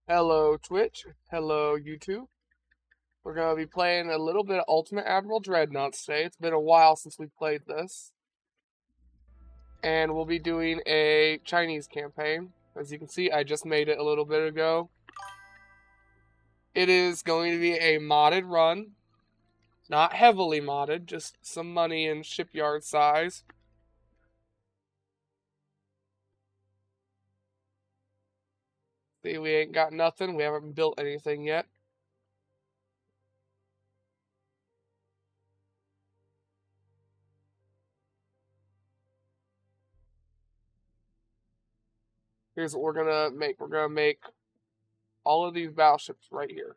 Hello Twitch, hello YouTube. We're going to be playing a little bit of Ultimate Admiral Dreadnoughts today. It's been a while since we played this. And we'll be doing a Chinese campaign. As you can see, I just made it a little bit ago. It is going to be a modded run. Not heavily modded, just some money and shipyard size. See, we ain't got nothing. We haven't built anything yet. Here's what we're gonna make. We're gonna make all of these battleships right here.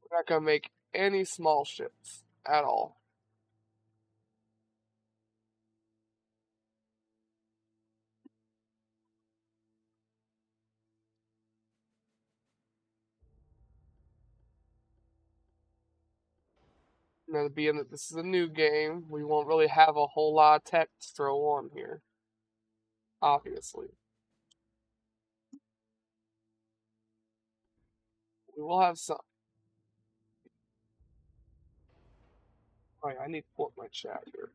We're not gonna make any small ships at all. Being that this is a new game, we won't really have a whole lot of tech to throw on here, obviously. We will have some. Oh yeah, I need to pull up my chat here.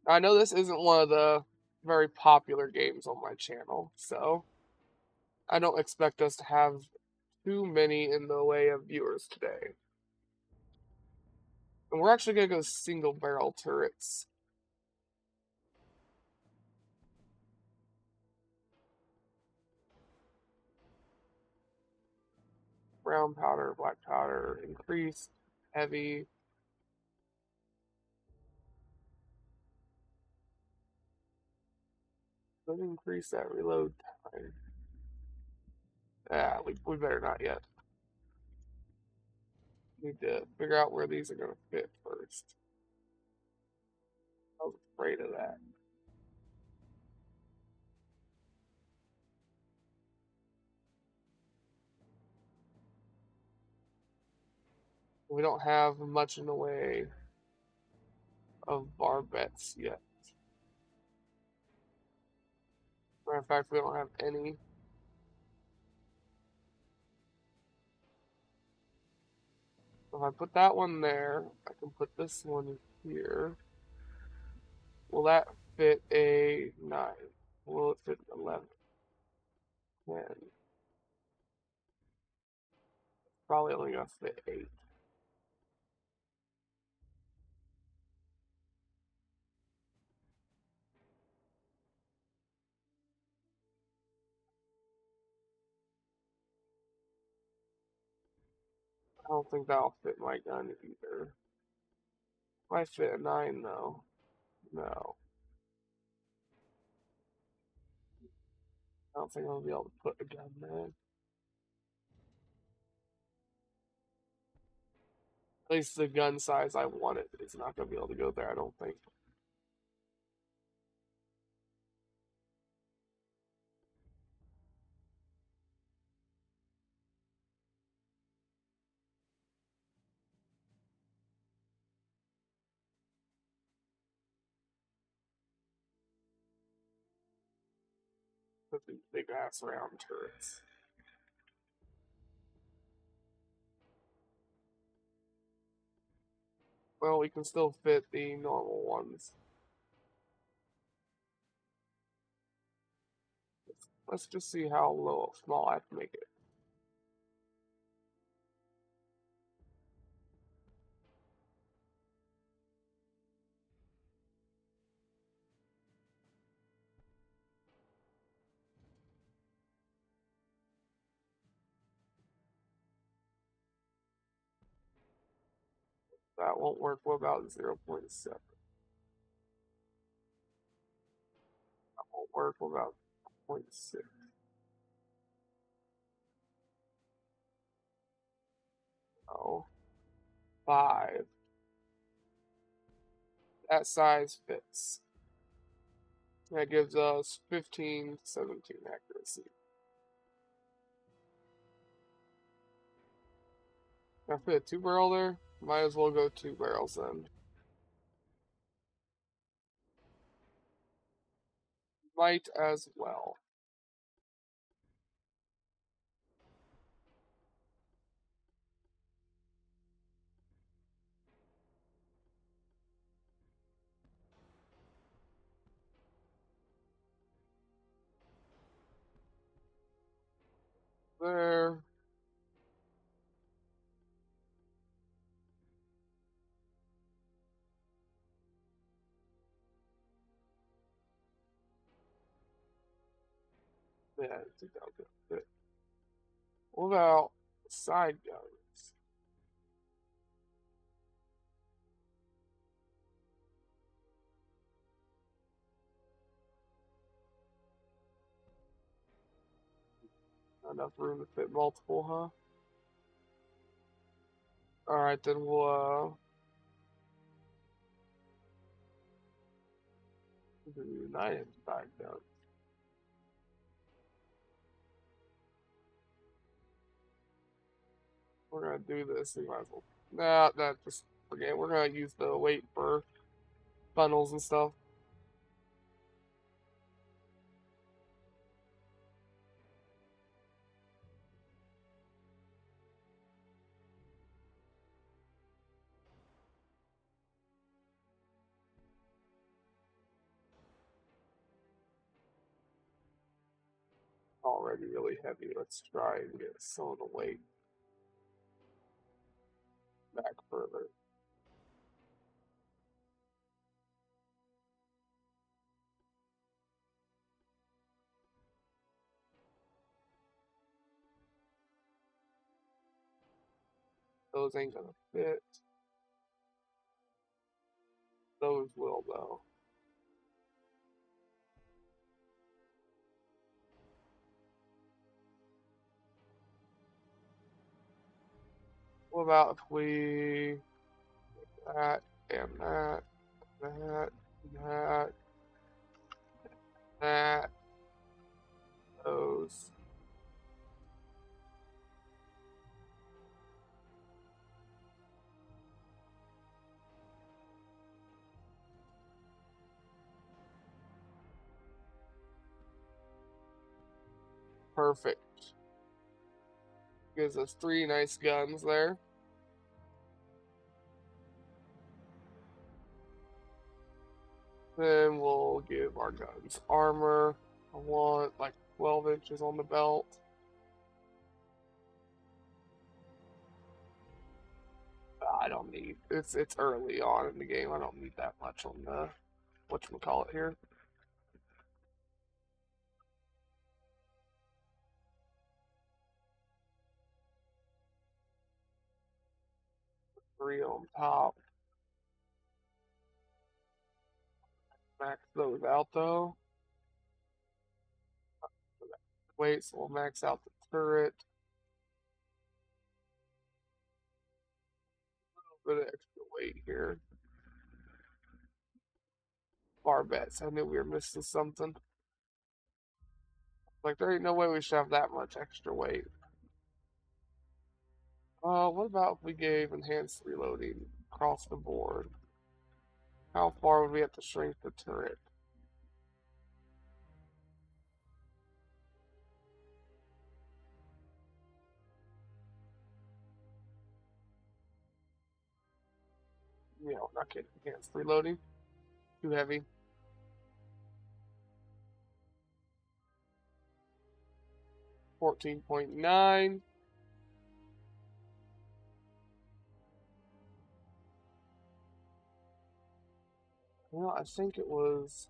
I know this isn't one of the very popular games on my channel, so I don't expect us to have too many in the way of viewers today. And we're actually going to go single barrel turrets. Brown powder, black powder, increased, heavy. Let's increase that reload time. We better not yet. Need to figure out where these are going to fit first. I was afraid of that. We don't have much in the way of barbettes yet. Matter of fact, we don't have any. If I put that one there, I can put this one here. Will that fit a 9? Will it fit 11? 10? Probably only going to fit 8. I don't think that'll fit my gun either. Might fit a 9 though. No. I don't think I'll be able to put a gun there. At least the gun size I wanted is not going to be able to go there, I don't think. Put these big ass round turrets. Well, we can still fit the normal ones. Let's just see how small I can make it. That won't work. What about 0.7? That won't work. What about 0.6? Oh, 5. That size fits. That gives us 15 to 17 accuracy. Can I fit a 2-barrel there? Might as well go 2 barrels then. Might as well. There. Yeah, I think that'll go good. What about side guns? Not enough room to fit multiple, huh? Alright, then we'll do United side guns. We're gonna do this. We might as well. Nah, that just forget. We're gonna use the weight for funnels and stuff. Already really heavy. Let's try and get some of the weight back further. Those ain't gonna fit. Those will though. What about if we that and that, that, that, that, those. Perfect. Gives us 3 nice guns there. Then we'll give our guns armor. I want like 12 inches on the belt. I don't need it's early on in the game. I don't need that much on the whatchamacallit here. Three on top. Max those out though. Wait, so we'll max out the turret. A little bit of extra weight here. Barbets. I knew we were missing something. Like there ain't no way we should have that much extra weight. What about if we gave enhanced reloading across the board? How far would we have to shrink the turret? You know, not getting enhanced reloading. Too heavy. 14.9. Well, I think it was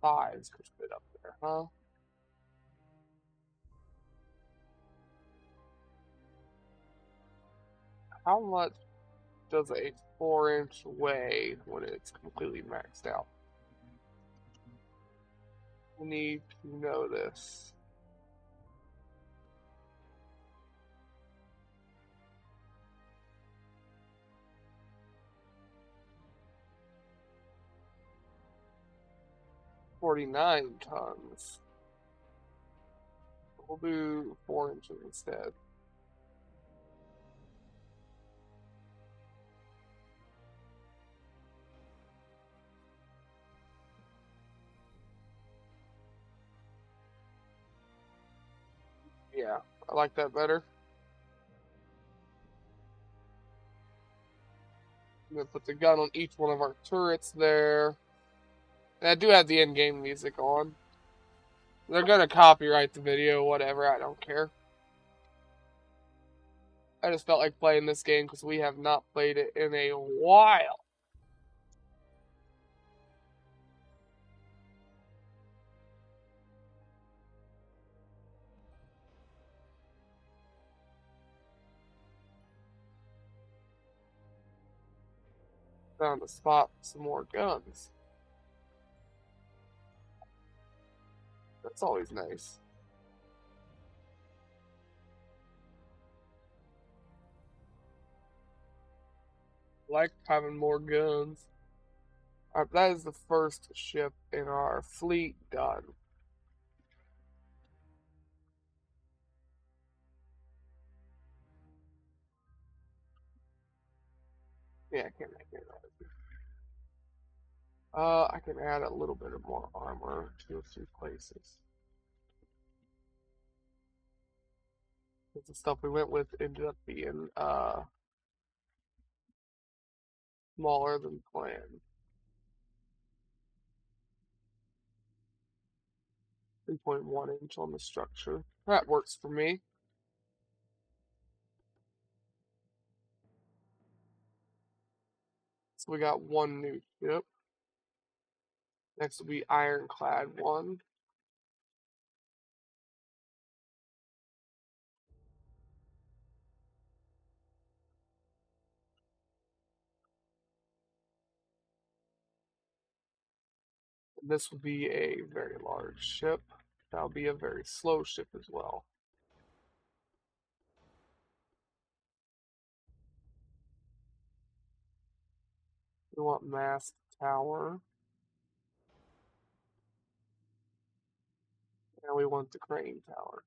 fives could fit up there, huh? How much does a 4-inch weigh when it's completely maxed out? We need to know this. $49 tons. We'll do 4 inches instead. I like that better. I'm gonna put the gun on each one of our turrets there. And I do have the in-game music on. They're gonna copyright the video, whatever, I don't care. I just felt like playing this game because we have not played it in a while. Found a spot for some more guns. That's always nice. Like having more guns. Alright, that is the first ship in our fleet done. Yeah, I can't make it. I can add a little bit of more armor to a few places. Because the stuff we went with ended up being smaller than planned. 3.1 inch on the structure. That works for me. So we got one new ship. Next will be Ironclad 1. And this will be a very large ship. That'll be a very slow ship as well. We want mast tower. And we want the crane tower.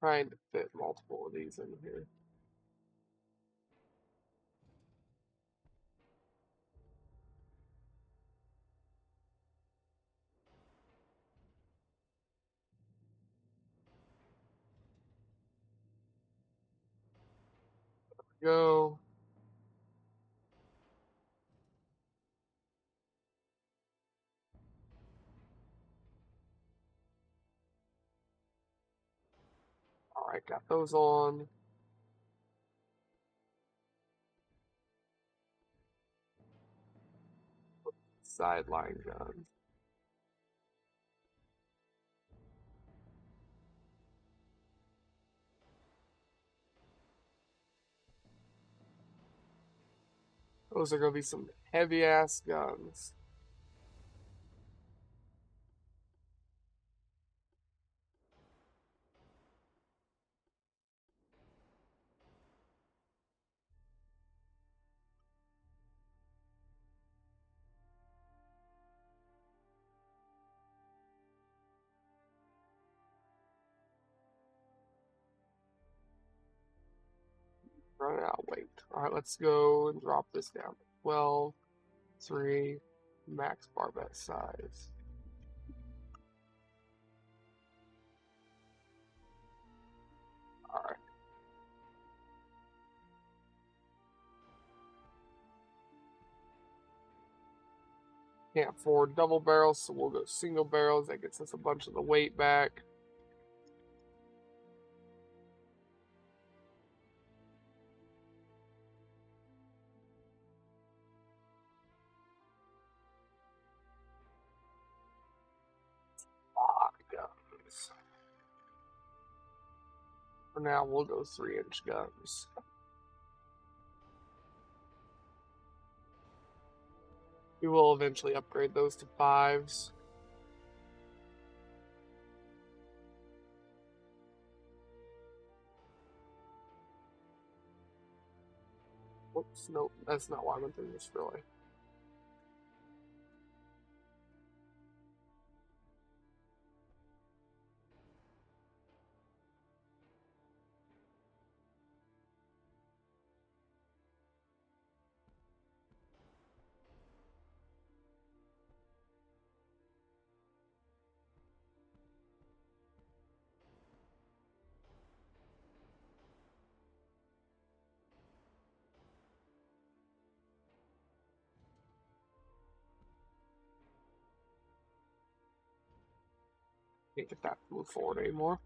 Trying to fit multiple of these in here. Go. Alright, got those on. Sideline guns. Those are going to be some heavy ass guns. Running out of weight. Alright, let's go and drop this down. 12, 3, max barbette size. Alright. Can't afford double barrels, so we'll go single barrels. That gets us a bunch of the weight back. Guns. For now, we'll go 3-inch guns. We will eventually upgrade those to 5s. Whoops, nope, that's not why I went through this really. Can't get that to move forward anymore.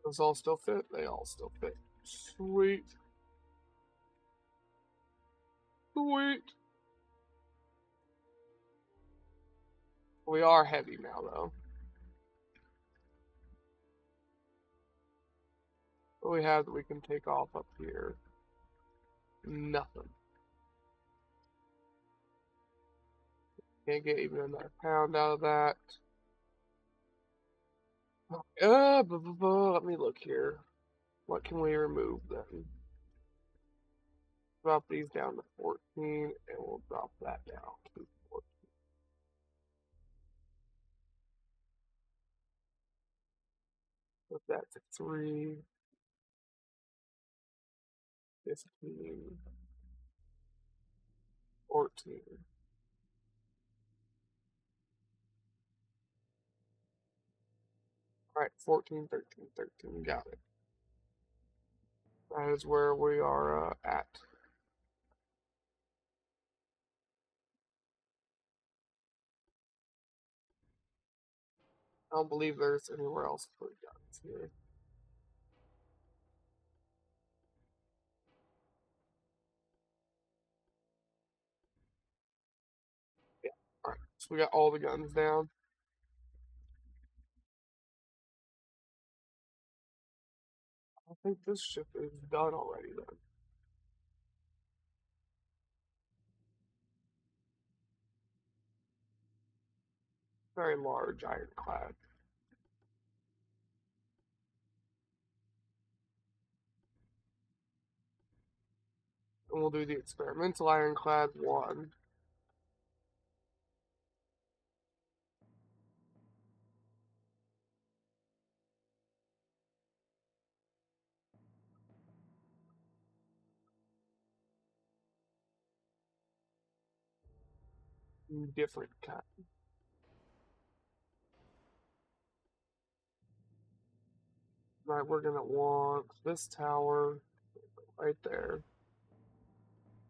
Those all still fit? They all still fit. Sweet. Sweet. We are heavy now, though. What do we have that we can take off up here? Nothing. Can't get even another pound out of that. Let me look here. What can we remove then? Drop these down to 14, and we'll drop that down to 14. Put that to 3, 15, 14. All right, 14, 13, 13. Got it. That is where we are at. I don't believe there's anywhere else to put guns here. Yeah. All right. So we got all the guns down. I think this ship is done already then. Very large ironclad. And we'll do the experimental ironclad 1. Different kind. Right, we're gonna want this tower right there.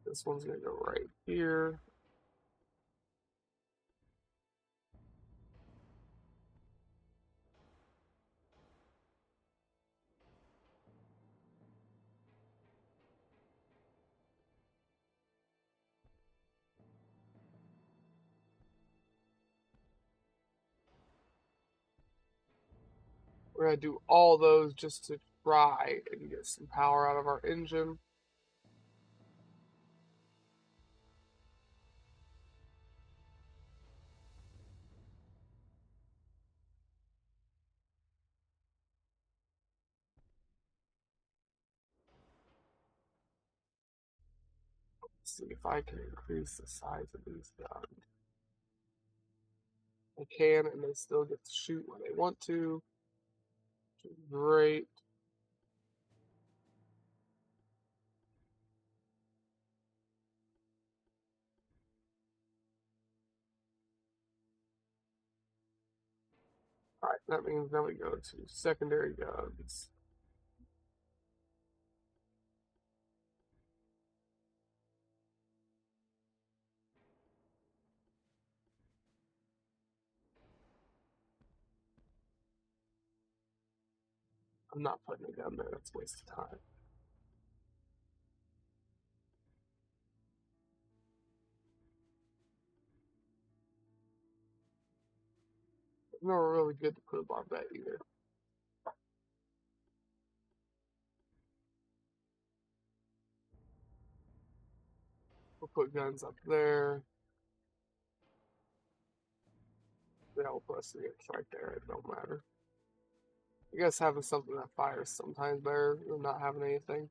This one's gonna go right here. We're gonna do all those just to try and get some power out of our engine. Let's see if I can increase the size of these guns. I can, and they still get to shoot when they want to. Which is great. Alright, that means then we go to secondary guns. I'm not putting a gun there, that's a waste of time. It's never really good to put above that either. We'll put guns up there. Yeah, we'll put SCX right there, it don't matter. I guess having something that fires sometimes better than not having anything.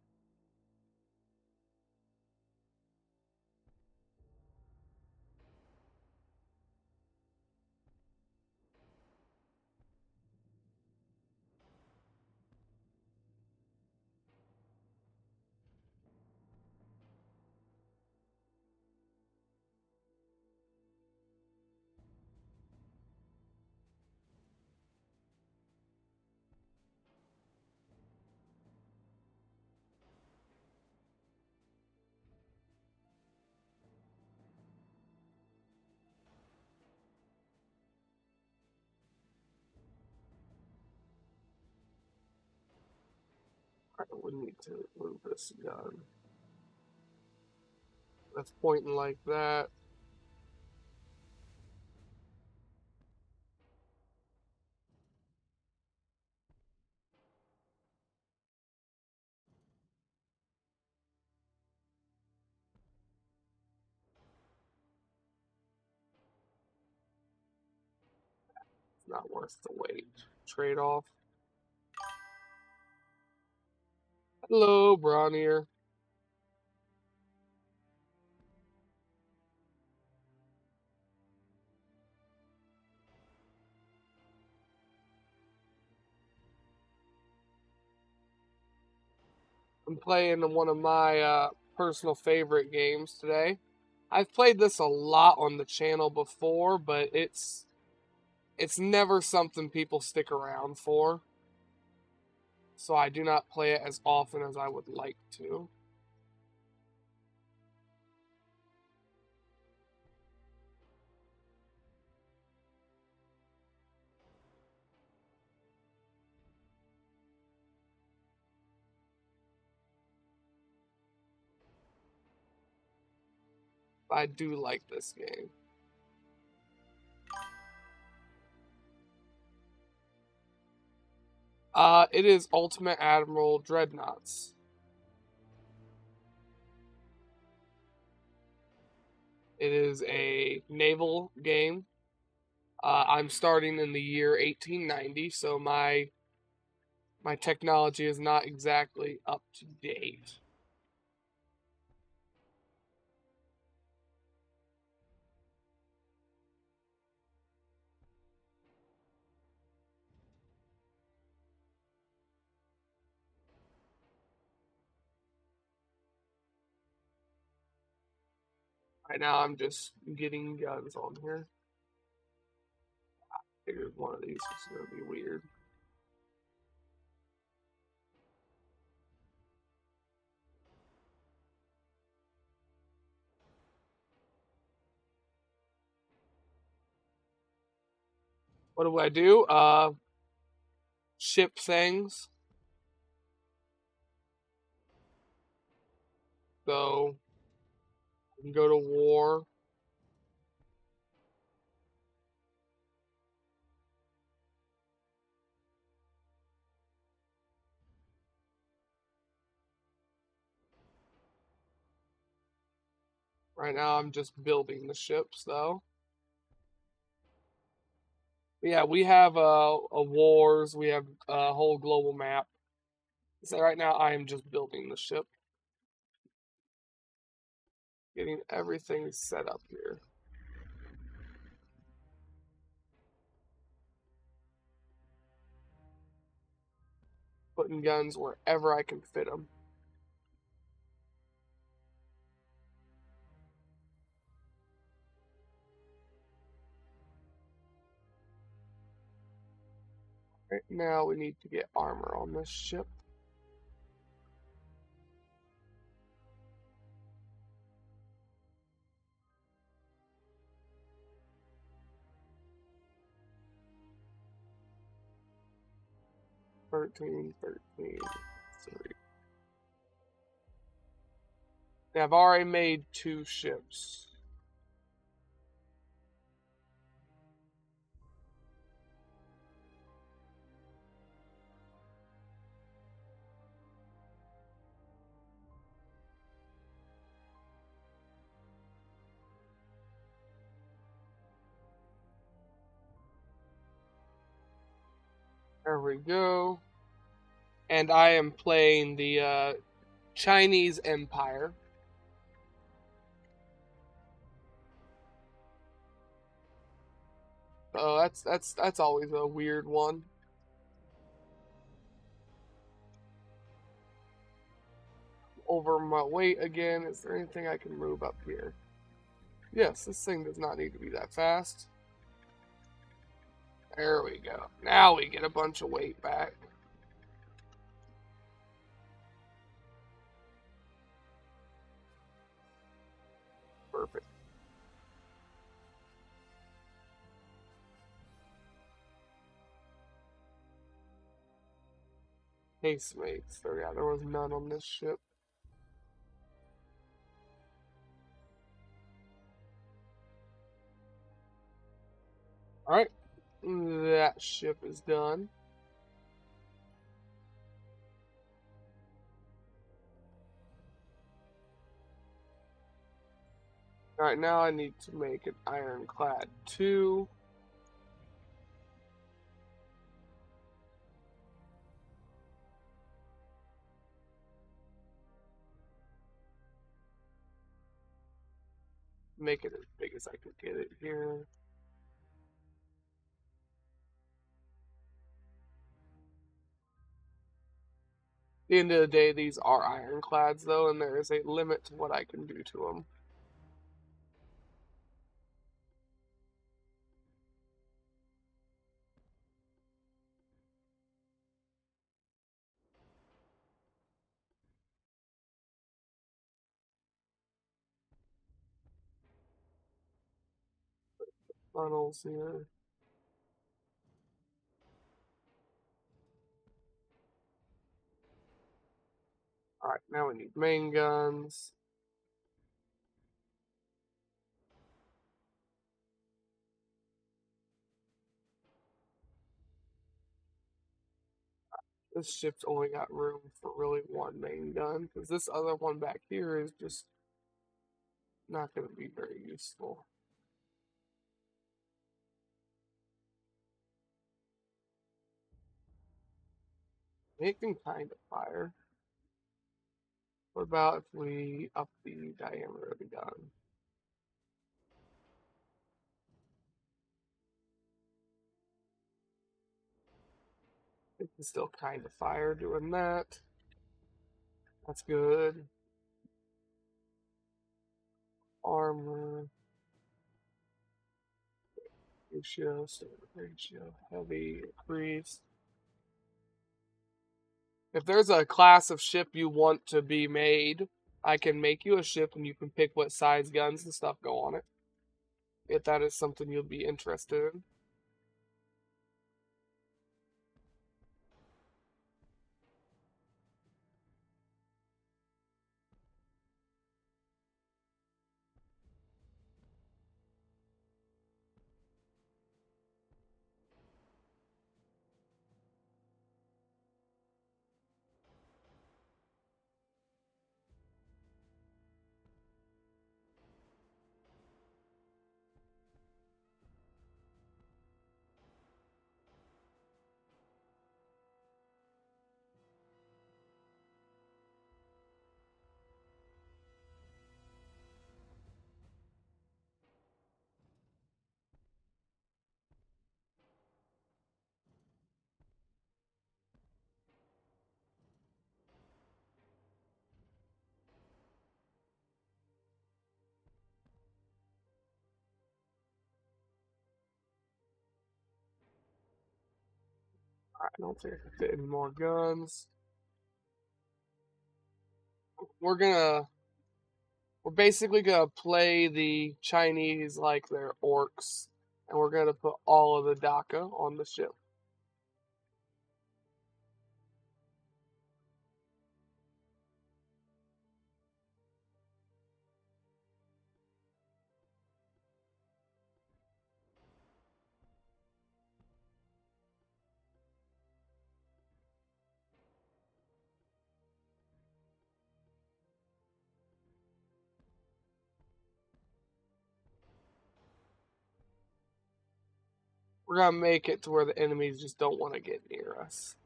I would need to move this gun. That's pointing like that. It's not worth the wait. Trade off. Hello, Bronnier. I'm playing one of my personal favorite games today. I've played this a lot on the channel before, but it's never something people stick around for. So I do not play it as often as I would like to. I do like this game. It is Ultimate Admiral Dreadnoughts. It is a naval game. I'm starting in the year 1890, so my technology is not exactly up to date. Right now, I'm just getting guns on here. I figured one of these was going to be weird. What do I do? Ship things. So, I can go to war. Right now, I'm just building the ships, though. But yeah, we have a wars. We have a whole global map. So right now, I am just building the ship, getting everything set up here. Putting guns wherever I can fit them. Right now, we need to get armor on this ship. Thirteen. Three. Yeah, I've already made 2 ships. There we go. And I am playing the Chinese Empire. Oh, that's always a weird one. Over my weight again. Is there anything I can move up here? Yes, this thing does not need to be that fast. There we go. Now we get a bunch of weight back. Perfect. Casemates. So yeah, there was none on this ship. Alright. That ship is done. Alright, now I need to make an ironclad 2. Make it as big as I can get it here. At the end of the day, these are ironclads, though, and there is a limit to what I can do to them. Funnels here. Alright, now we need main guns. This ship's only got room for really one main gun, because this other one back here is just not going to be very useful. It can kind of fire. What about if we up the diameter of the gun? It can still kind of fire doing that. That's good. Armor. Ratio, standard ratio, heavy, increase. If there's a class of ship you want to be made, I can make you a ship and you can pick what size guns and stuff go on it. If that is something you'll be interested in. I don't think I can fit any more guns. We're basically gonna play the Chinese like they're orcs, and we're gonna put all of the DACA on the ship. We're gonna make it to where the enemies just don't want to get near us.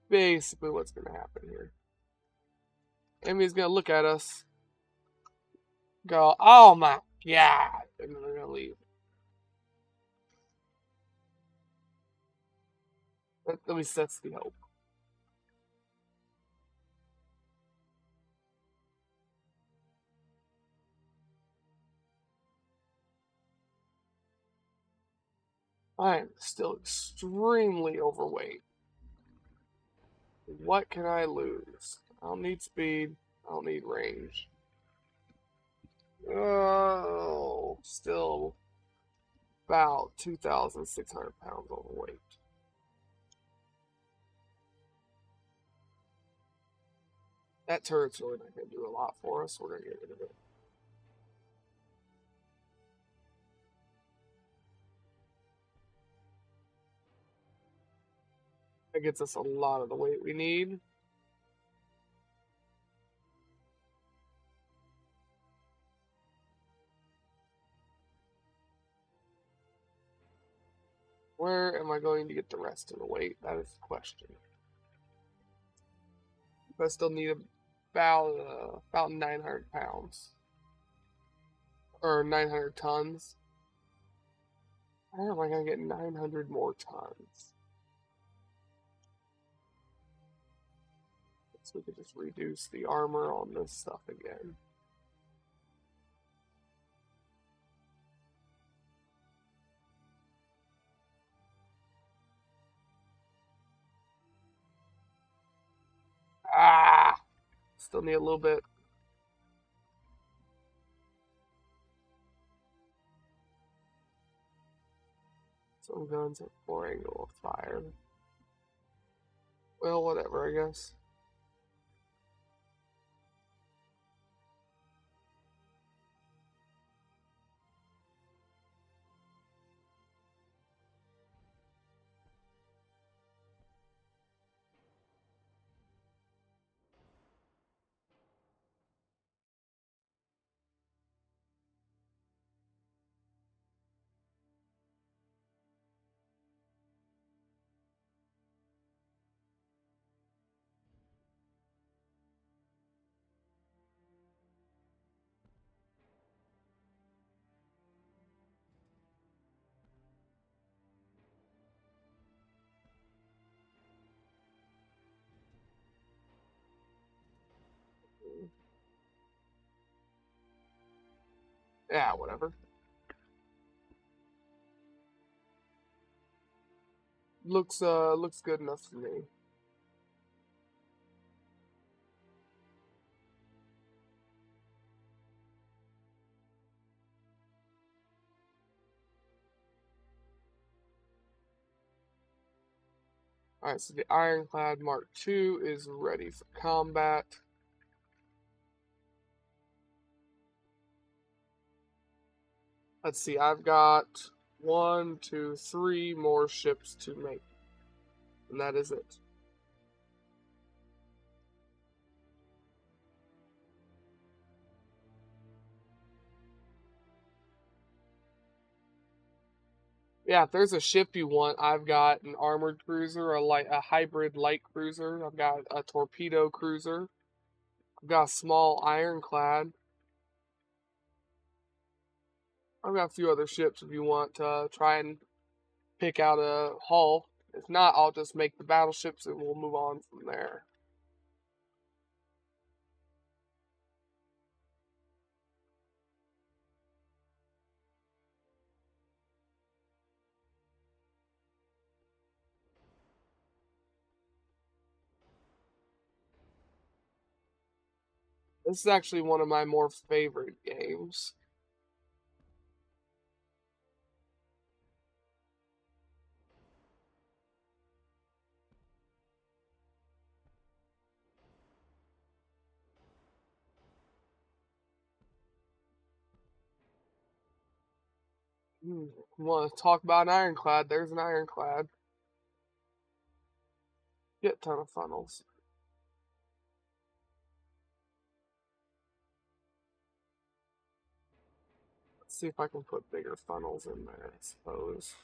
Basically, what's gonna happen here? Enemy's gonna look at us, go, "Oh my god," and then they're gonna leave. At least that's the hope. I am still extremely overweight. What can I lose? I don't need speed. I don't need range. Oh, still about 2,600 pounds overweight. That turret's really not going to do a lot for us. We're going to get rid of it. That gets us a lot of the weight we need. Where am I going to get the rest of the weight? That is the question. But I still need about 900 pounds. Or 900 tons. Where am I going to get 900 more tons? So we could just reduce the armor on this stuff again. Ah! Still need a little bit. Some guns have poor angle of fire. Well, whatever, I guess. Yeah, whatever. Looks good enough to me. Alright, so the Ironclad Mark II is ready for combat. Let's see, I've got 1, 2, 3 more ships to make. And that is it. Yeah, if there's a ship you want, I've got an armored cruiser, a hybrid light cruiser. I've got a torpedo cruiser. I've got a small ironclad. I've got a few other ships if you want to try and pick out a hull. If not, I'll just make the battleships and we'll move on from there. This is actually one of my more favorite games. Want to talk about an ironclad? There's an ironclad. Get ton of funnels. Let's see if I can put bigger funnels in there, I suppose.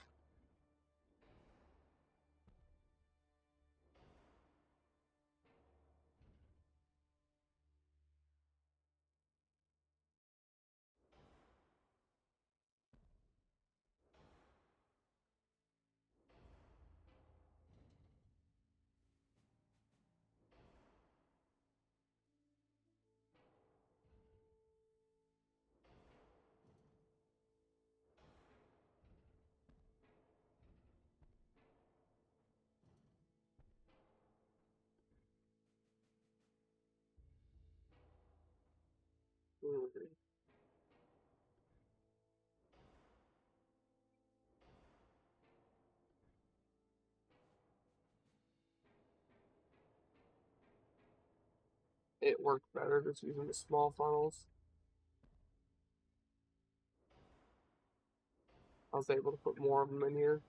it worked better just using the small funnels. I was able to put more of them in here.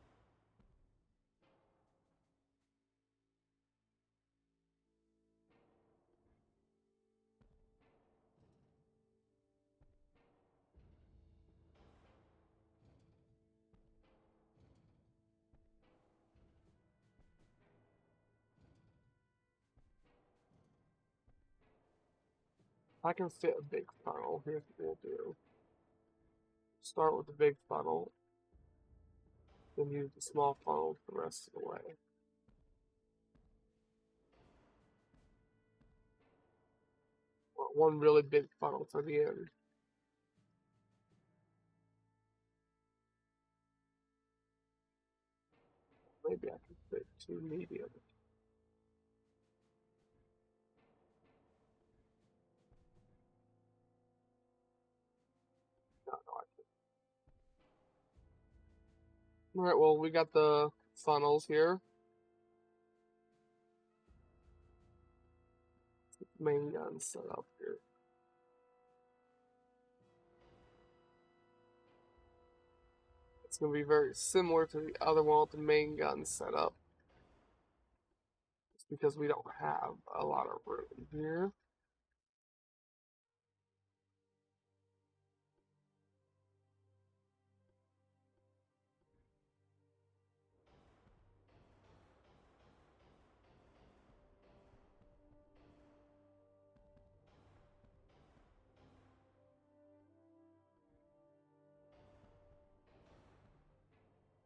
I can fit a big funnel. Here's what we'll do. Start with the big funnel, then use the small funnel the rest of the way. One really big funnel for the end. Maybe I can fit two medium. No, no, I can't. All right, well, we got the funnels here. Main gun set up here. It's going to be very similar to the other one with the main gun set up. It's because we don't have a lot of room here.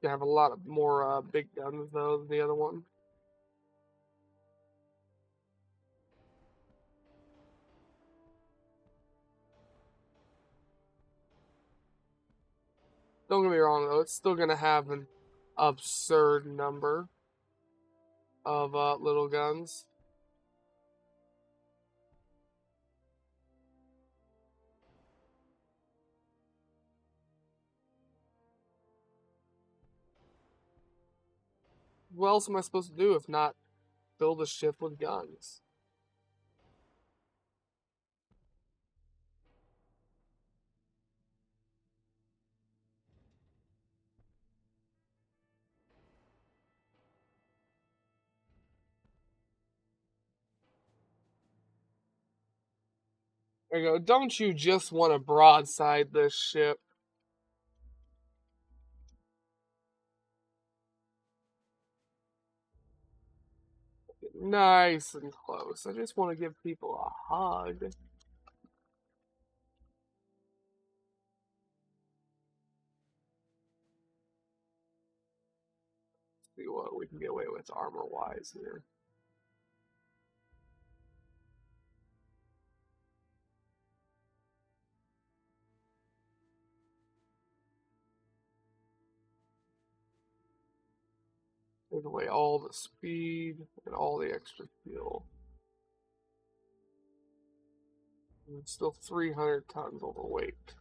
You have a lot of more big guns though than the other one. Don't get me wrong though, it's still gonna have an absurd number of little guns. What else am I supposed to do if not build a ship with guns? There you go. Don't you just want to broadside this ship? Nice and close. I just want to give people a hug. See what we can get away with armor wise here. Take away all the speed and all the extra fuel. And it's still 300 tons overweight.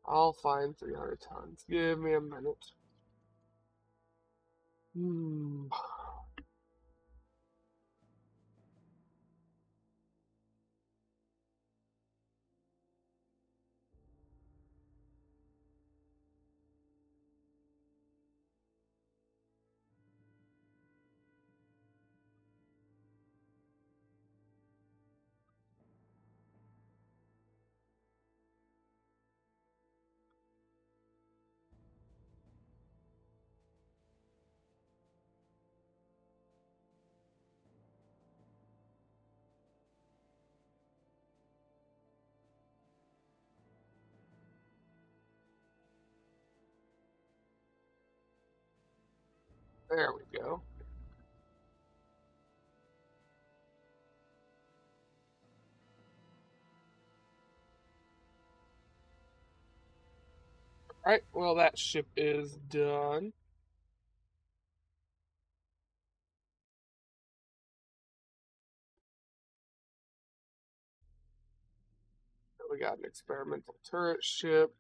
I'll find 300 tons. Give me a minute. Hmm. There we go. Alright, well, that ship is done. We got an experimental turret ship.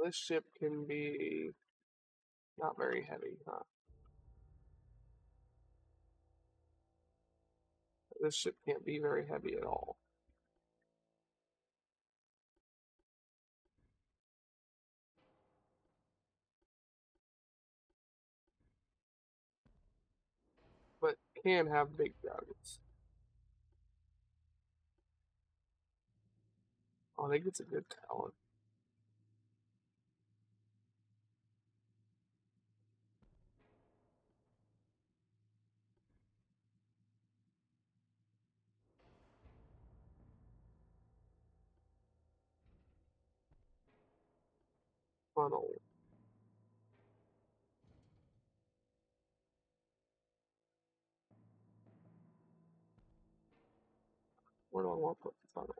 This ship can be not very heavy, huh? This ship can't be very heavy at all. But can have big guns. Oh, I think it's a good talent. Funnel. Where do I want to put the funnel?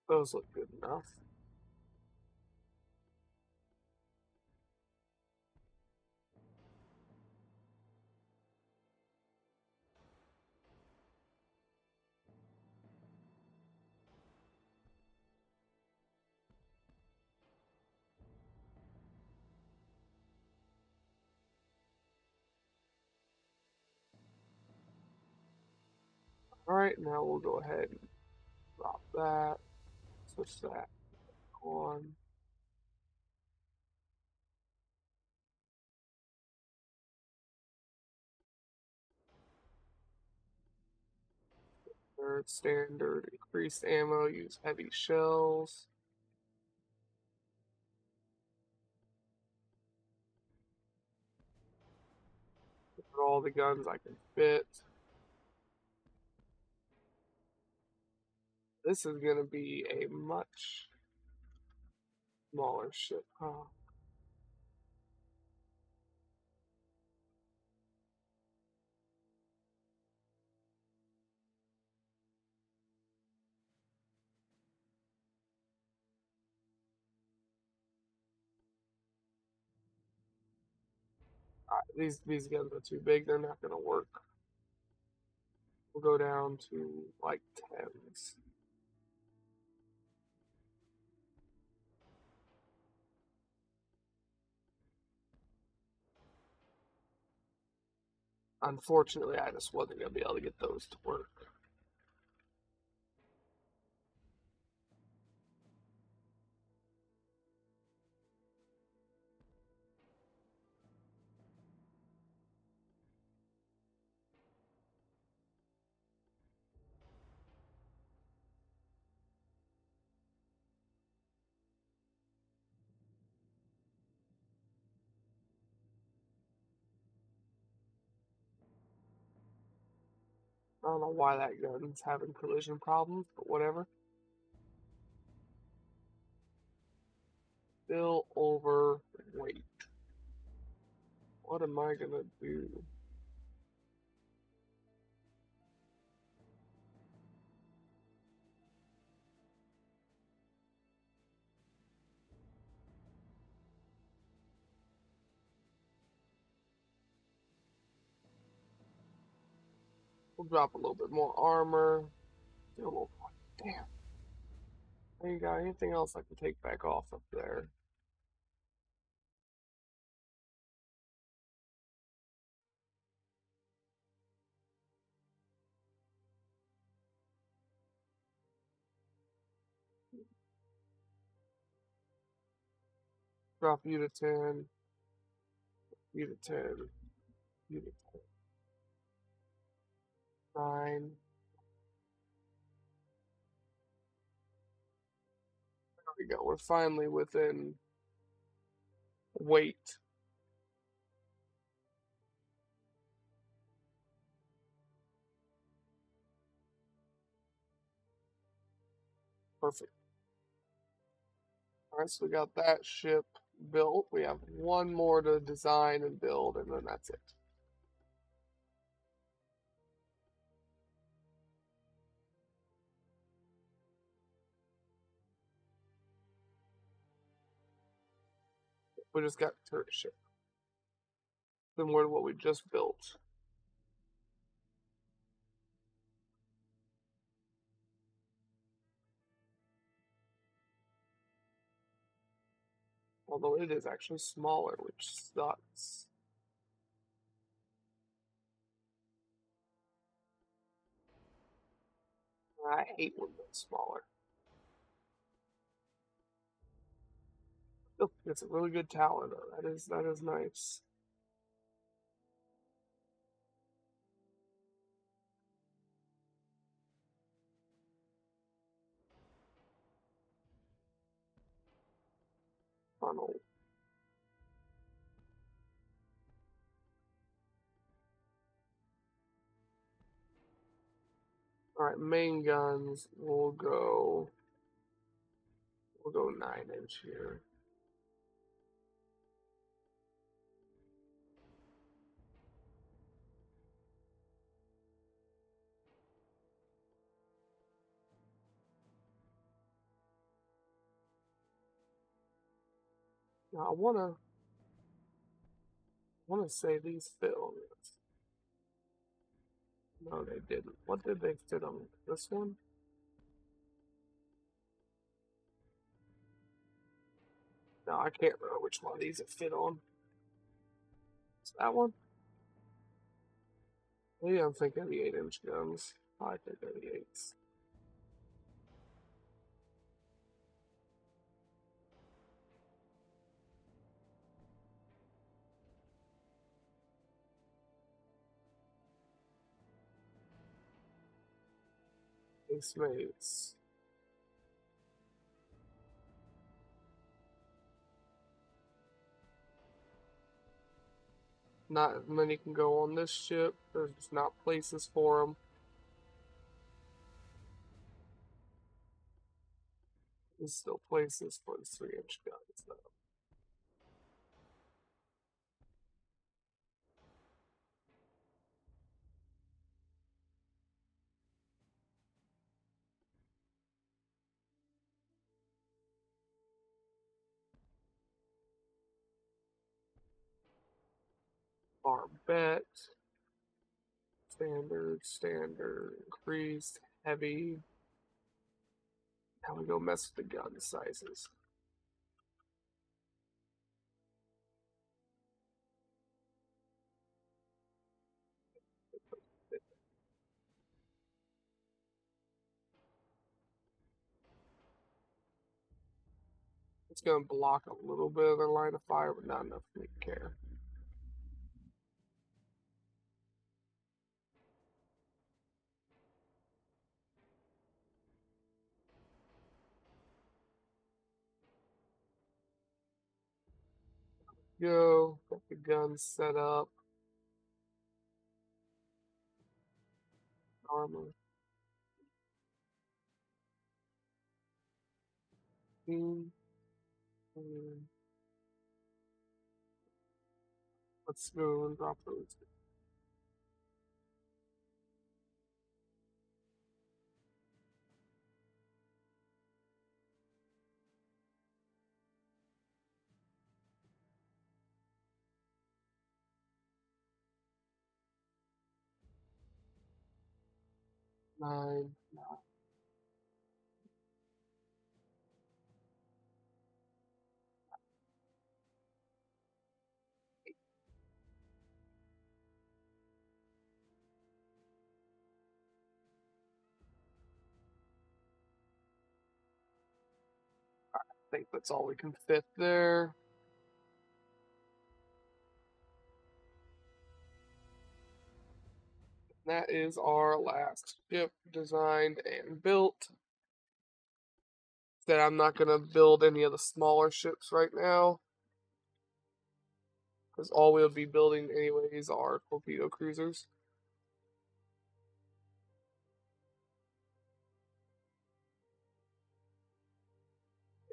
Those look good enough. Alright, now we'll go ahead and drop that. Switch that on. Third standard, increased ammo, use heavy shells. Put all the guns I can fit. This is gonna be a much smaller ship, huh? These guns are too big, they're not gonna work. We'll go down to like 10s. Unfortunately, I just wasn't gonna be able to get those to work. I don't know why that gun's having collision problems, but whatever. Still overweight. What am I gonna do? We'll drop a little bit more armor. Do a little more. Damn. I ain't got anything else I can take back off up there. Drop you to 10. You to 10. You to 10. 9. There we go. We're finally within weight. Perfect. Alright, so we got that ship built. We have one more to design and build, and then that's it. We just got a turret ship. Similar to what we just built. Although it is actually smaller, which sucks. I hate when they're smaller. Oh, it's a really good tower though. That is nice. Funnel. Alright, main guns will go 9-inch here. Now I wanna say these fit on this. No, they didn't. What did they fit on this one? No, I can't remember which one of these it fit on. Is that one? Maybe I'm thinking of the 8-inch guns. I think they're the 8s. Ace mates. Not many can go on this ship. There's just not places for them. There's still places for the 3-inch guns, though. Barbette. Standard, increased, heavy. Now we go mess with the gun sizes. It's going to block a little bit of their line of fire, but not enough for me to care. Go, got the gun set up. Armor. Hmm. Let's go and drop those. Nine. I think that's all we can fit there. That is our last ship designed and built. That I'm not going to build any of the smaller ships right now. Because all we'll be building anyways are torpedo cruisers.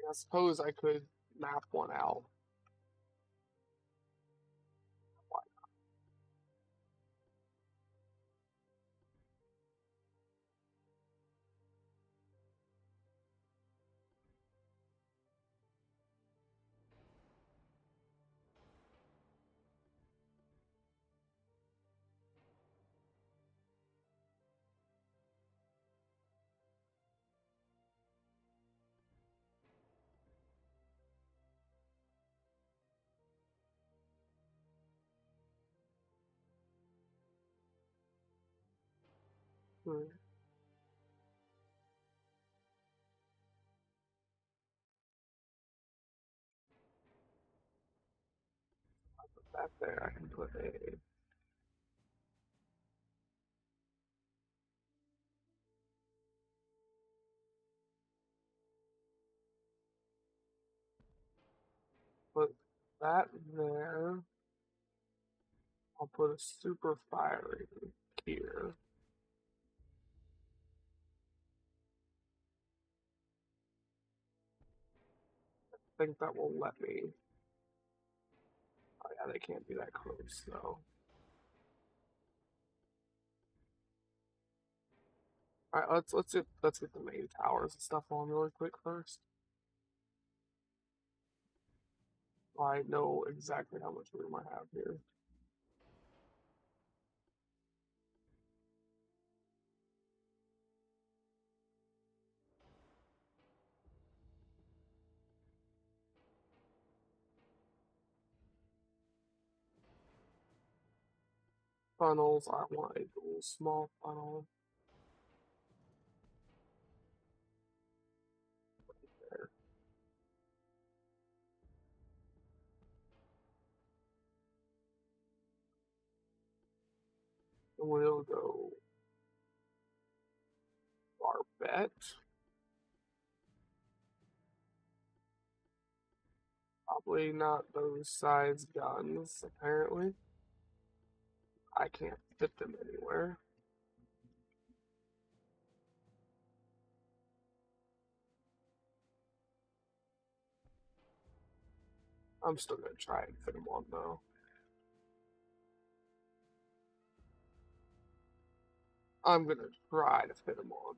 I suppose I could map one out. Hmm. That there, I can put a. Put that there. I'll put a super firing here. I think that will let me. Oh yeah, they can't be that close though. All right, let's get the main towers and stuff on really quick first. I know exactly how much room I have here. Funnels, I want a little small funnel there. And we'll go barbette. Probably not those size guns, apparently. I can't fit them anywhere. I'm still gonna try and fit them on though. I'm gonna try to fit them on.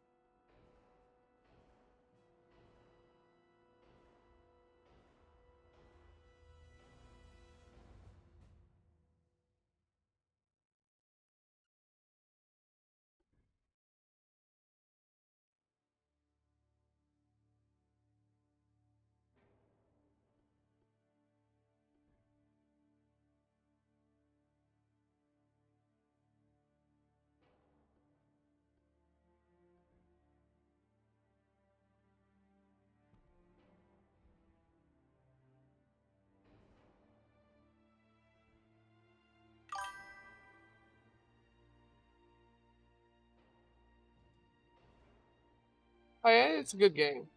Oh yeah, it's a good game.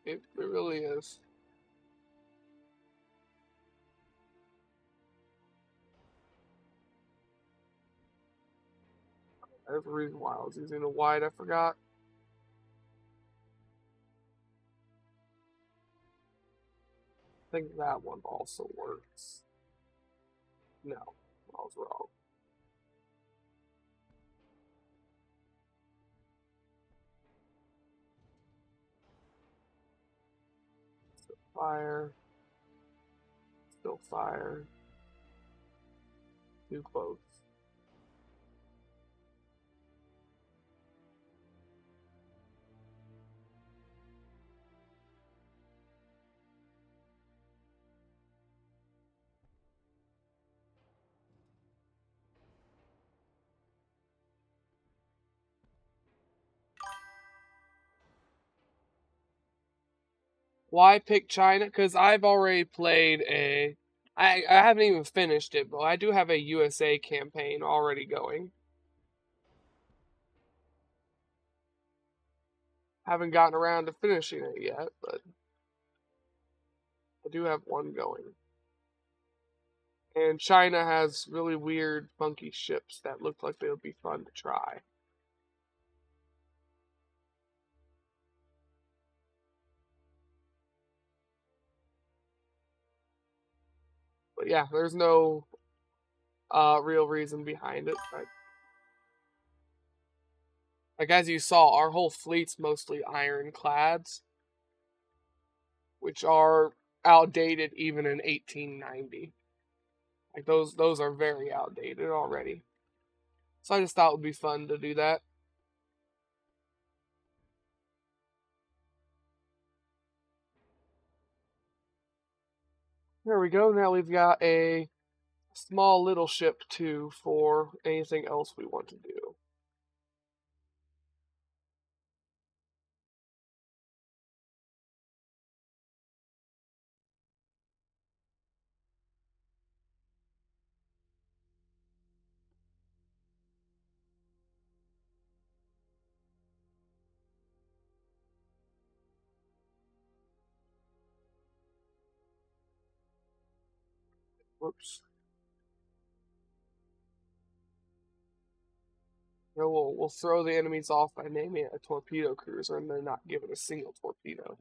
It really is. There's a reason why I was using the white, I forgot. I think that one also works. No, I was wrong. Fire, still fire. Too close. Why pick China? Because I've already played a. I haven't even finished it, but I do have a USA campaign already going. Haven't gotten around to finishing it yet, but I do have one going. And China has really weird, funky ships that look like they would be fun to try. But yeah, there's no real reason behind it. Like as you saw, our whole fleet's mostly ironclads, which are outdated even in 1890. Like those are very outdated already. So I just thought it would be fun to do that. There we go. Now we've got a small little ship too for anything else we want to do. Whoops. We'll throw the enemies off by naming it a torpedo cruiser, and they're not given a single torpedo.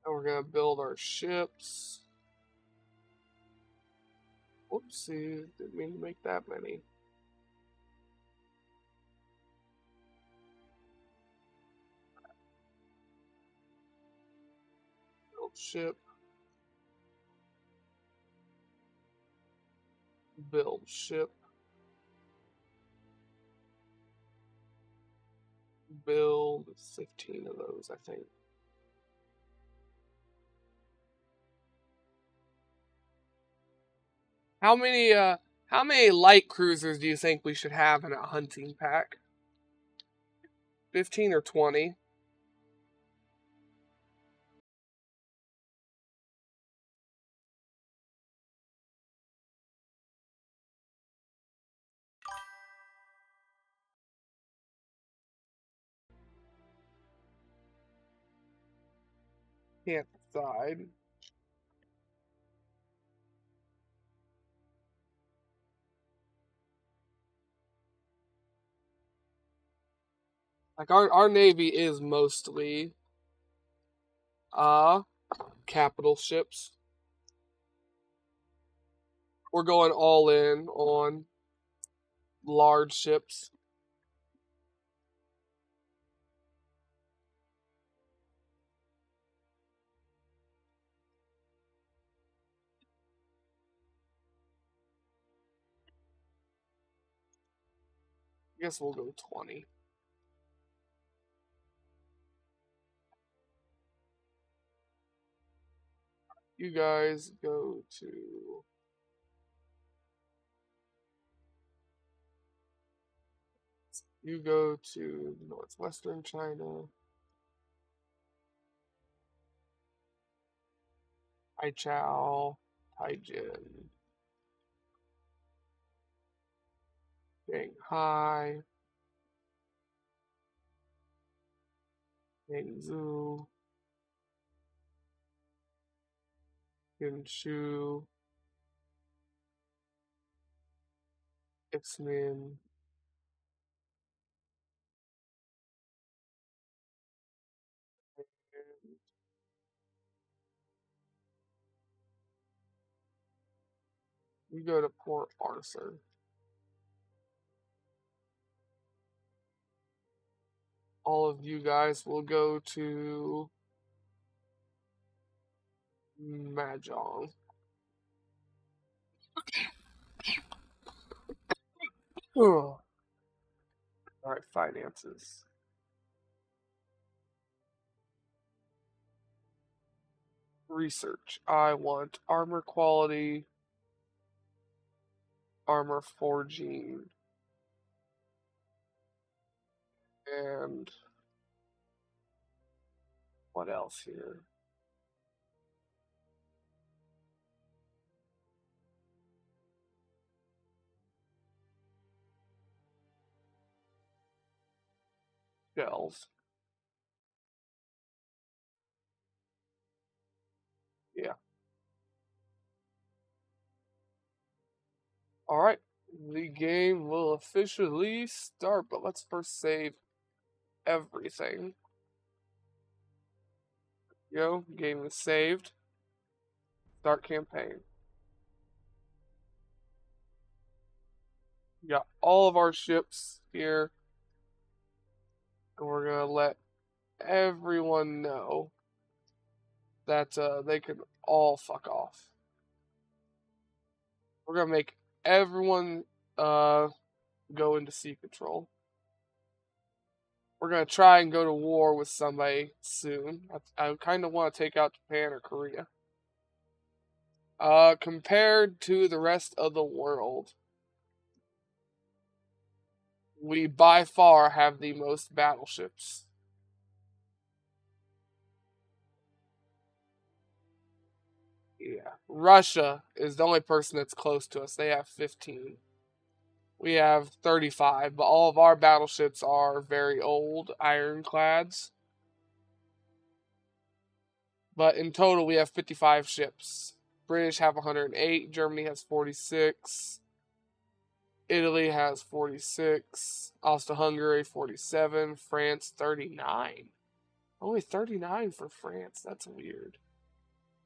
And we're gonna build our ships. Whoopsie, didn't mean to make that many. Build ship. Build ship. Build 15 of those, I think. How many light cruisers do you think we should have in a hunting pack? 15 or 20? Can't decide. Like our navy is mostly capital ships. We're going all in on large ships. I guess we'll go 20. You guys go to northwestern China. Haichao, Taijin, Shanghai, Hangzhou, Henshu, Ixmin, and you go to Port Arthur. All of you guys will go to Mahjong. All right, finances. Research. I want armor quality, armor forging, and what else here? Shells. Yeah. Alright. The game will officially start, but let's first save everything. Yo, game is saved. Start campaign. We got all of our ships here. And we're gonna let everyone know that they can all fuck off. We're gonna make everyone go into sea control. We're gonna try and go to war with somebody soon. I kind of want to take out Japan or Korea. Compared to the rest of the world, we by far have the most battleships. Russia is the only person that's close to us. They have 15. We have 35, but all of our battleships are very old ironclads. But in total, we have 55 ships. British have 108. Germany has 46. Italy has 46. Austria-Hungary 47. France 39. Only 39 for France. That's weird.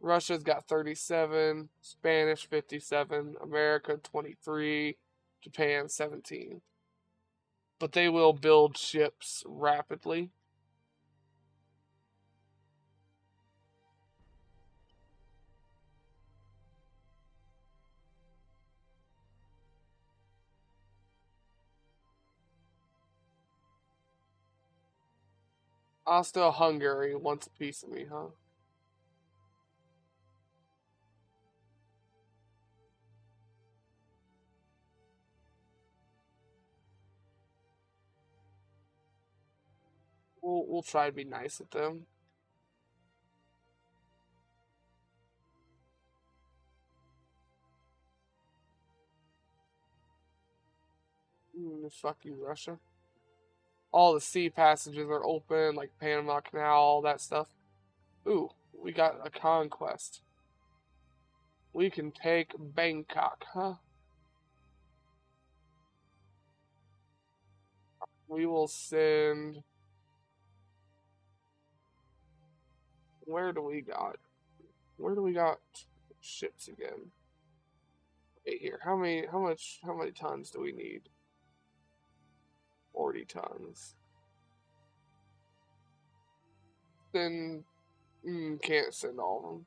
Russia's got 37. Spanish 57. America 23. Japan 17. But they will build ships rapidly. Austria-Hungary wants a piece of me, huh? We'll try to be nice with them. Fuck you, Russia. All the sea passages are open, like Panama Canal, all that stuff. Ooh, we got a conquest. We can take Bangkok, huh? We will send. Where do we got? Where do we got ships again? Right here. How many tons do we need? 40 tons. Then can't send all of them.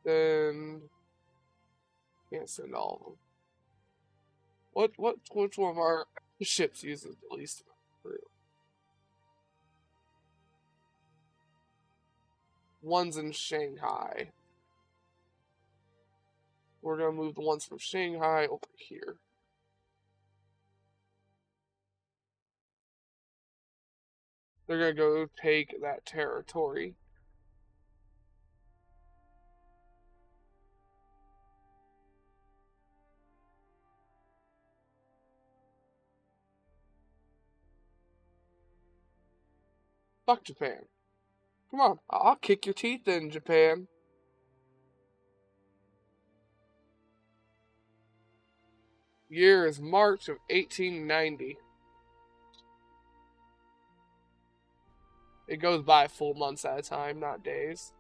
Then can't send all of them. Which one of our ships uses the least amount of crew? One's in Shanghai. We're gonna move the ones from Shanghai over here. They're gonna go take that territory. Fuck Japan. Come on, I'll kick your teeth in, Japan. Year is March of 1890. It goes by full months at a time, not days.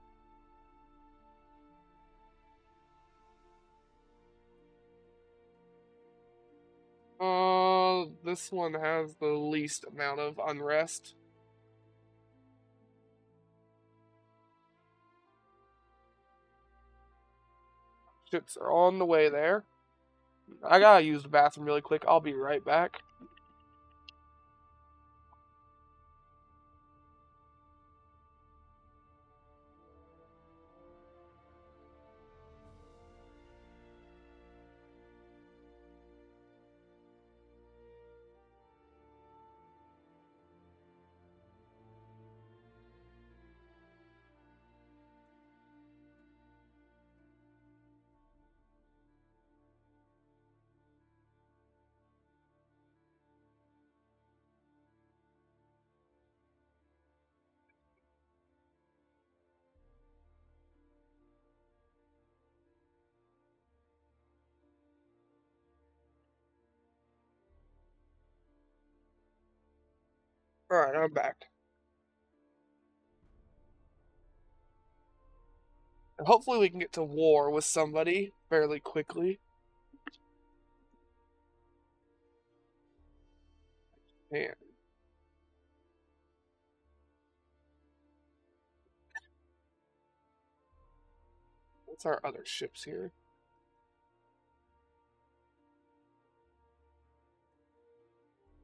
This one has the least amount of unrest. Ships are on the way there. I gotta use the bathroom really quick. I'll be right back. Alright, I'm back. And hopefully we can get to war with somebody fairly quickly. Man. What's our other ships here?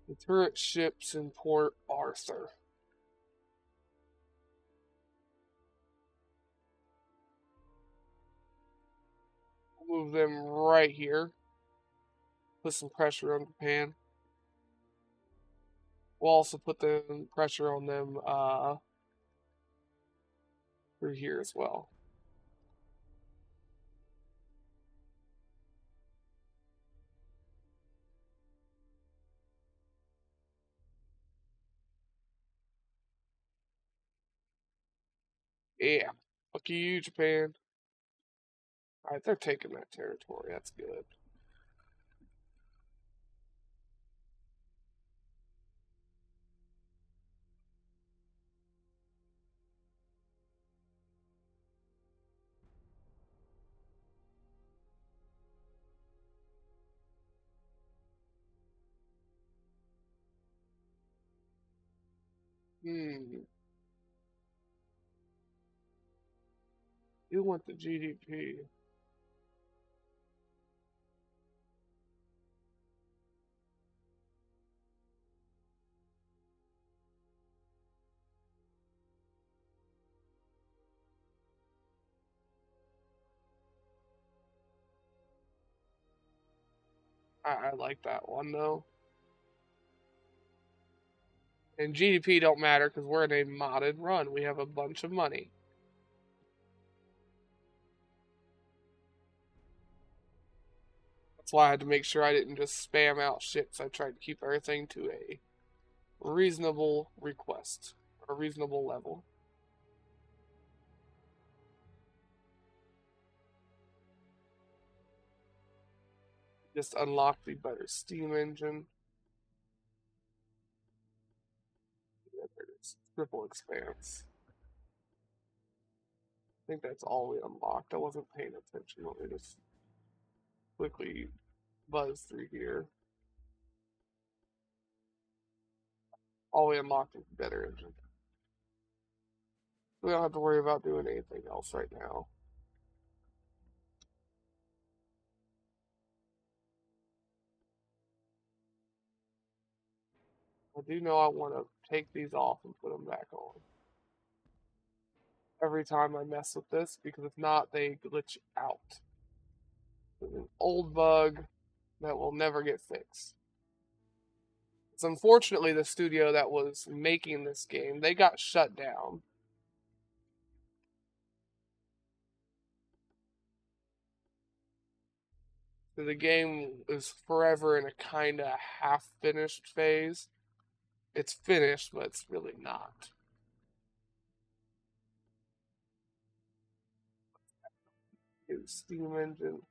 The turret ships in Port Arthur. Move them right here. Put some pressure on Japan. We'll also put the pressure on them through here as well. Yeah. Fuck you, Japan. Alright, they're taking that territory. That's good. Hmm. You want the GDP. I like that one though. And GDP don't matter because we're in a modded run. We have a bunch of money. That's why I had to make sure I didn't just spam out shit. So I tried to keep everything to a reasonable request, a reasonable level. Just unlock the better steam engine. Yeah, there it is. Triple expanse. I think that's all we unlocked. I wasn't paying attention. Let me just quickly buzz through here. All we unlocked is better engine. We don't have to worry about doing anything else right now. I do know I want to take these off and put them back on every time I mess with this because if not, they glitch out. It's an old bug that will never get fixed. It's unfortunately the studio that was making this game, they got shut down. So the game is forever in a kind of half finished phase. It's finished, but it's really not. It's Steam Engine.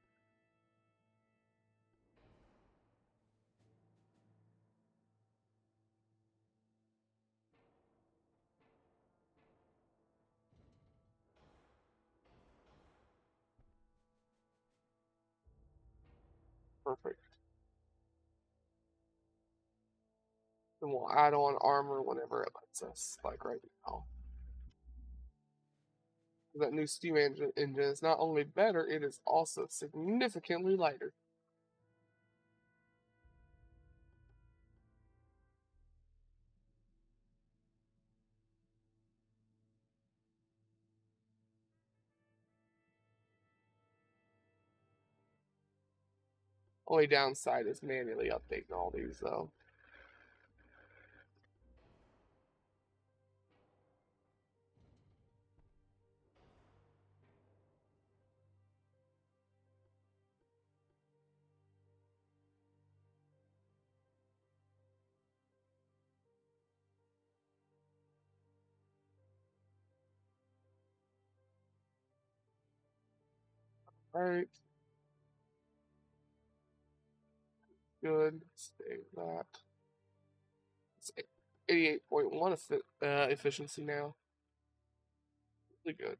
Perfect. And we'll add on armor whenever it lets us, like right now. That new Steam engine is not only better, it is also significantly lighter. Only downside is manually updating all these, though. Alright, good. Save that. It's 88.1 efficiency now. Really good.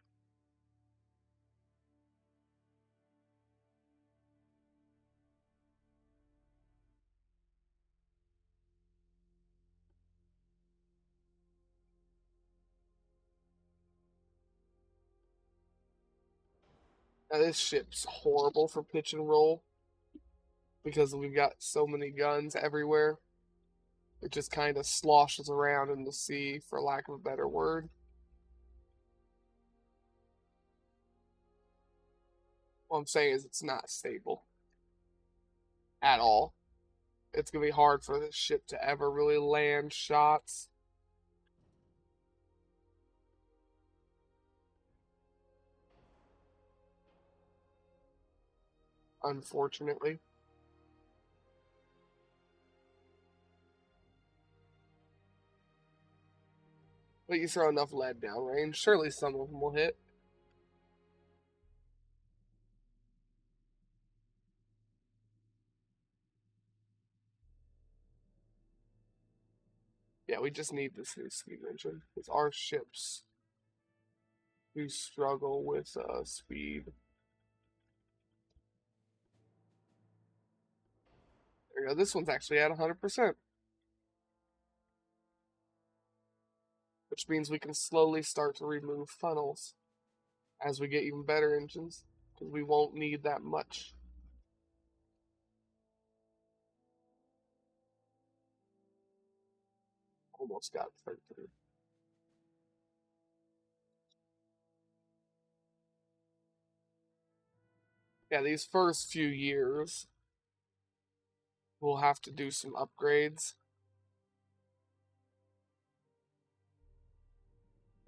Now, this ship's horrible for pitch and roll because we've got so many guns everywhere. It just kind of sloshes around in the sea, for lack of a better word. What I'm saying is it's not stable at all. It's going to be hard for this ship to ever really land shots. Unfortunately. But you throw enough lead downrange, surely some of them will hit. Yeah, we just need this new speed engine. Because our ships do struggle with speed. There you go. This one's actually at 100%. Which means we can slowly start to remove funnels as we get even better engines. Because we won't need that much. Almost got 33. Yeah, these first few years, we'll have to do some upgrades.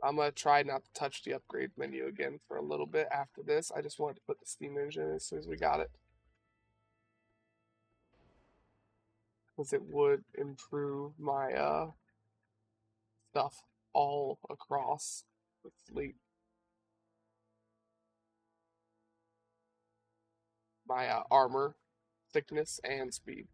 I'm going to try not to touch the upgrade menu again for a little bit after this. I just wanted to put the steam engine in as soon as we got it. Because it would improve my stuff all across the fleet. My armor, thickness, and speed.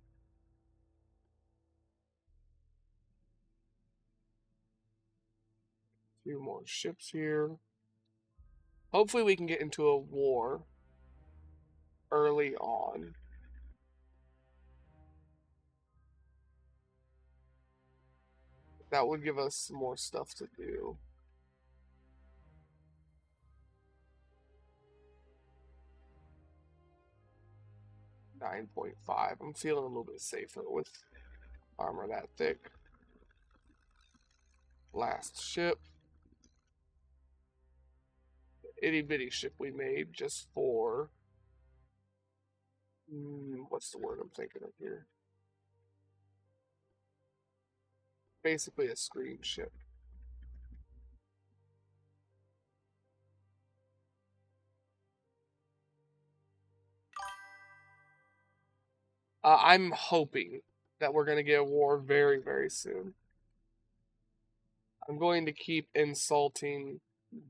A few more ships here. Hopefully we can get into a war early on. That would give us some more stuff to do. .5. I'm feeling a little bit safer with armor that thick. Last ship. Itty bitty ship we made just for what's the word I'm thinking of here? Basically a screen ship. I'm hoping that we're going to get a war very, very soon. I'm going to keep insulting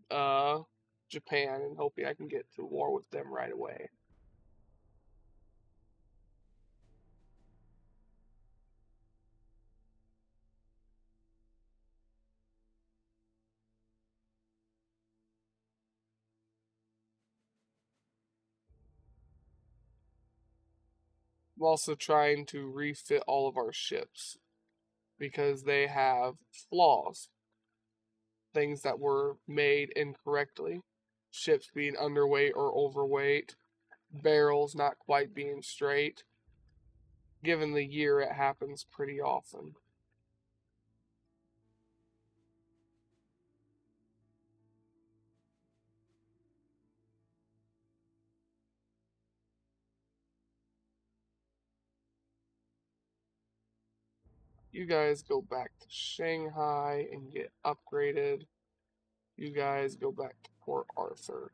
Japan and hoping I can get to war with them right away. I'm also trying to refit all of our ships because they have flaws, things that were made incorrectly, ships being underweight or overweight, barrels not quite being straight. Given the year, it happens pretty often. You guys go back to Shanghai and get upgraded. You guys go back to Port Arthur.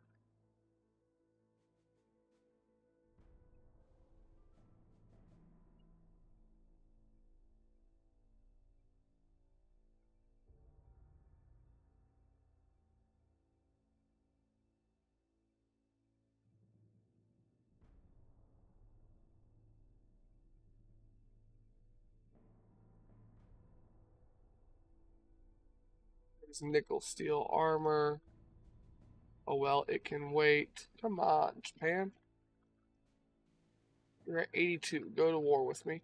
There's nickel steel armor. Oh well, it can wait. Come on, Japan. You're at 82. Go to war with me.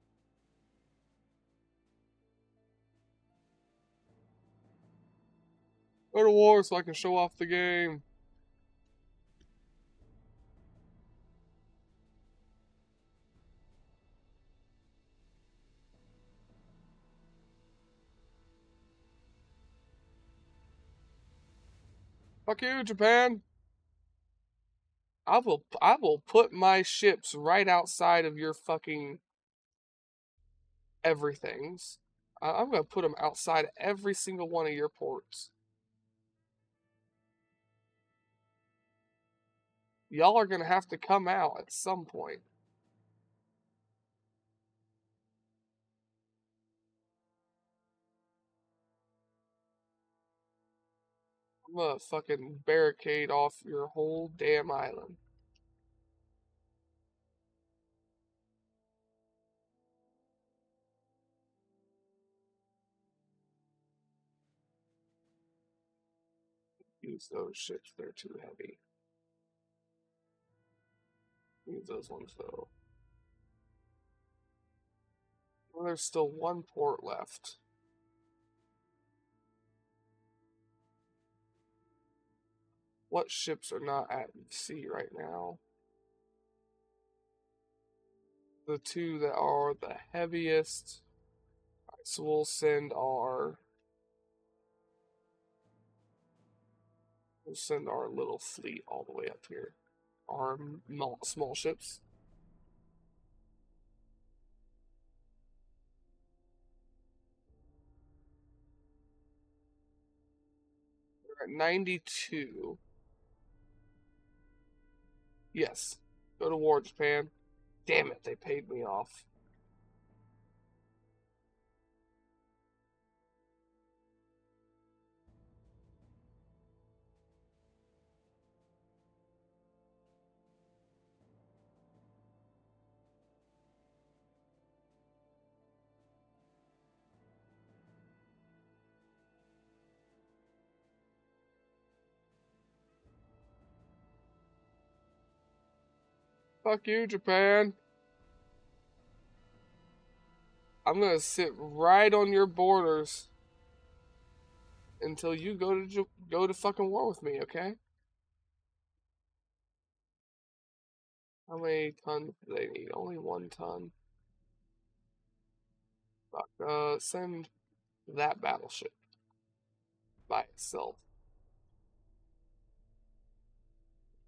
Go to war so I can show off the game. Fuck you, Japan. I will put my ships right outside of your fucking everything's. I'm gonna put them outside every single one of your ports. Y'all are gonna have to come out at some point. I'm gonna fucking barricade off your whole damn island. Use those ships, they're too heavy. Use those ones though. Well, there's still one port left. What ships are not at sea right now? The two that are the heaviest. Right, so we'll send our little fleet all the way up here. Our small ships. We're at 92. Yes. Go to war, Japan. Damn it, they paid me off. Fuck you, Japan. I'm gonna sit right on your borders until you go to fucking war with me, okay? How many tons do they need? Only 1 ton. Fuck. Send that battleship by itself.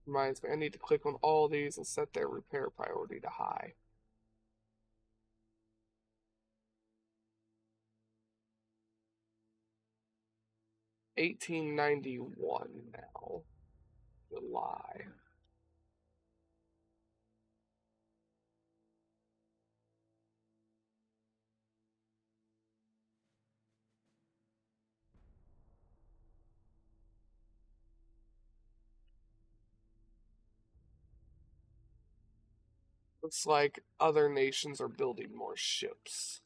Reminds me, I need to click on all these and set their repair priority to high. 1891 now. July. Looks like other nations are building more ships.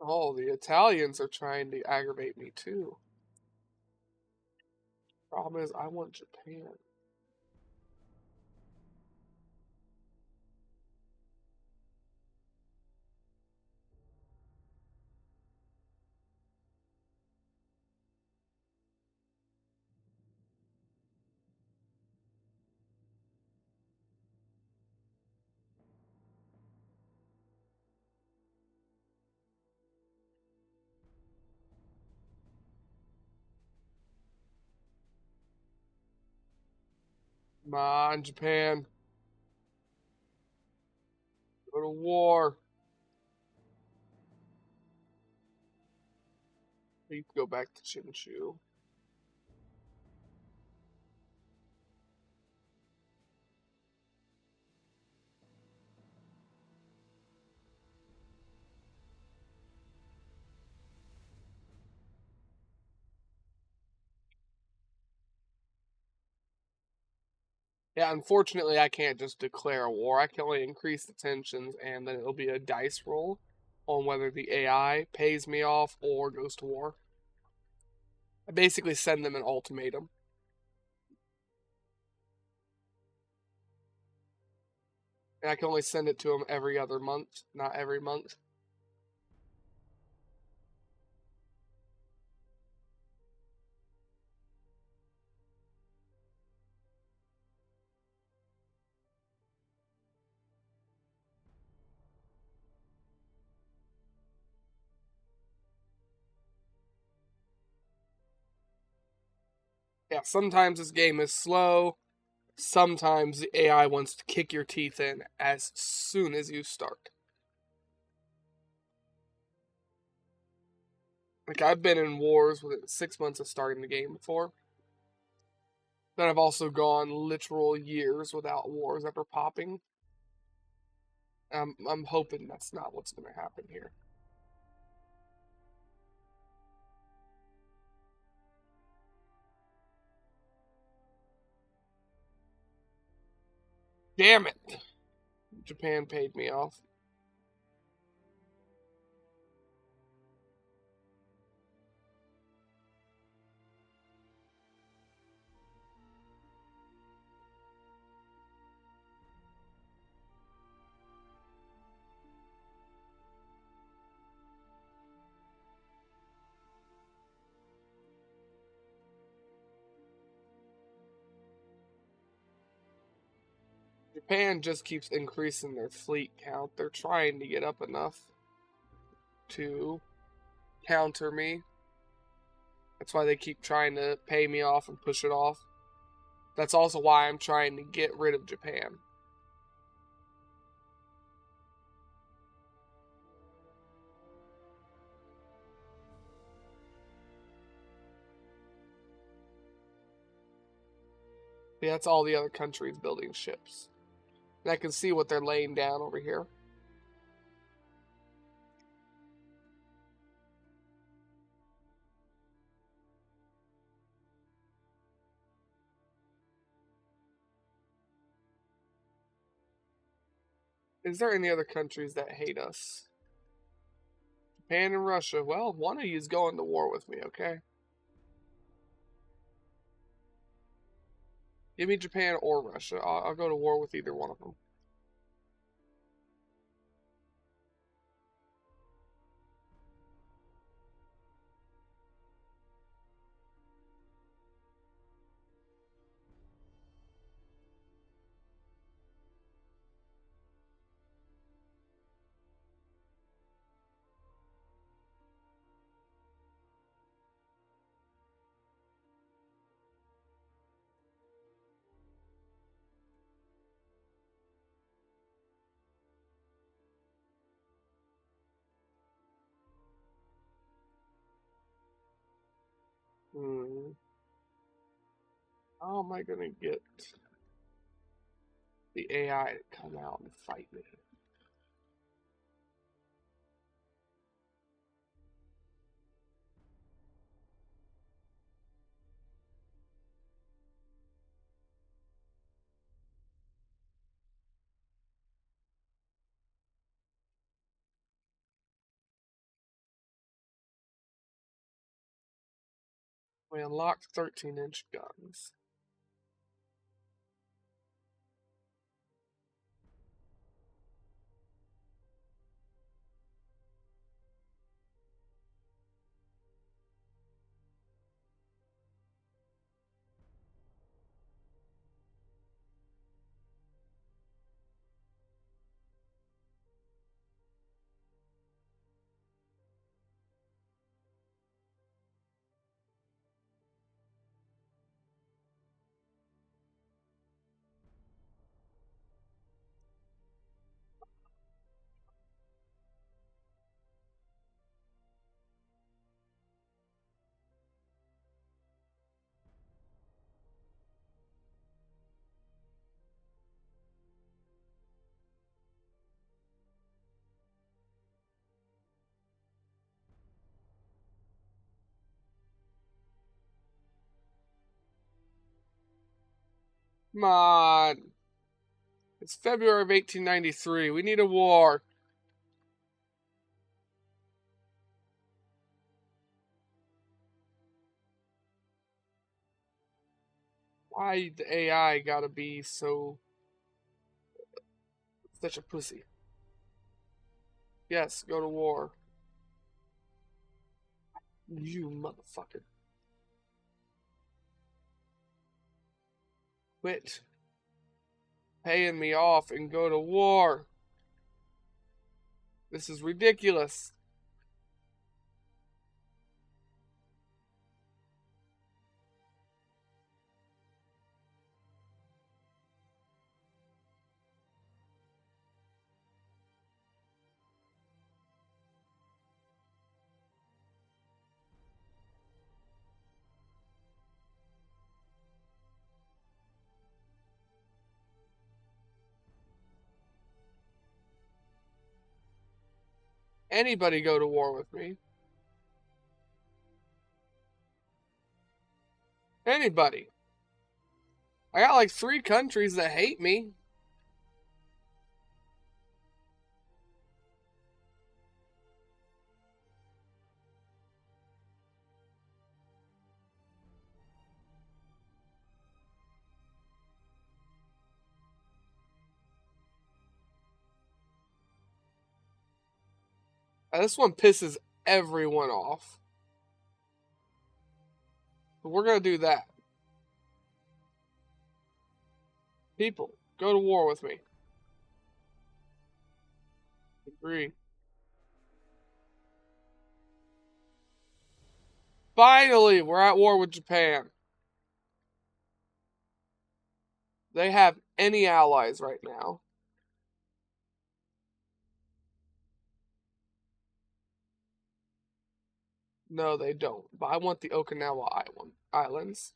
Oh, the Italians are trying to aggravate me too. Problem is, I want Japan. Come on, Japan. Go to war. You can go back to Chinchu. Yeah, unfortunately, I can't just declare a war. I can only increase the tensions, and then it'll be a dice roll on whether the AI pays me off or goes to war. I basically send them an ultimatum. And I can only send it to them every other month, not every month. Yeah, sometimes this game is slow. Sometimes the AI wants to kick your teeth in as soon as you start. Like, I've been in wars within 6 months of starting the game before. Then I've also gone literal years without wars ever popping. I'm hoping that's not what's going to happen here. Damn it! Japan paid me off. Japan just keeps increasing their fleet count. They're trying to get up enough to counter me. That's why they keep trying to pay me off and push it off. That's also why I'm trying to get rid of Japan. Yeah, that's all the other countries building ships. And I can see what they're laying down over here. Is there any other countries that hate us? Japan and Russia. Well, one of you is going to war with me, okay? Give me Japan or Russia. I'll go to war with either one of them. How am I gonna get the AI to come out and fight me? We unlocked 13-inch guns. Come on. It's February of 1893. We need a war. Why the AI gotta be so such a pussy? Yes, go to war. You motherfucker. Quit paying me off and go to war. This is ridiculous. Anybody go to war with me. Anybody. I got like 3 countries that hate me. This one pisses everyone off. But we're going to do that. People, go to war with me. Agree. Finally, we're at war with Japan. They have any allies right now. No, they don't. But I want the Okinawa Islands.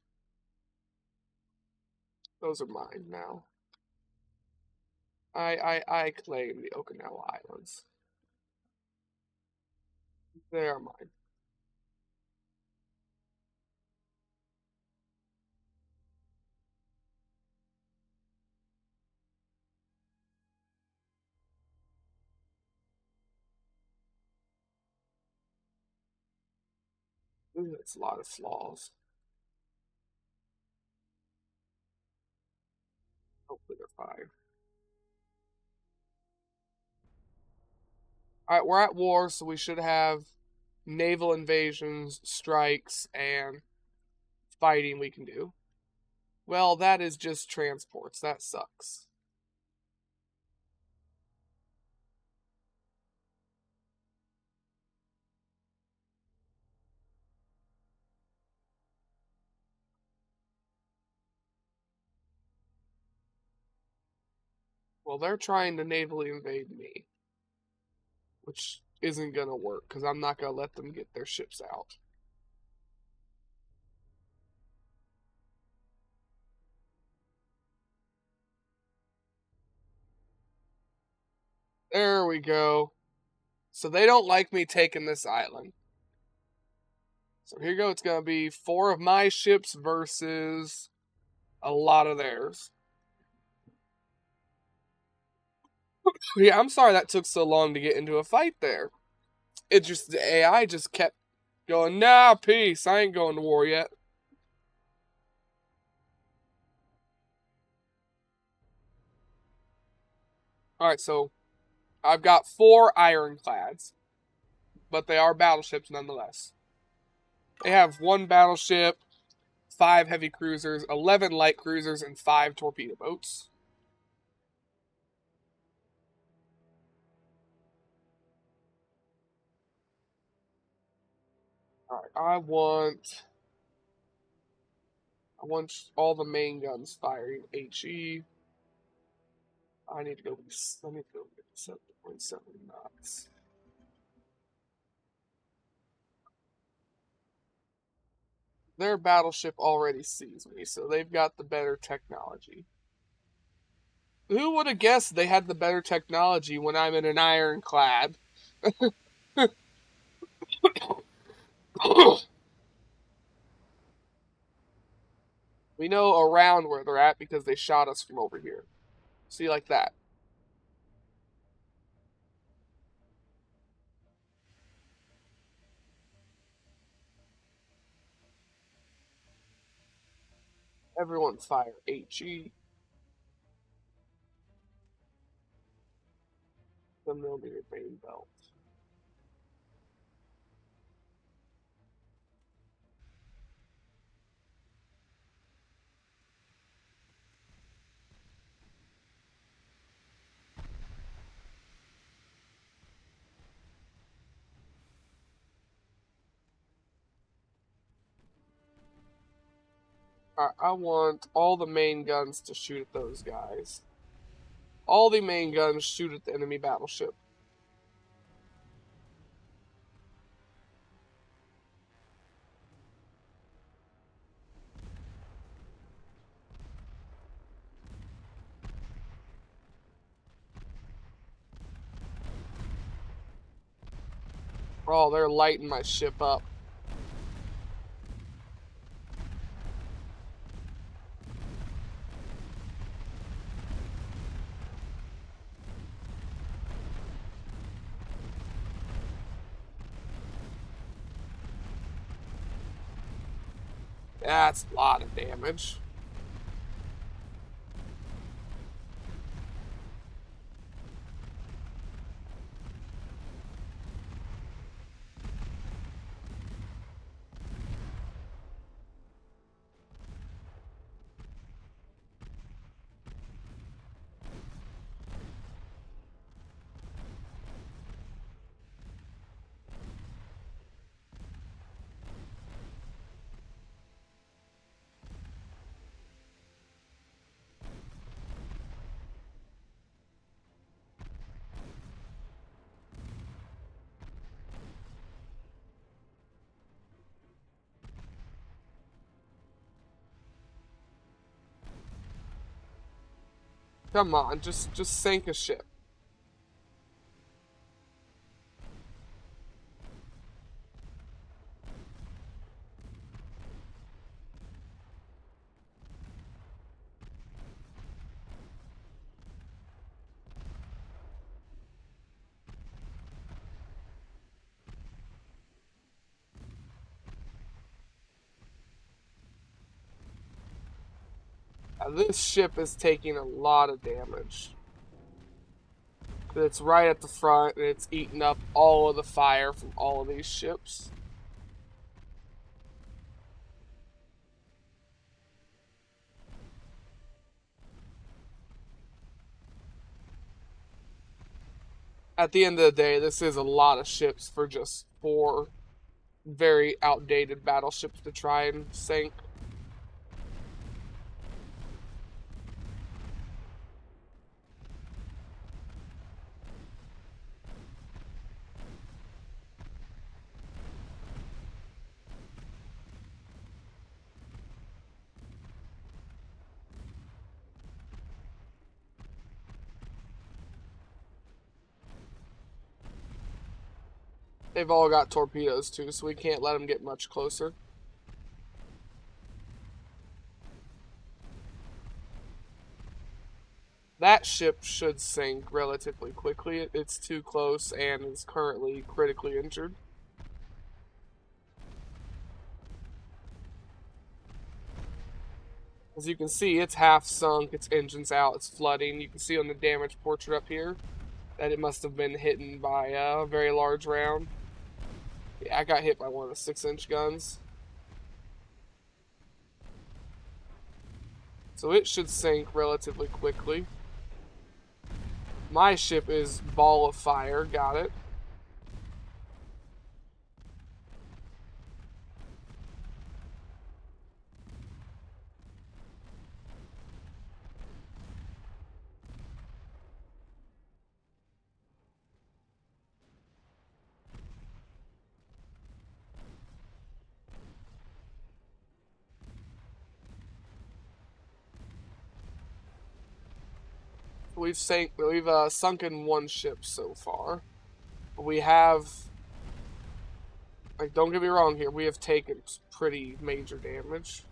Those are mine now. I claim the Okinawa Islands. They are mine. Ooh, that's a lot of flaws. Hopefully they're fine. Alright, we're at war, so we should have naval invasions, strikes, and fighting we can do. Well, that is just transports. That sucks. Well, they're trying to navally invade me, which isn't gonna work because I'm not gonna let them get their ships out. There we go. So they don't like me taking this island. So here you go. It's gonna be 4 of my ships versus a lot of theirs. Yeah, I'm sorry that took so long to get into a fight there. It just the AI just kept going, nah, peace. I ain't going to war yet. Alright, so I've got 4 ironclads, but they are battleships nonetheless. They have 1 battleship, 5 heavy cruisers, 11 light cruisers, and 5 torpedo boats. Alright, I want all the main guns firing HE. I need to go. I need to go get 7.7 knots. Their battleship already sees me, so they've got the better technology. Who would have guessed they had the better technology when I'm in an ironclad? We know around where they're at because they shot us from over here. See, like that. Everyone fire HE. 10mm main belt. I want all the main guns to shoot at those guys. All the main guns shoot at the enemy battleship. Oh, they're lighting my ship up. That's a lot of damage. Come on, just sink a ship. Now, this ship is taking a lot of damage. It's right at the front, and it's eating up all of the fire from all of these ships. At the end of the day, this is a lot of ships for just 4 very outdated battleships to try and sink. They've all got torpedoes too, so we can't let them get much closer. That ship should sink relatively quickly. It's too close and is currently critically injured. As you can see, it's half sunk, its engine's out, it's flooding. You can see on the damage portrait up here that it must have been hit by a very large round. Yeah, I got hit by one of the 6-inch guns. So it should sink relatively quickly. My ship is Ball of Fire, got it. We've sunken one ship so far. We have, like, don't get me wrong here, we have taken pretty major damage.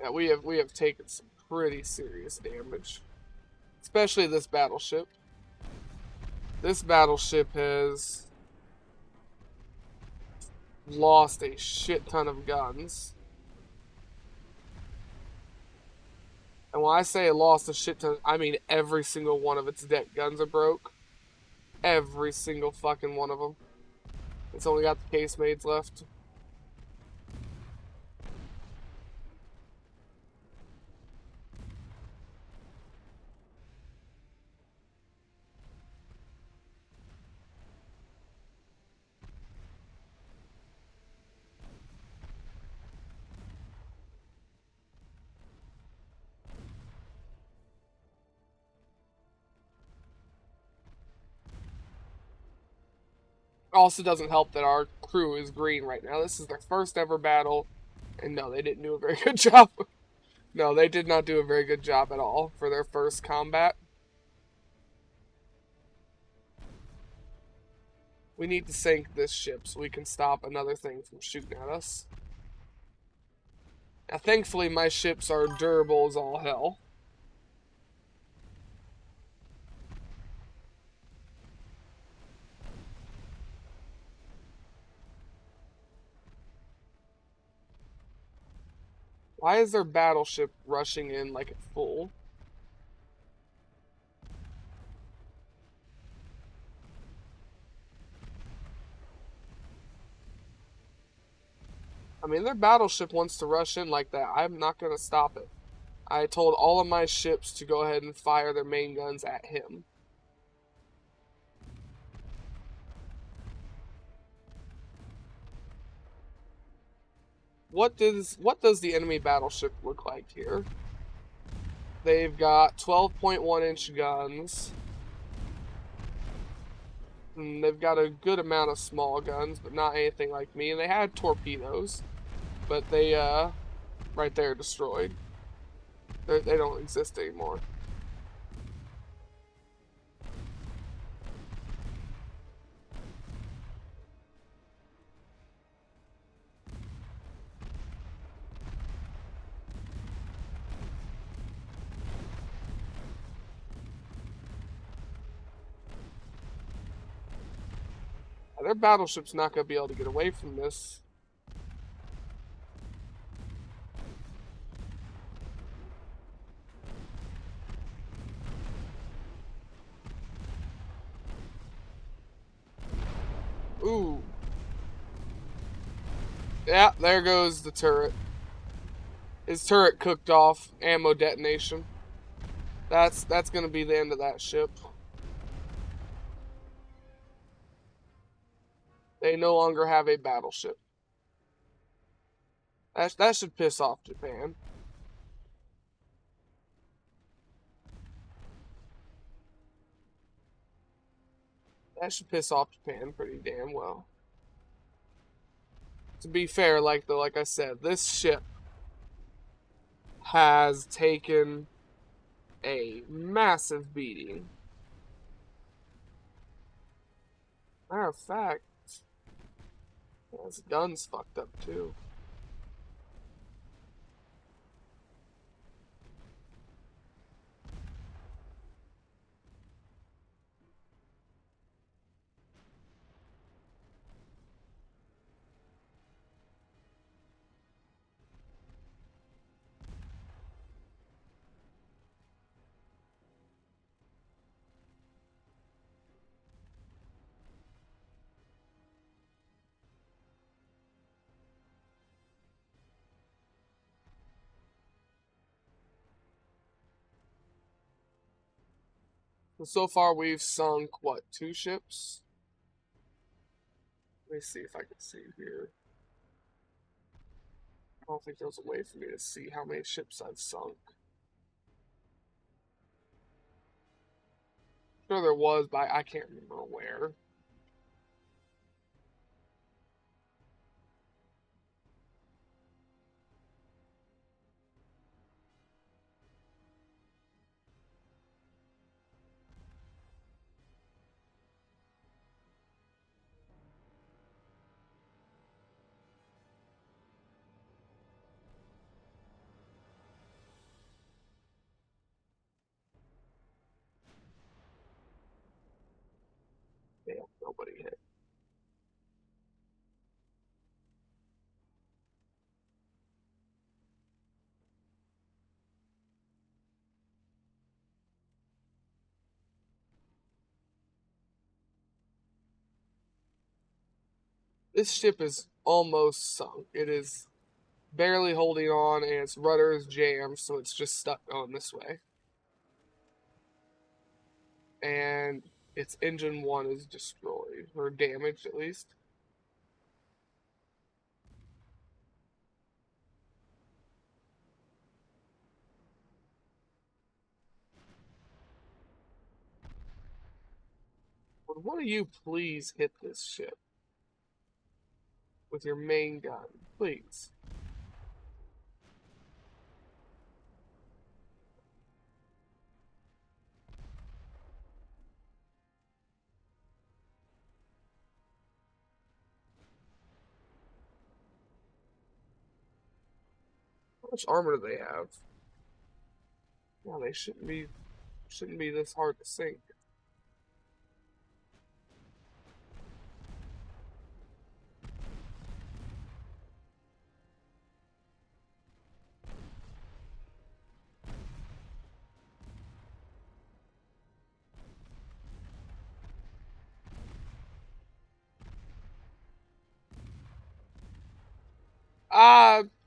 Yeah, we have taken some pretty serious damage. Especially this battleship. This battleship has lost a shit ton of guns. And when I say it lost a shit ton, I mean every single one of its deck guns are broke. Every single fucking one of them. It's only got the casemates left. Also doesn't help that our crew is green right now. This is their first ever battle. And no, they didn't do a very good job. No, they did not do a very good job at all for their first combat. We need to sink this ship so we can stop another thing from shooting at us. Now, thankfully, my ships are durable as all hell. Why is their battleship rushing in like it's full? I mean, their battleship wants to rush in like that. I'm not going to stop it. I told all of my ships to go ahead and fire their main guns at him. What does the enemy battleship look like here? They've got 12.1-inch guns. And they've got a good amount of small guns, but not anything like me. And they had torpedoes, but they, right there, destroyed. They don't exist anymore. Their battleship's not going to be able to get away from this. Ooh. Yeah, there goes the turret. His turret cooked off. Ammo detonation. That's going to be the end of that ship. They no longer have a battleship. That should piss off Japan. That should piss off Japan pretty damn well. To be fair, like I said, this ship has taken a massive beating. Matter of fact, his gun's fucked up too. So far, we've sunk, what, 2 ships? Let me see if I can see here. I don't think there's a way for me to see how many ships I've sunk. Sure there was, but I can't remember where. Damn, nobody hit. This ship is almost sunk. It is barely holding on, and its rudder is jammed, so it's just stuck going this way. And its engine 1 is destroyed, or damaged at least. Would one of you please hit this ship with your main gun? Please. How much armor do they have? Yeah, they shouldn't be this hard to sink.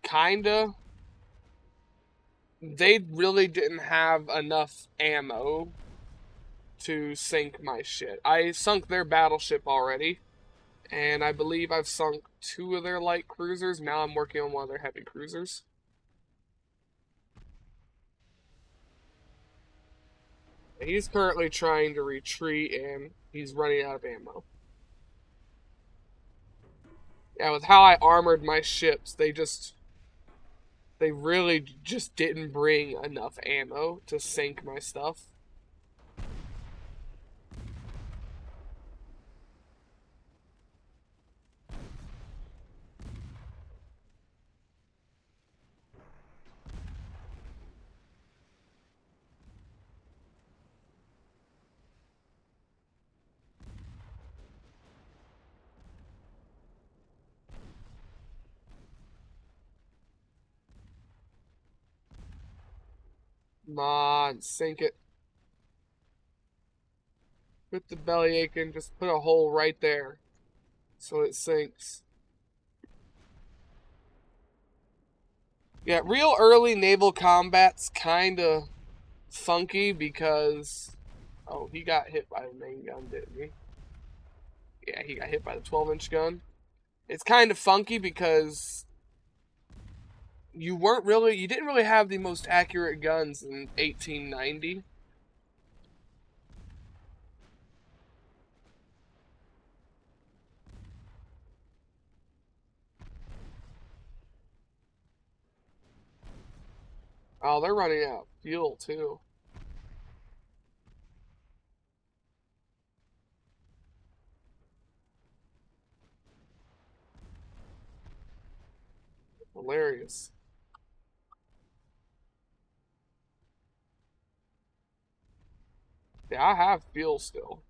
Kinda. They really didn't have enough ammo to sink my shit. I sunk their battleship already, and I believe I've sunk 2 of their light cruisers. Now I'm working on one of their heavy cruisers. He's currently trying to retreat, and he's running out of ammo. Yeah, with how I armored my ships, they really just didn't bring enough ammo to sink my stuff. Come on, sink it. Put the belly aching, just put a hole right there so it sinks. Yeah, real early naval combat's kind of funky because... Oh, he got hit by the main gun, didn't he? Yeah, he got hit by the 12-inch gun. It's kind of funky because you didn't really have the most accurate guns in 1890. Oh, they're running out of fuel too. Hilarious. Yeah, I have fuel still.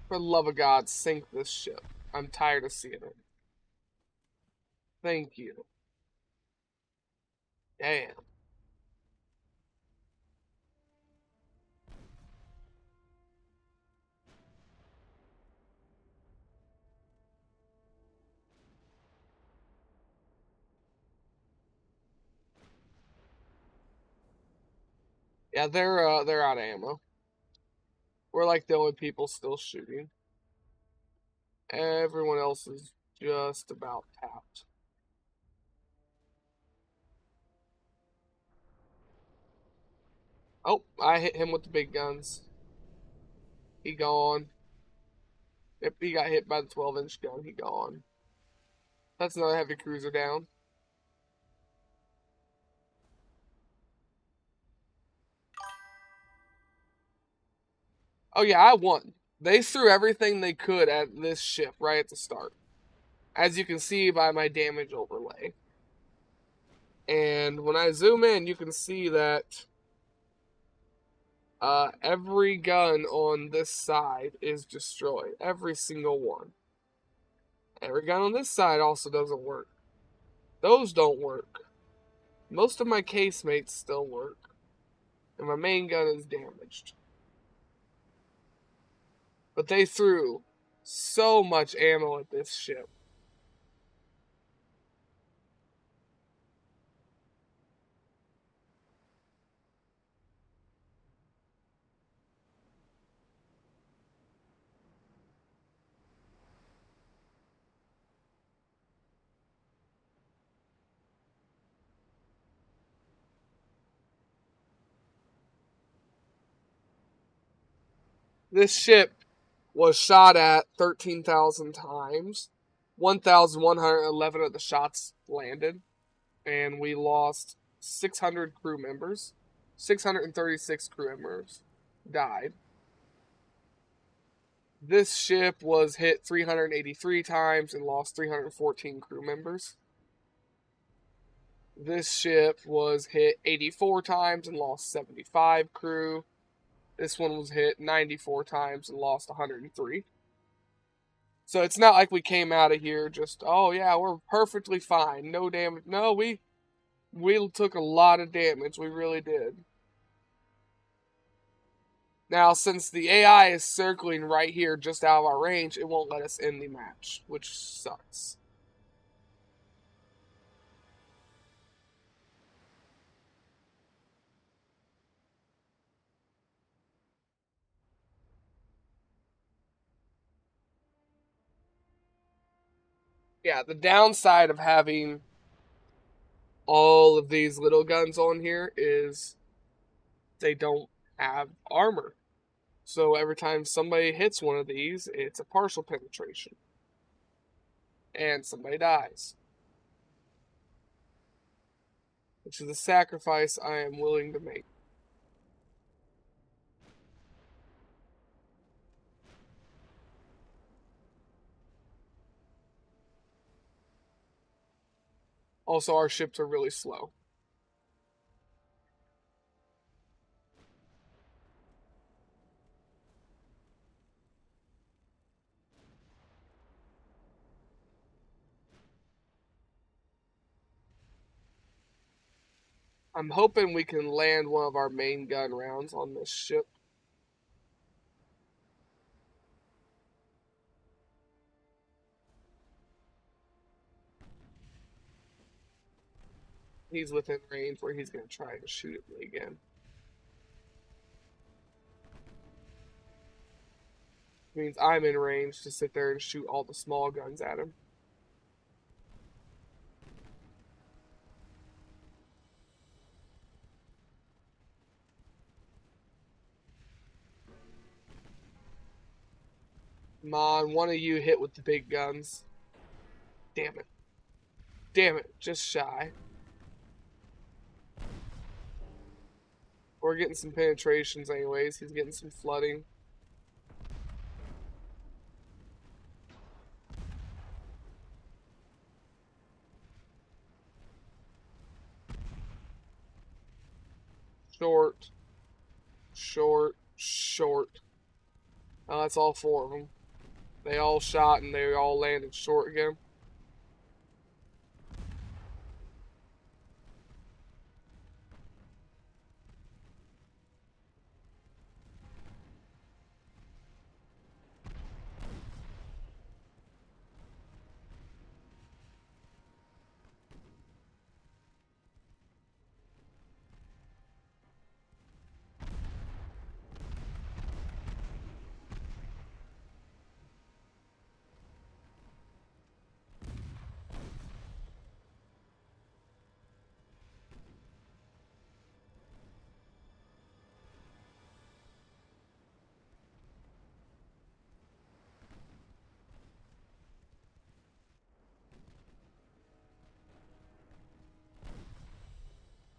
For the love of God, sink this ship. I'm tired of seeing it. Thank you. Damn. Yeah, they're out of ammo. We're like the only people still shooting. Everyone else is just about tapped. Oh, I hit him with the big guns. He gone. Yep, he got hit by the 12-inch gun. He gone. That's another heavy cruiser down. Oh yeah, I won. They threw everything they could at this ship right at the start. as you can see by my damage overlay. And when I zoom in, you can see that every gun on this side is destroyed. Every single one. Every gun on this side also doesn't work. Those don't work. Most of my casemates still work. And my main gun is damaged. But they threw so much ammo at this ship. This ship was shot at 13,000 times. 1,111 of the shots landed. And we lost 600 crew members. 636 crew members died. This ship was hit 383 times and lost 314 crew members. This ship was hit 84 times and lost 75 crew. This one was hit 94 times and lost 103. So it's not like we came out of here just, oh yeah, we're perfectly fine, no damage. No, we took a lot of damage. We really did. Now, since the AI is circling right here just out of our range, it won't let us end the match, which sucks. Yeah, the downside of having all of these little guns on here is they don't have armor. So every time somebody hits one of these, it's a partial penetration. And somebody dies. Which is a sacrifice I am willing to make. Also, our ships are really slow. I'm hoping we can land one of our main gun rounds on this ship. He's within range where he's going to try to shoot at me again. Means I'm in range to sit there and shoot all the small guns at him. Come on, one of you hit with the big guns. Damn it. Damn it, just shy. We're getting some penetrations anyways. He's getting some flooding. Short. Short. Short. Oh, that's all four of them. They all shot and they all landed short again.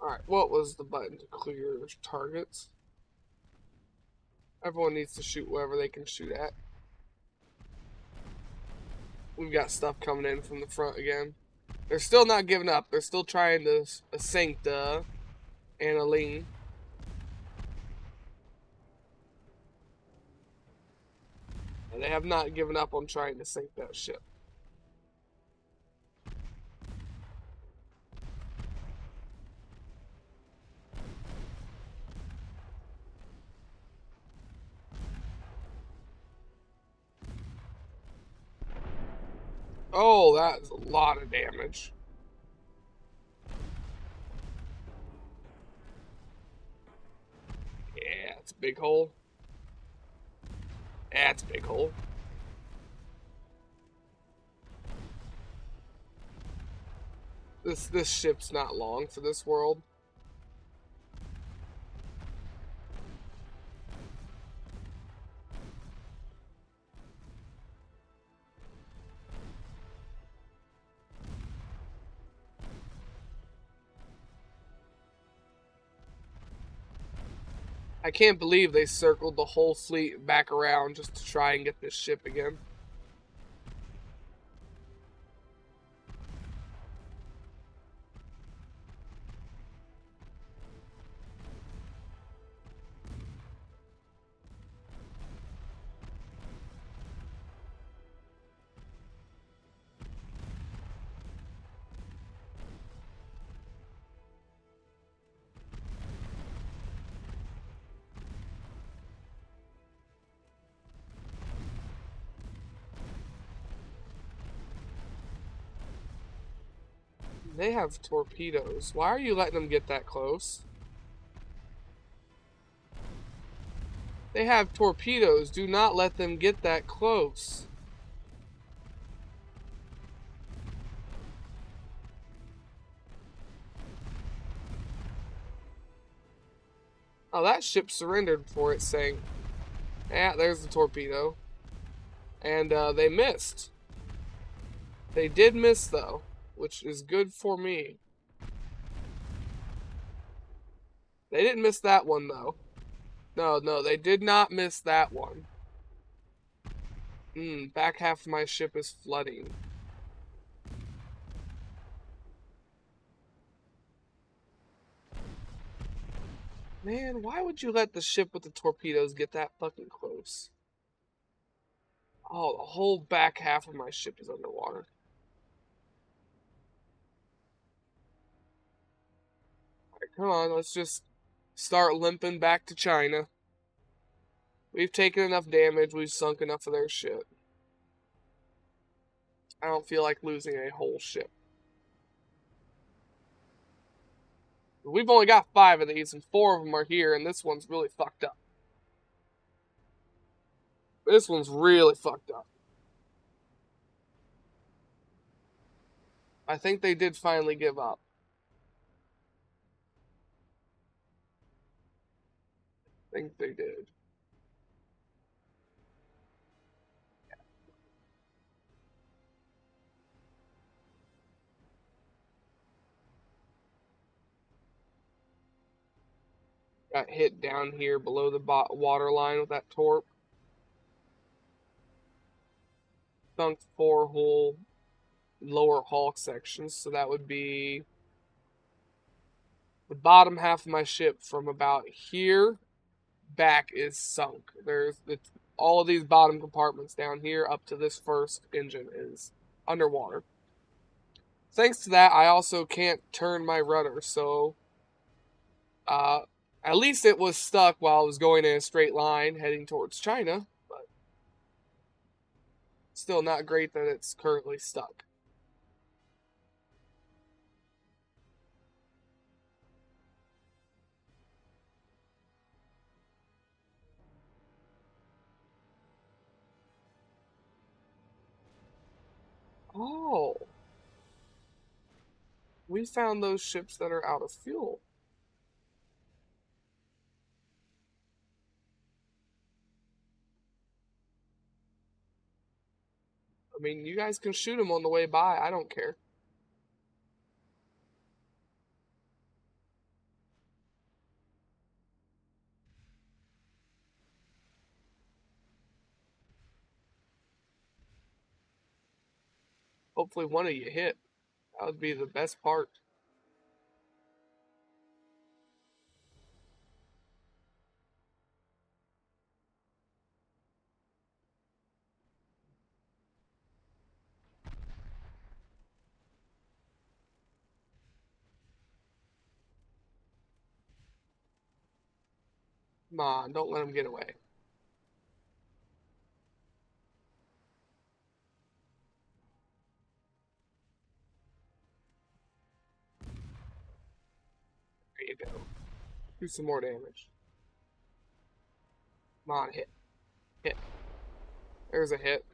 Alright, what was the button to clear targets? Everyone needs to shoot wherever they can shoot at. we've got stuff coming in from the front again. They're still not giving up. They're still trying to sink the Annaline. And they have not given up on trying to sink that ship. Oh, that's a lot of damage. Yeah, it's a big hole. Yeah, it's a big hole. This ship's not long for this world. I can't believe they circled the whole fleet back around just to try and get this ship again. They have torpedoes. Why are you letting them get that close? They have torpedoes. Do not let them get that close. Oh, that ship surrendered before it sank. Yeah, there's the torpedo. And they missed. They did miss, though, which is good for me. They didn't miss that one, though. No, they did not miss that one. Back half of my ship is flooding. Man, why would you let the ship with the torpedoes get that fucking close? Oh, the whole back half of my ship is underwater. Alright, come on, let's just start limping back to China. We've taken enough damage, we've sunk enough of their shit. I don't feel like losing a whole ship. We've only got 5 of these, and 4 of them are here, and this one's really fucked up. This one's really fucked up. I think they did finally give up. I think they did. Got hit down here below the water line with that torp. Sunk 4 whole lower hull sections, so that would be the bottom half of my ship from about here back is sunk. All of these bottom compartments down here up to this first engine is underwater. Thanks to that, I also can't turn my rudder, so at least it was stuck while I was going in a straight line heading towards China, but still not great that it's currently stuck. Oh, we found those ships that are out of fuel. I mean, you guys can shoot them on the way by. I don't care. Hopefully one of you hit. That would be the best part. Come on, don't let him get away. There you go. Do some more damage. Come on, hit. Hit. There's a hit.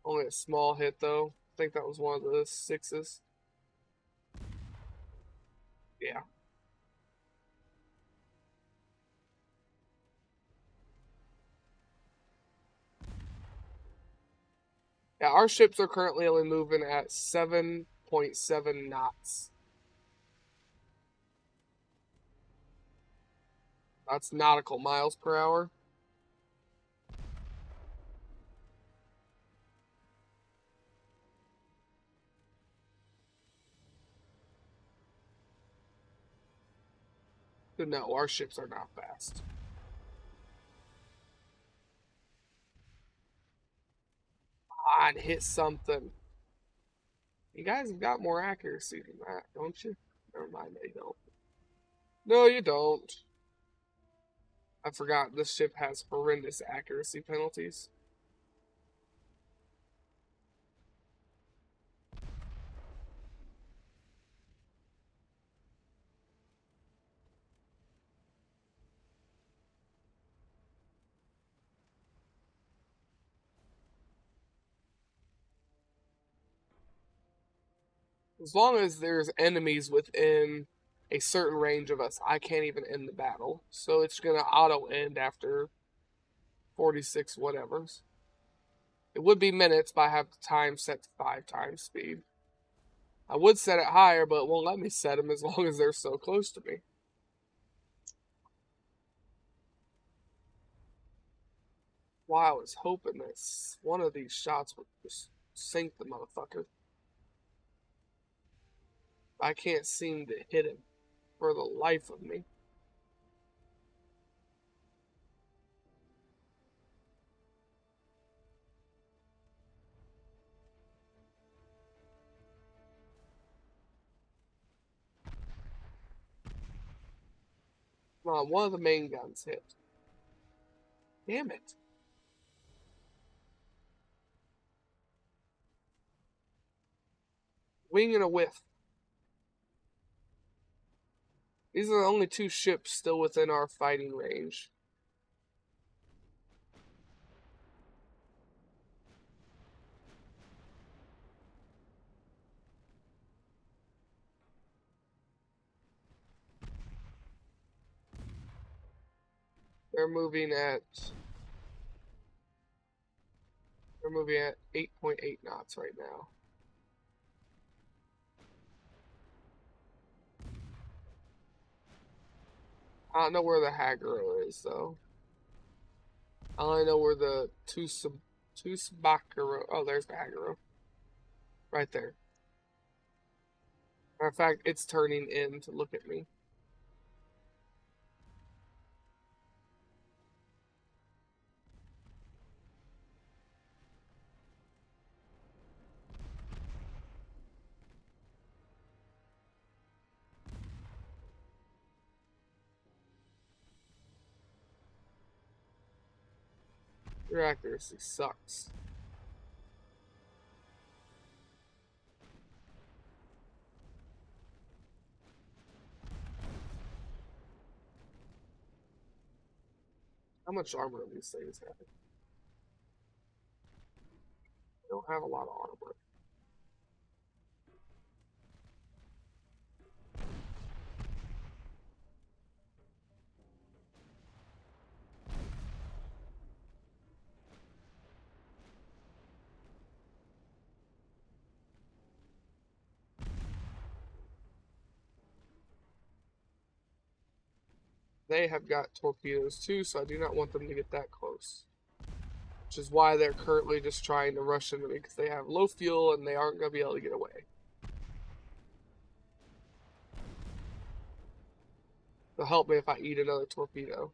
Only a small hit, though. I think that was one of the sixes. Yeah. Yeah, our ships are currently only moving at 7.7 knots. That's nautical miles per hour. So no, our ships are not fast. Come on, hit something. You guys have got more accuracy than that, don't you? Never mind, they don't. No, you don't. I forgot this ship has horrendous accuracy penalties. As long as there's enemies within a certain range of us, I can't even end the battle. So it's gonna auto end after 46 whatevers. It would be minutes, but I have the time set to 5 times speed. I would set it higher, but it won't let me set them as long as they're so close to me. Wow, I was hoping that one of these shots would just sink the motherfucker. I can't seem to hit him for the life of me. Come on, one of the main guns hit. Damn it. Wing and a whiff. These are the only two ships still within our fighting range. They're moving at 8.8 knots right now. I don't know where the Hagaro is though. I only know where the Tusbakaro. Oh, there's the Hagaro. Right there. Matter of fact, it's turning in to look at me. Your accuracy sucks. How much armor do these things have? They don't have a lot of armor. They have got torpedoes too, so I do not want them to get that close. which is why they're currently just trying to rush into me because they have low fuel and they aren't going to be able to get away. They'll help me if I eat another torpedo.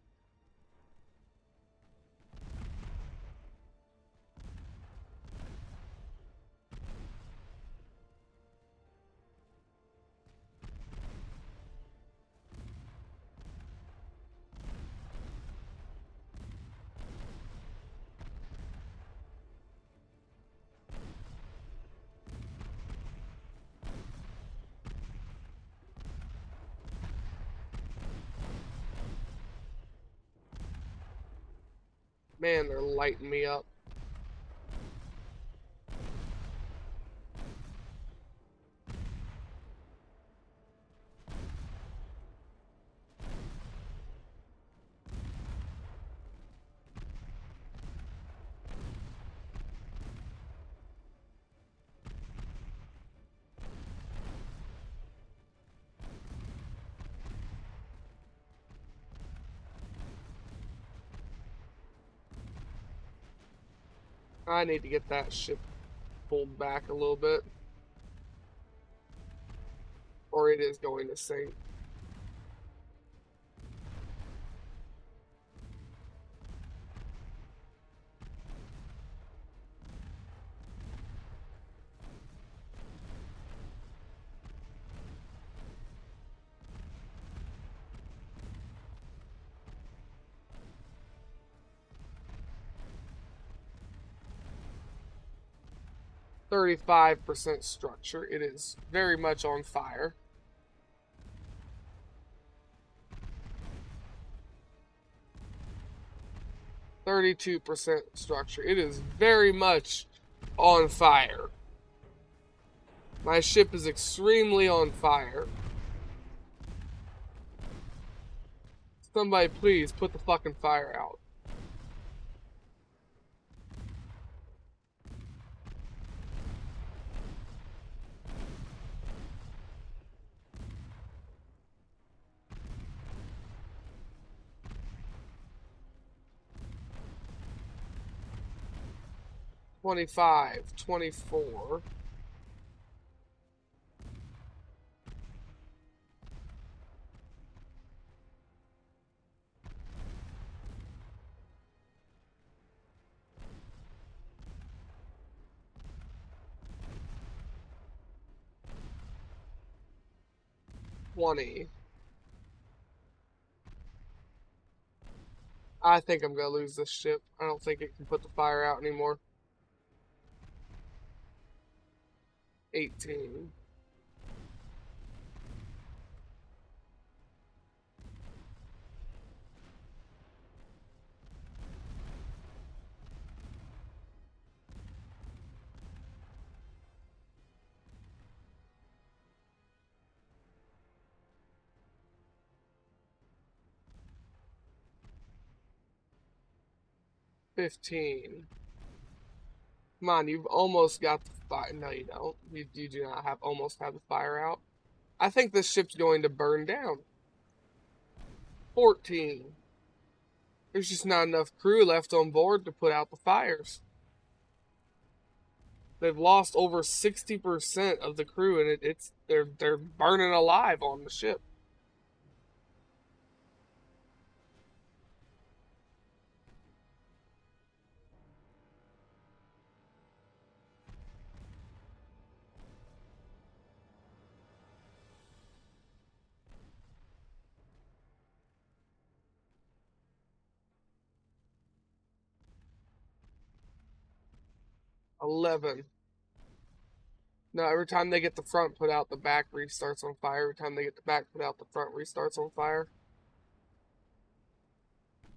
Man, they're lighting me up. I need to get that ship pulled back a little bit, or it is going to sink. %35 structure. It is very much on fire. 32% structure. It is very much on fire. My ship is extremely on fire. Somebody please put the fucking fire out. $25, $24. $20. I think I'm gonna lose this ship. I don't think it can put the fire out anymore. 18. $15. Come on, you've almost got the fire. No, you don't. You do not have almost have the fire out. I think this ship's going to burn down. 14. There's just not enough crew left on board to put out the fires. They've lost over 60% of the crew, and they're burning alive on the ship. $11. No, every time they get the front put out, the back restarts on fire. Every time they get the back put out, the front restarts on fire.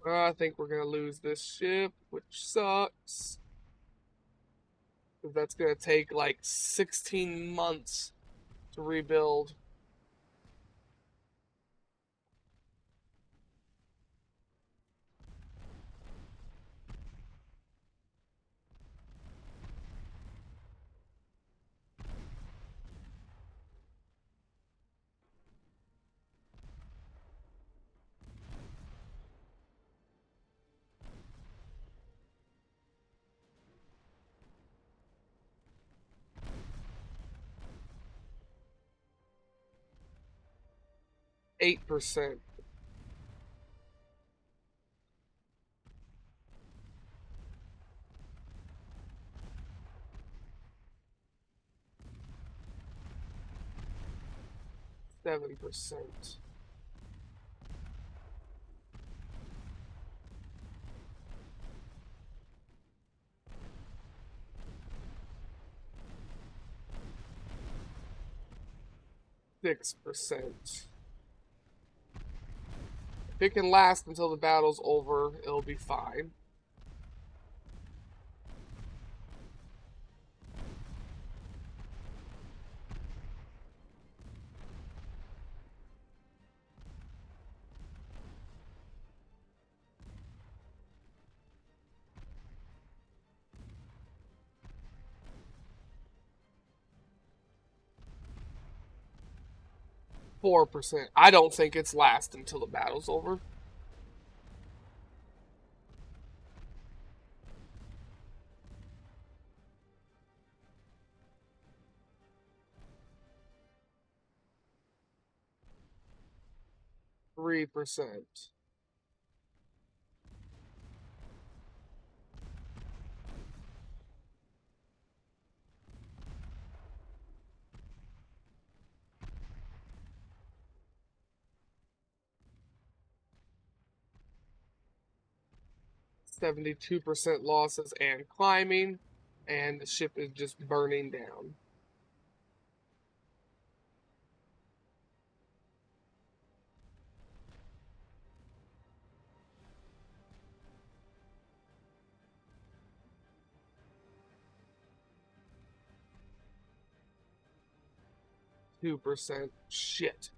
I think we're gonna lose this ship, which sucks. That's gonna take like 16 months to rebuild. 8%. %. 6%. If it can last until the battle's over, it'll be fine. 4%. I don't think it's last until the battle's over. 3%. 72% losses and climbing, and the ship is just burning down. %. Shit.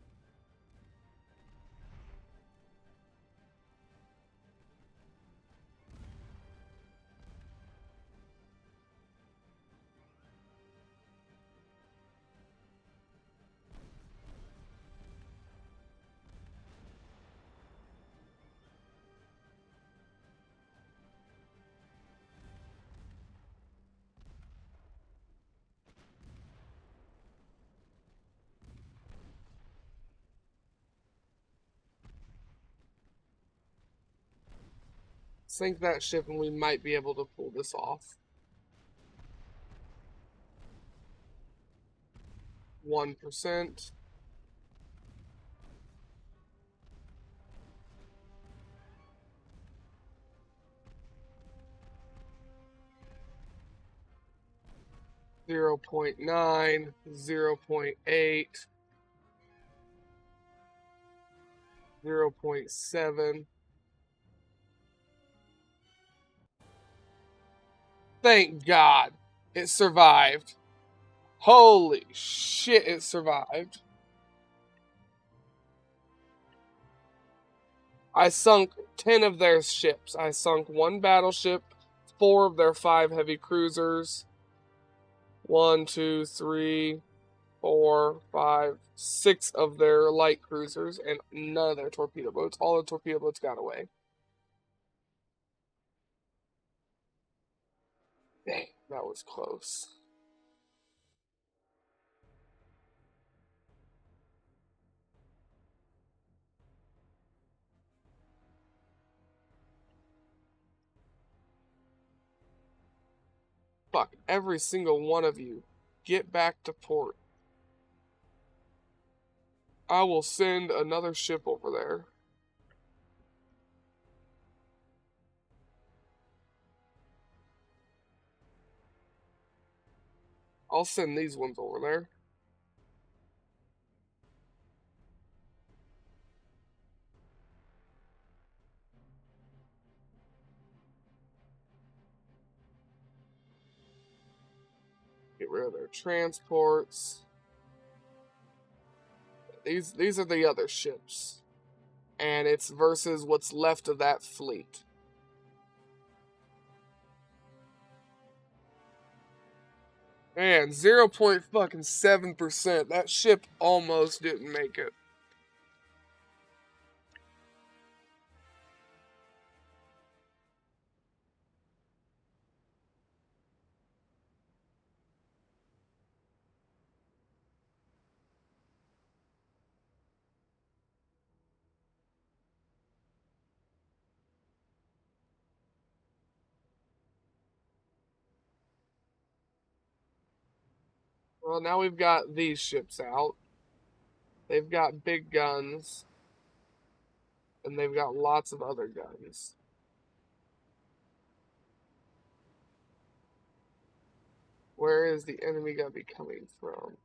Sink that ship and we might be able to pull this off. 1%. 0.9, 0.8, 0.7. Thank God it survived. Holy shit, it survived. I sunk 10 of their ships. I sunk 1 battleship, 4 of their 5 heavy cruisers. 1, 2, 3, 4, 5, 6 of their light cruisers, and none of their torpedo boats. All the torpedo boats got away. Dang, that was close. Fuck, every single one of you, get back to port. I will send another ship over there. I'll send these ones over there. Get rid of their transports. These are the other ships. And it's versus what's left of that fleet. Man, 0.7%. That ship almost didn't make it. Well, now we've got these ships out. They've got big guns, and they've got lots of other guns. Where is the enemy going to be coming from?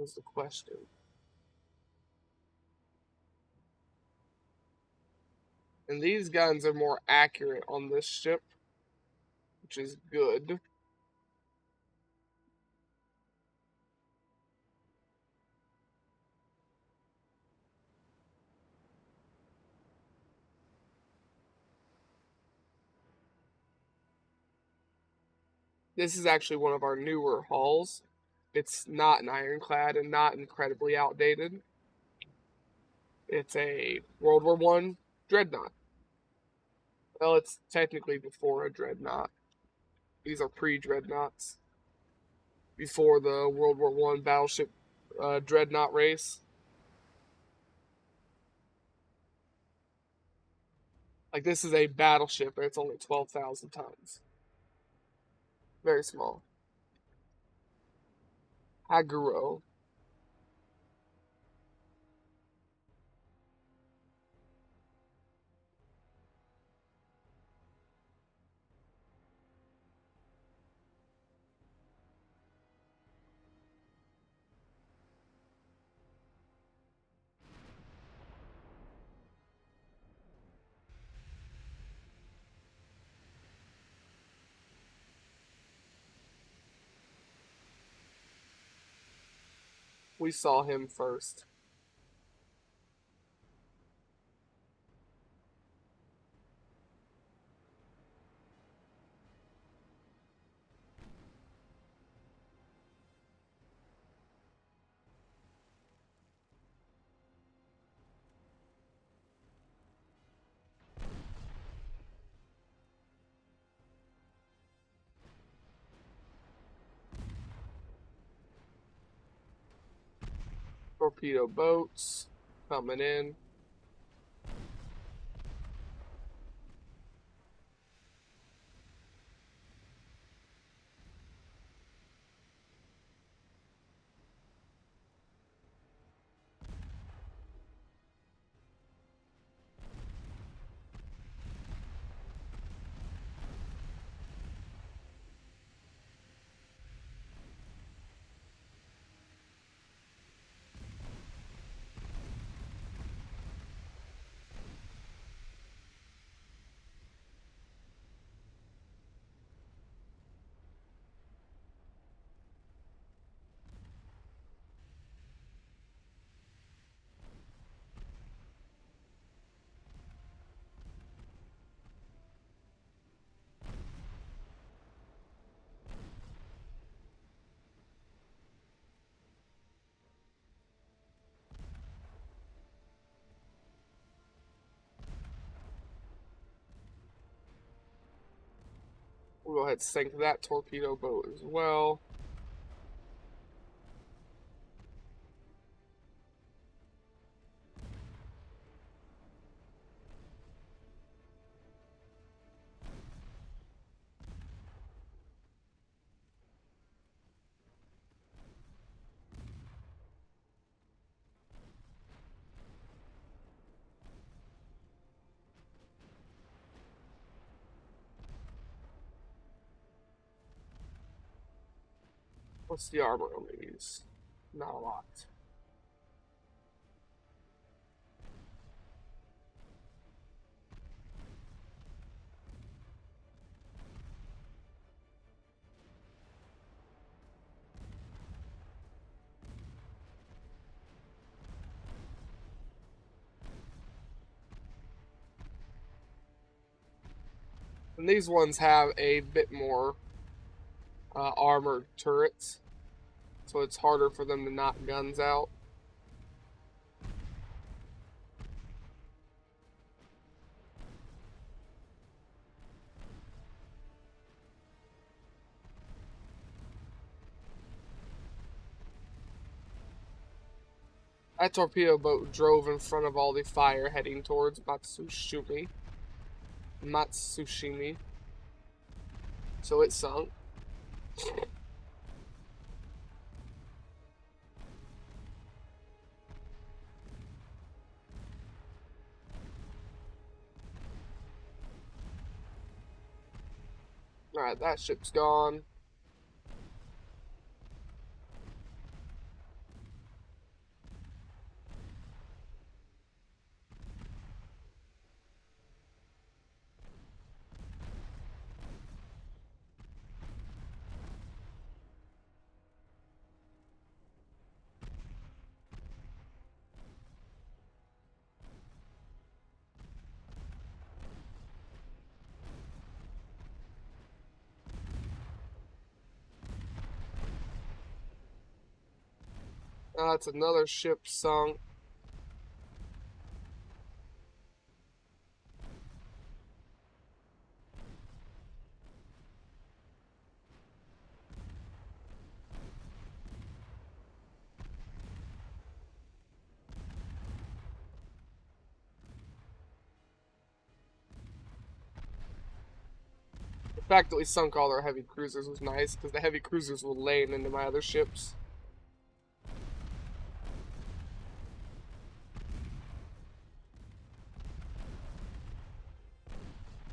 Is the question. And these guns are more accurate on this ship, which is good. This is actually one of our newer hulls. It's not an ironclad and not incredibly outdated. It's a World War One dreadnought. Well, it's technically before a dreadnought. These are pre-dreadnoughts, before the World War One battleship dreadnought race. Like this is a battleship, and it's only 12,000 tons. Very small. Haguro. We saw him first. Torpedo boats coming in. We'll go ahead and sink that torpedo boat as well. What's the armor on these? Not a lot. And these ones have a bit more armored turrets, so it's harder for them to knock guns out. That torpedo boat drove in front of all the fire heading towards Matsushumi. Matsushima. So it sunk. Alright, that ship's gone. That's another ship sunk. The fact that we sunk all our heavy cruisers was nice, because the heavy cruisers were laying into my other ships.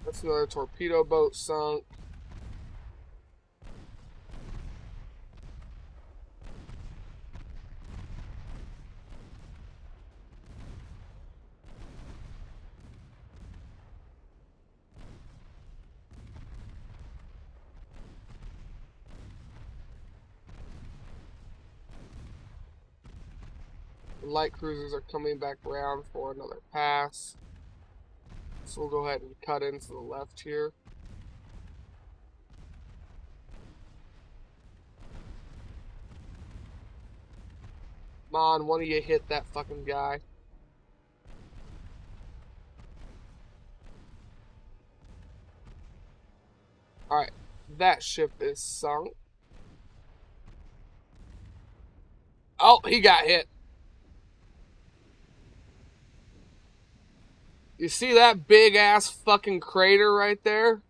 That's another torpedo boat sunk. The light cruisers are coming back around for another pass. So we'll go ahead and cut into the left here. Come on, one of you hit that fucking guy. Alright, that ship is sunk. Oh, he got hit. You see that big ass fucking crater right there?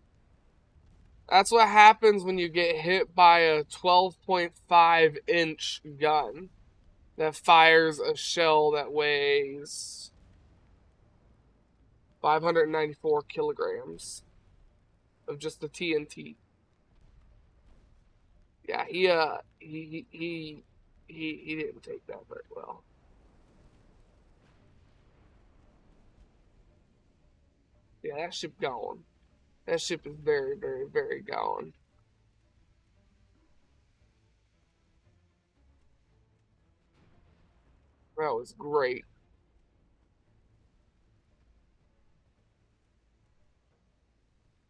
That's what happens when you get hit by a 12.5-inch gun that fires a shell that weighs 594 kilograms of just the TNT. Yeah, he didn't take that very well. Yeah, that ship gone. That ship is very, very, very gone. That was great.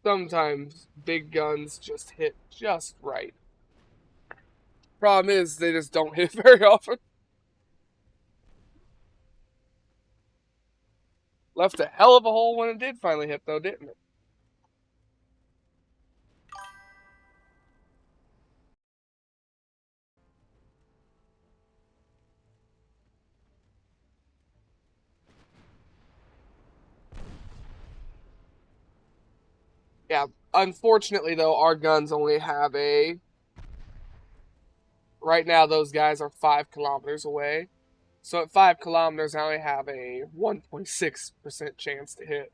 Sometimes big guns just hit just right. Problem is, they just don't hit very often. Left a hell of a hole when it did finally hit, though, didn't it? Yeah, unfortunately, though, our guns only have a. Right now, those guys are 5 kilometers away. So at 5 kilometers, I only have a 1.6% chance to hit.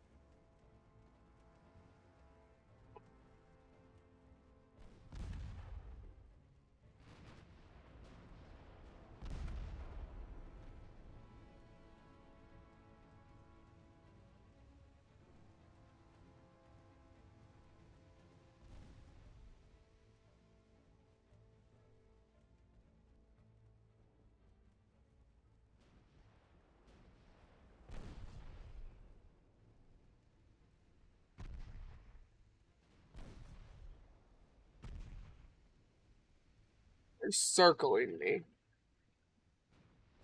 They're circling me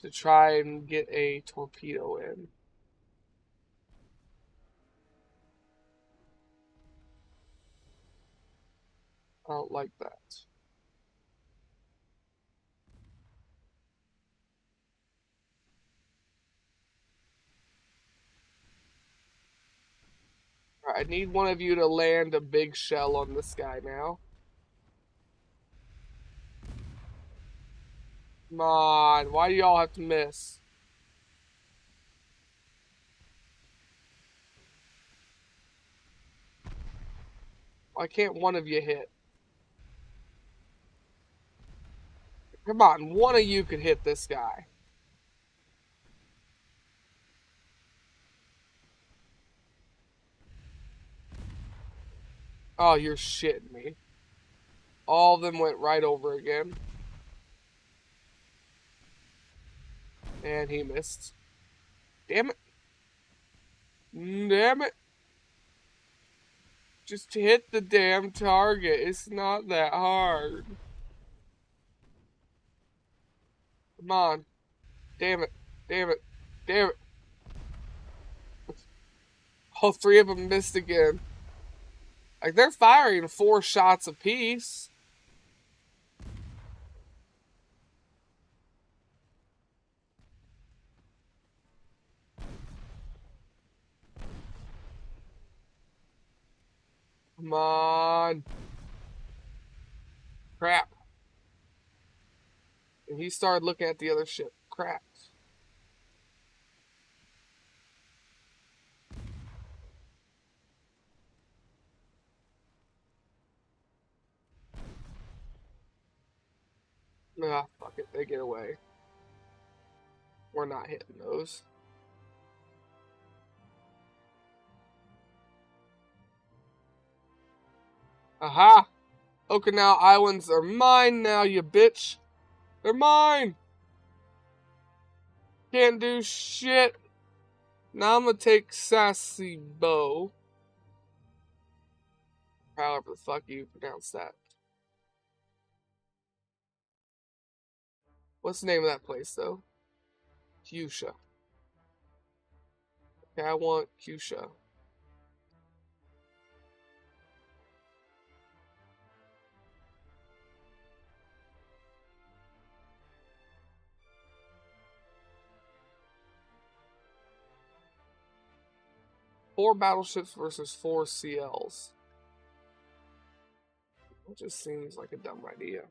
to try and get a torpedo in. I don't like that. I need one of you to land a big shell on this guy now. Come on, why do y'all have to miss? Why can't one of you hit? Come on, one of you could hit this guy. Oh, you're shitting me. All of them went right over again. And he missed. Damn it. Damn it. Just hit the damn target. It's not that hard. Come on. Damn it. Damn it. Damn it. All three of them missed again. Like, they're firing 4 shots apiece. Come on. Crap. And he started looking at the other ship. Crap. Ah, fuck it. They get away. We're not hitting those. Aha! Okinawa Islands are mine now, you bitch. They're mine. Can't do shit. Now I'm gonna take Sasebo. However the fuck you pronounce that. What's the name of that place, though? Kyusha. Okay, I want Kyusha. Four battleships versus 4 CLs. It just seems like a dumb idea.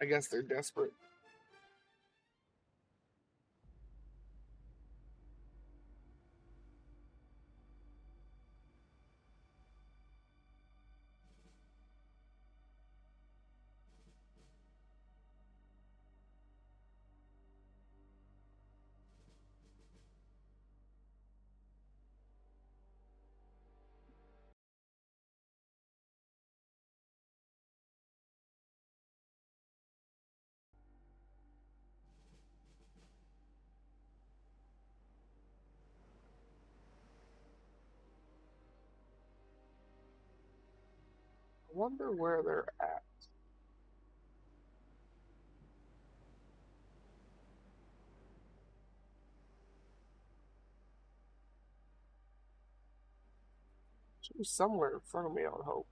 I guess they're desperate. I wonder where they're at. Should be somewhere in front of me, I would hope.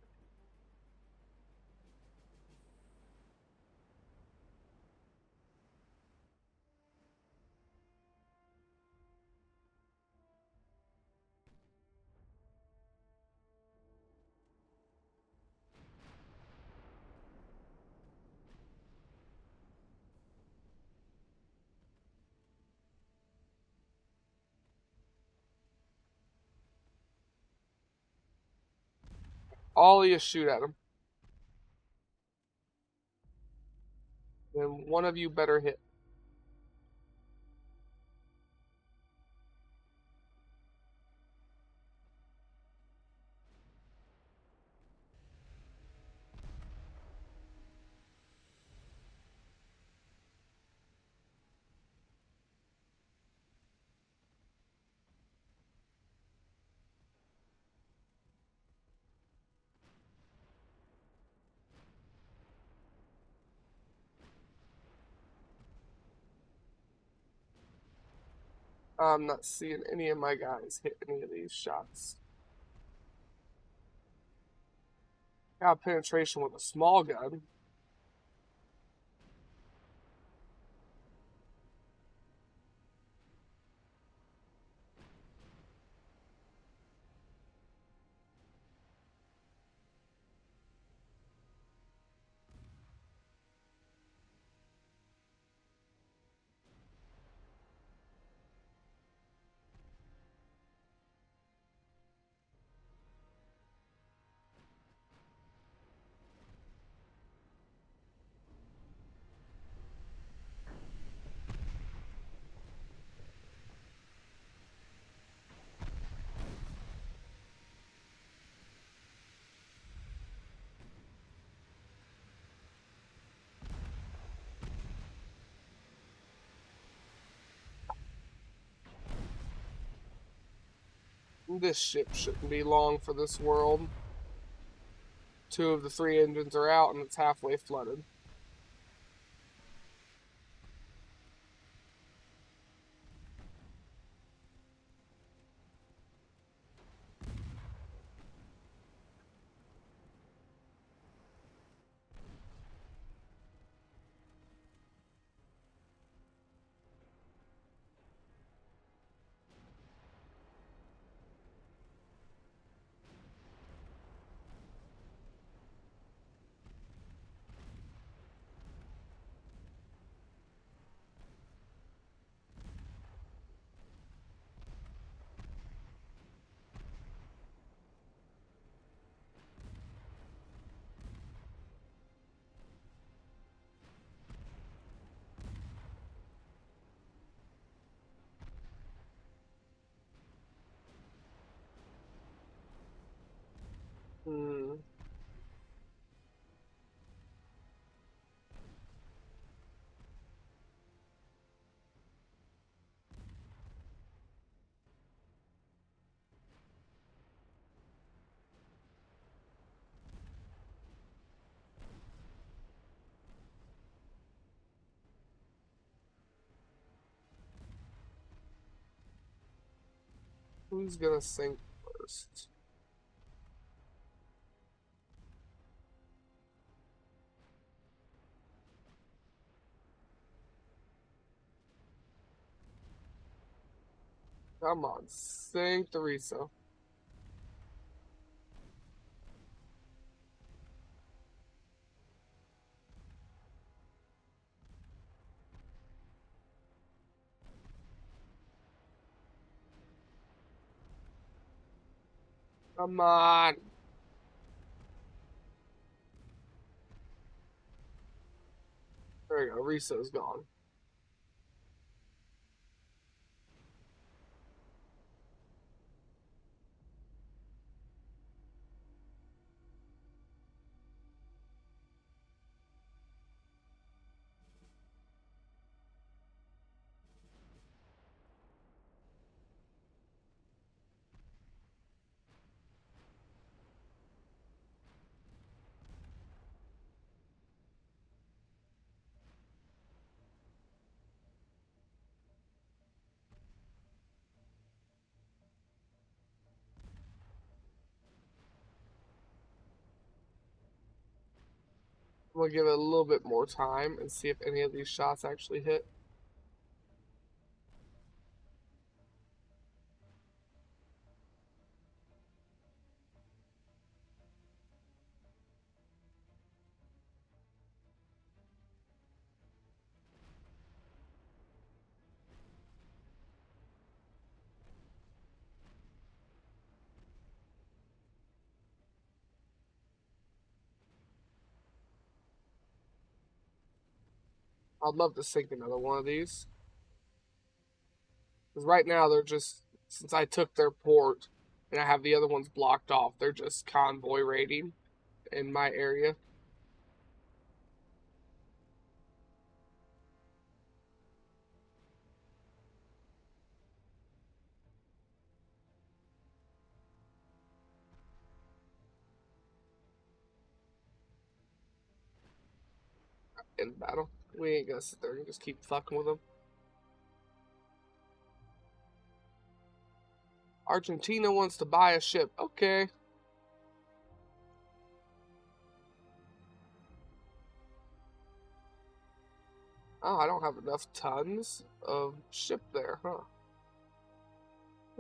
All of you shoot at him. Then one of you better hit. I'm not seeing any of my guys hit any of these shots. Got penetration with a small gun. This ship shouldn't be long for this world. 2 of the 3 engines are out and it's halfway flooded. Hmm. Who's gonna sink first? Come on, sink the Riso. Come on. There you go. Riso's gone. I'm gonna give it a little bit more time and see if any of these shots actually hit. I'd love to sink another one of these. Because right now they're just, since I took their port and I have the other ones blocked off, they're just convoy raiding in my area. In battle. We ain't gonna sit there and just keep fucking with them. Argentina wants to buy a ship. Okay. Oh, I don't have enough tons of ship there, huh?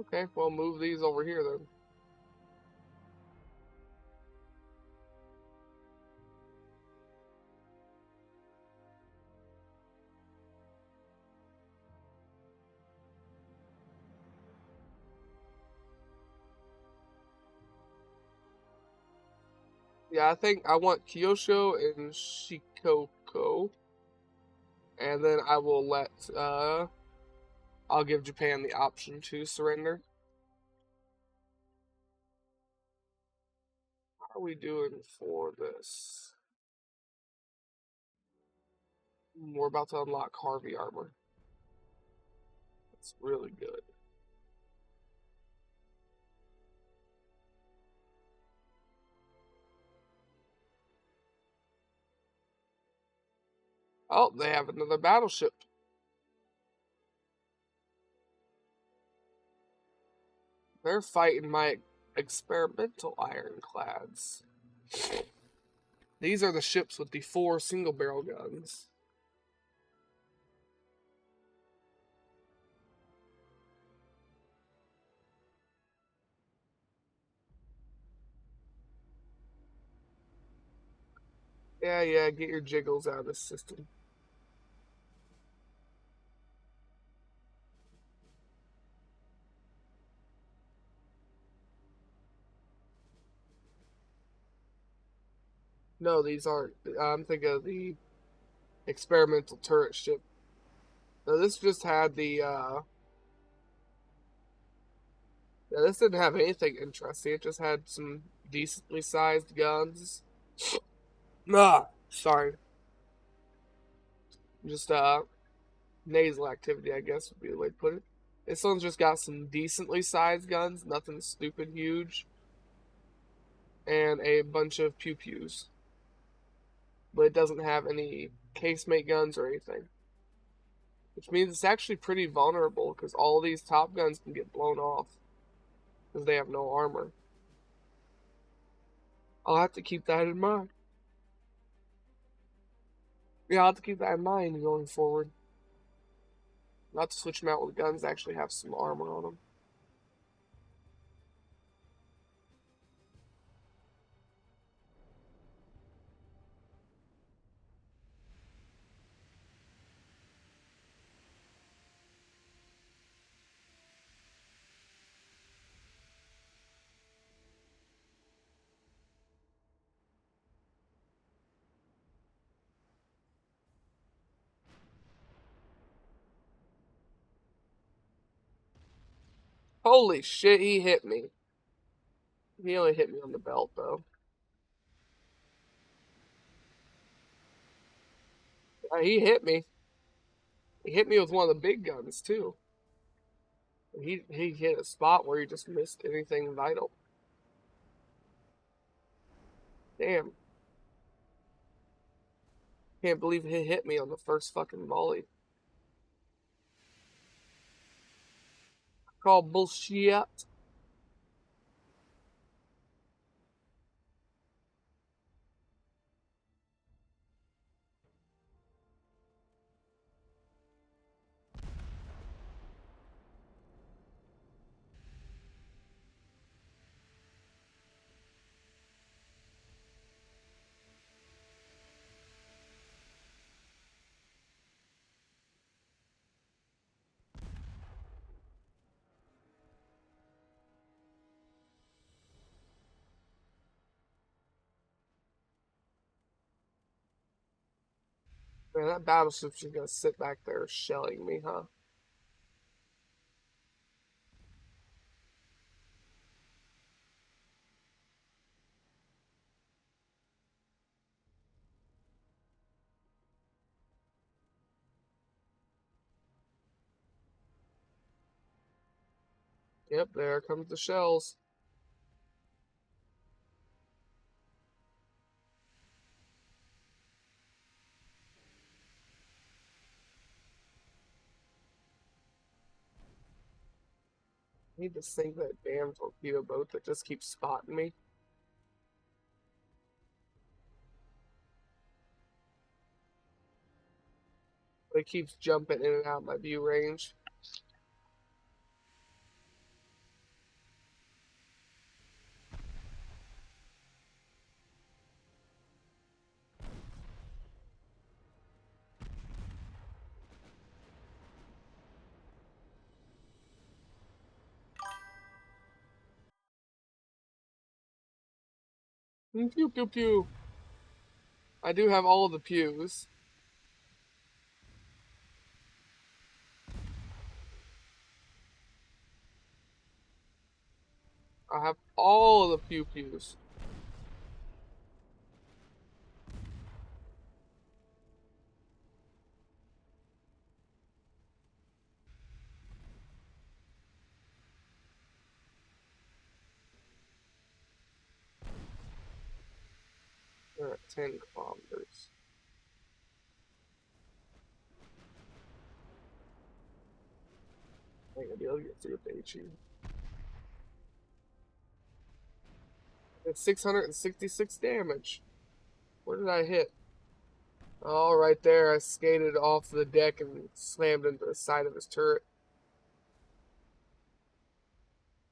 Okay, well, move these over here then. Yeah, I think I want Kyosho and Shikoku. And then I will I'll give Japan the option to surrender. How are we doing for this? We're about to unlock Harvey armor. That's really good. Oh, they have another battleship. They're fighting my experimental ironclads. These are the ships with the 4 single barrel guns. Yeah, get your jiggles out of the system. No, these aren't. I'm thinking of the experimental turret ship. Now, this just had the, yeah, this didn't have anything interesting. It just had some decently sized guns. Sorry. Just, nasal activity, I guess would be the way to put it. This one's just got some decently sized guns, nothing stupid huge, and a bunch of pew pews. But it doesn't have any casemate guns or anything. Which means it's actually pretty vulnerable because all these top guns can get blown off because they have no armor. I'll have to keep that in mind. Yeah, I'll have to keep that in mind going forward. Not to switch them out with guns that actually have some armor on them. Holy shit, he hit me. He only hit me on the belt, though. He hit me. He hit me with one of the big guns, too. He hit a spot where he just missed anything vital. Damn. Can't believe he hit me on the first fucking volley. Call bullshit. Man, that battleship's just gonna sit back there shelling me, huh? Yep, there comes the shells. I need to sink that damn torpedo boat that just keeps spotting me. It keeps jumping in and out of my view range. Pew pew pew. I do have all of the pews. I have all of the pew pews. They're at 10 kilometers. I ain't gonna be able to get through with HE. It's 666 damage. Where did I hit? Oh, right there. I skated off the deck and slammed into the side of his turret.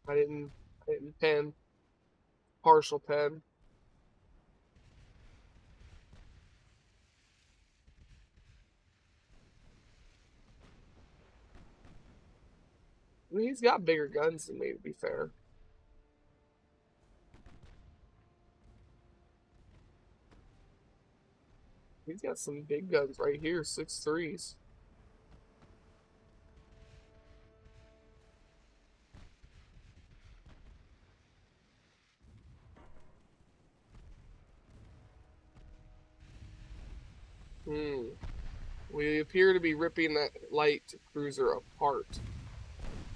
I didn't pen. Partial pen. I mean, he's got bigger guns than me, to be fair. He's got some big guns right here, 6.3s. Hmm. We appear to be ripping that light cruiser apart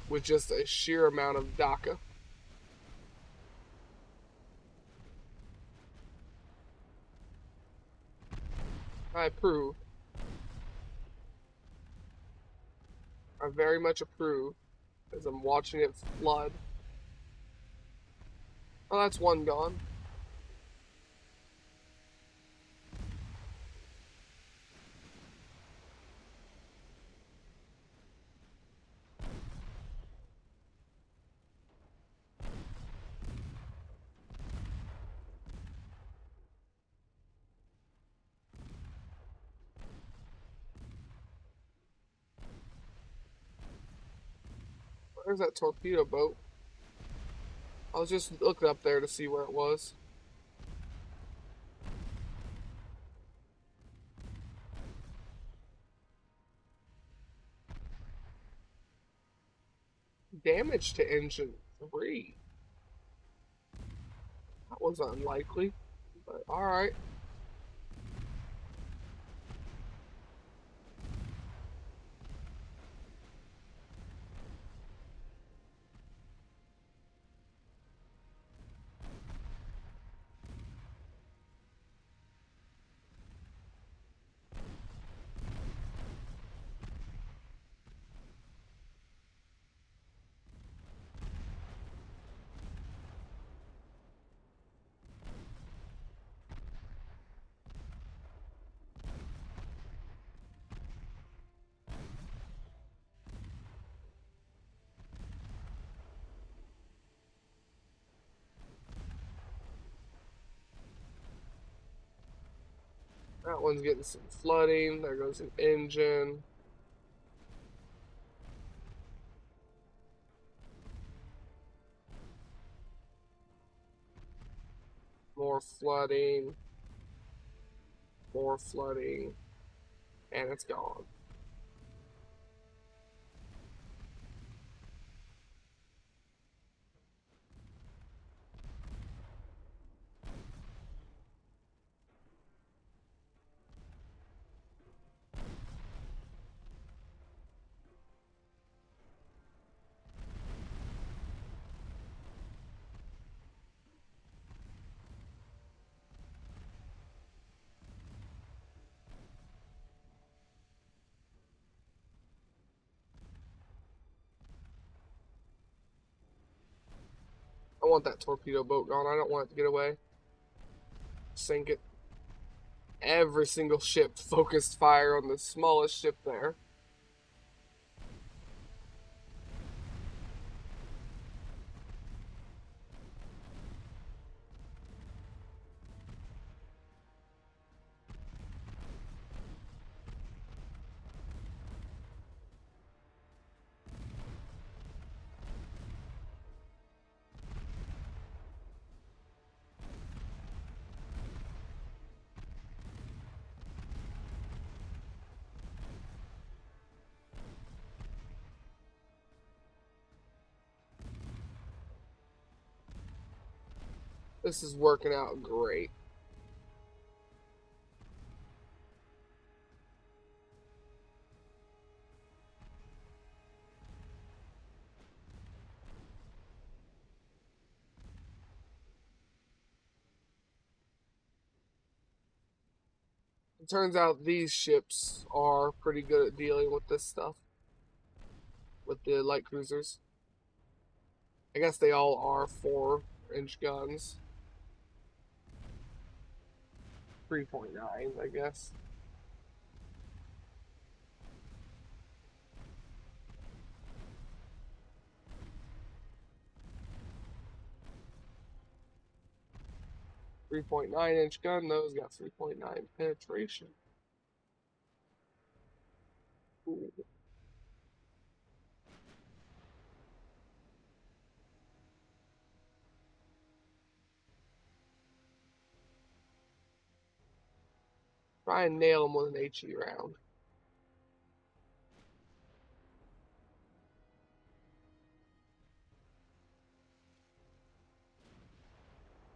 with just a sheer amount of DACA. I approve. I very much approve as I'm watching it flood. Oh, that's one gone. Where's that torpedo boat? I was just looking up there to see where it was. Damage to engine 3. That was unlikely, but alright. That one's getting some flooding. There goes an engine. More flooding. More flooding. And it's gone. I want that torpedo boat gone. I don't want it to get away. Sink it. Every single ship focused fire on the smallest ship there. This is working out great. It turns out these ships are pretty good at dealing with this stuff. with the light cruisers. I guess they all are 4-inch guns. 3.9, I guess. .9-inch gun, those got 3.9 penetration. Ooh. Try and nail him with an HE round.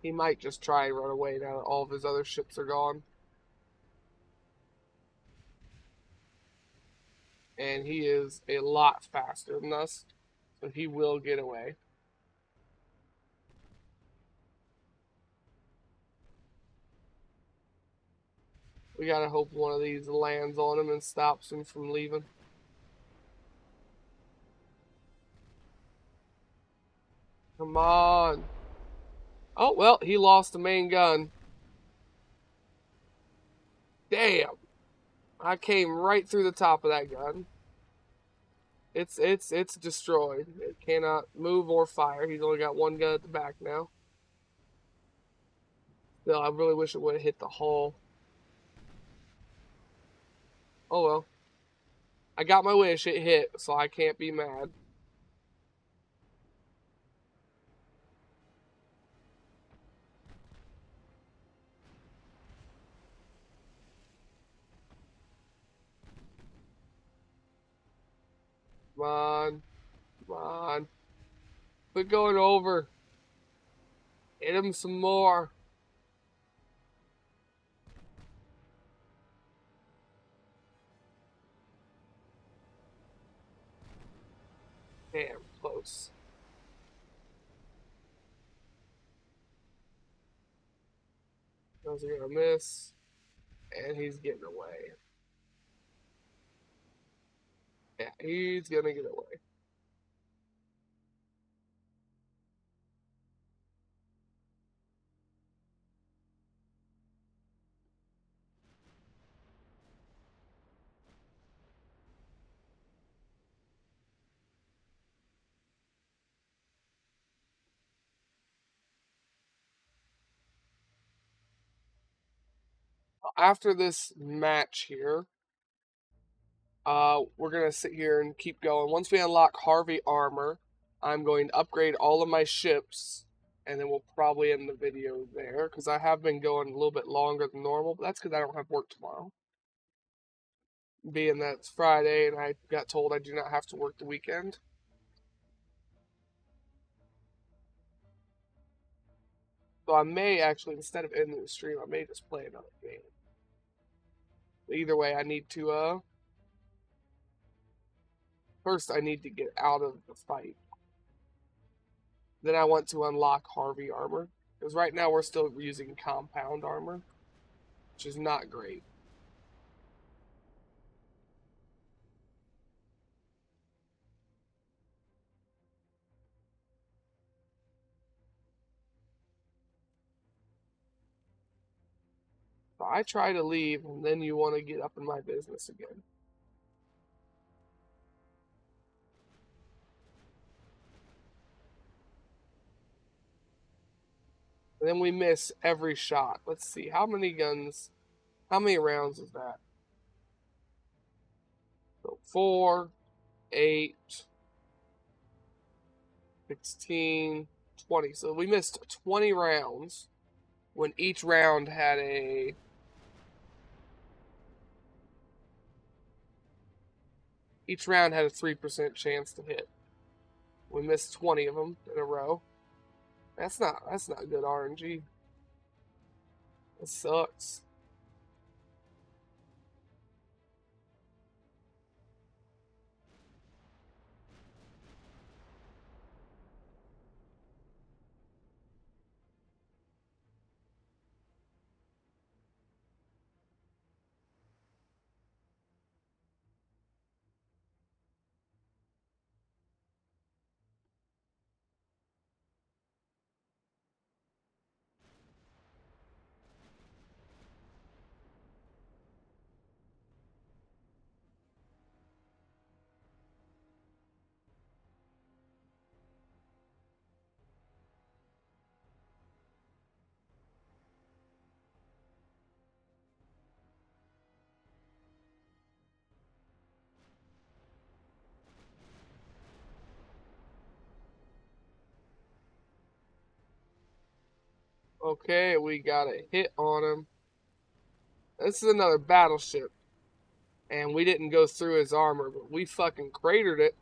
He might just try and run away now that all of his other ships are gone. And he is a lot faster than us, so he will get away. We gotta hope one of these lands on him and stops him from leaving. Come on. Oh, well, he lost the main gun. Damn. I came right through the top of that gun. It's destroyed. It cannot move or fire. He's only got one gun at the back now. Still, I really wish it would have hit the hull. Oh well. I got my wish. It hit, so I can't be mad. Come on. Come on. Quit going over. Hit him some more. Damn, close. Those are gonna miss. And he's getting away. Yeah, he's gonna get away. After this match here, we're gonna sit here and keep going. Once we unlock Harvey armor, I'm going to upgrade all of my ships, and then we'll probably end the video there because I have been going a little bit longer than normal. But that's because I don't have work tomorrow, being that it's Friday and I got told I do not have to work the weekend. So I may actually, instead of ending the stream, I may just play another game. But either way, I need to first I need to get out of the fight. Then I want to unlock Harvey armor. Because right now we're still using compound armor, which is not great. So I try to leave, and then you want to get up in my business again. And then we miss every shot. Let's see, how many guns, how many rounds is that? So 4, 8, 16, 20. So we missed 20 rounds when each round had a each round had a 3% chance to hit. We missed 20 of them in a row. That's not good RNG. It sucks. Okay, we got a hit on him. This is another battleship. And we didn't go through his armor, but we fucking cratered it.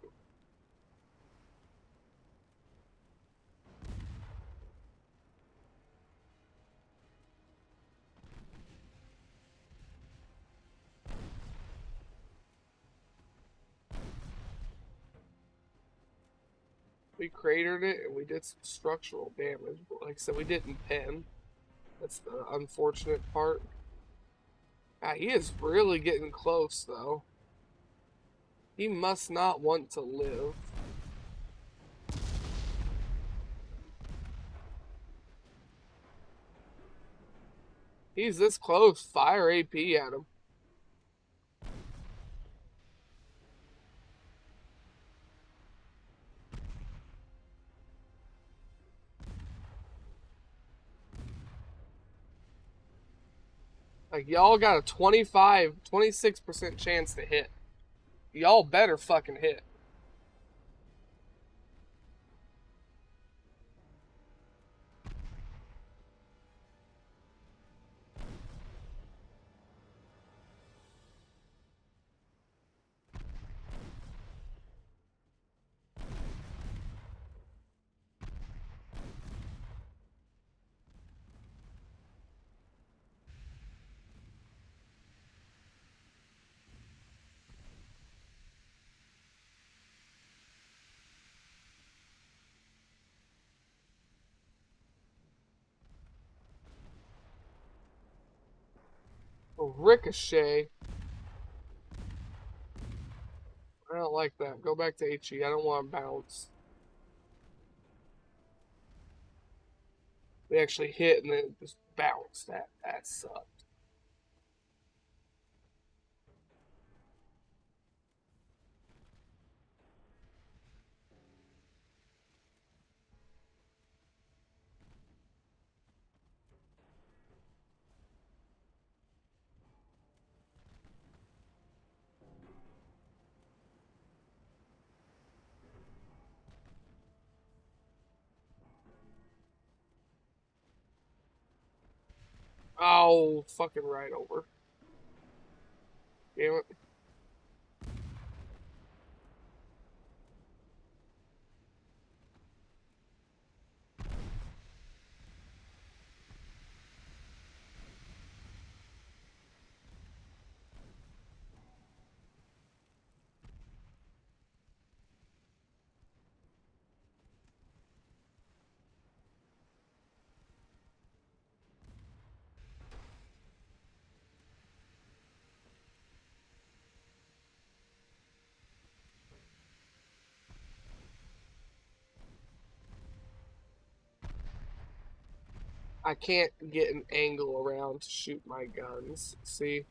We cratered it and we did some structural damage. But like I said, we didn't pin. That's the unfortunate part. Ah, he is really getting close, though. He must not want to live. He's this close. Fire AP at him. Like, y'all got a 26% chance to hit. Y'all better fucking hit. A ricochet. I don't like that. Go back to HE. I don't want to bounce. They actually hit and then just bounce. That sucked. Oh, fucking right over. Damn it. I can't get an angle around to shoot my guns. See?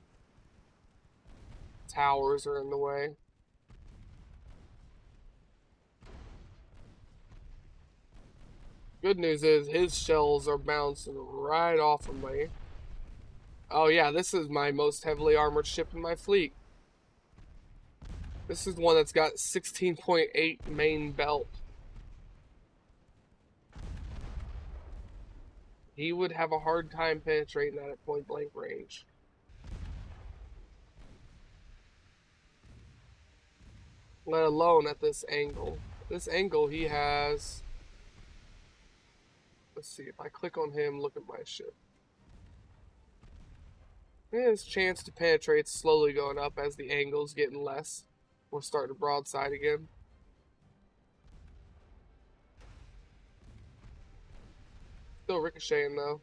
Towers are in the way. Good news is his shells are bouncing right off of me. Oh yeah, this is my most heavily armored ship in my fleet. This is one that's got 16.8 main belt. He would have a hard time penetrating that at point blank range. Let alone at this angle. This angle he has... Let's see, if I click on him, look at my ship. His chance to penetrate slowly going up as the angle's getting less. We'll start to broadside again. Still ricocheting though.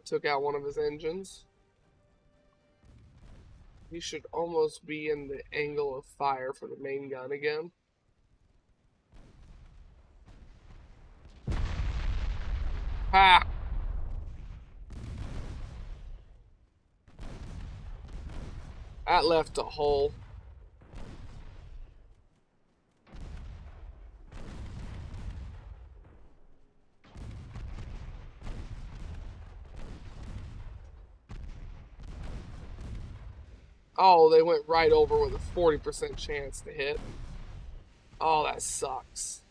Took out one of his engines. He should almost be in the angle of fire for the main gun again. Ha! That left a hole. Oh, they went right over with a 40% chance to hit. Oh, that sucks.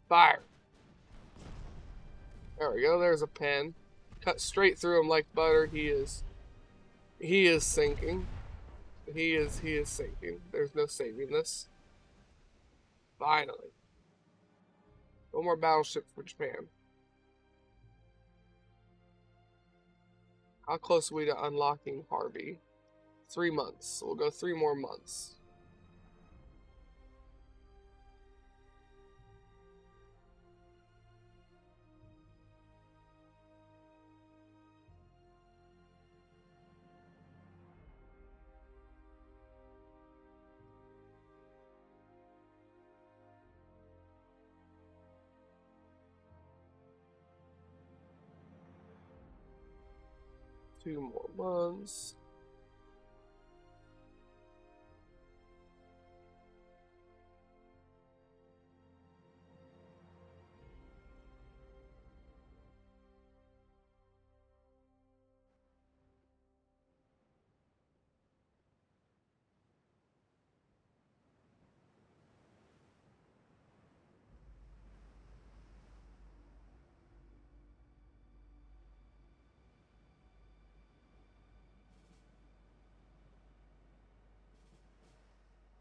Fire. There we go. There's a pen. Cut straight through him like butter. He is sinking. He is sinking. There's no saving this. Finally. No more battleships for Japan. How close are we to unlocking Harvey? 3 months. So we'll go 3 more months. Two more months.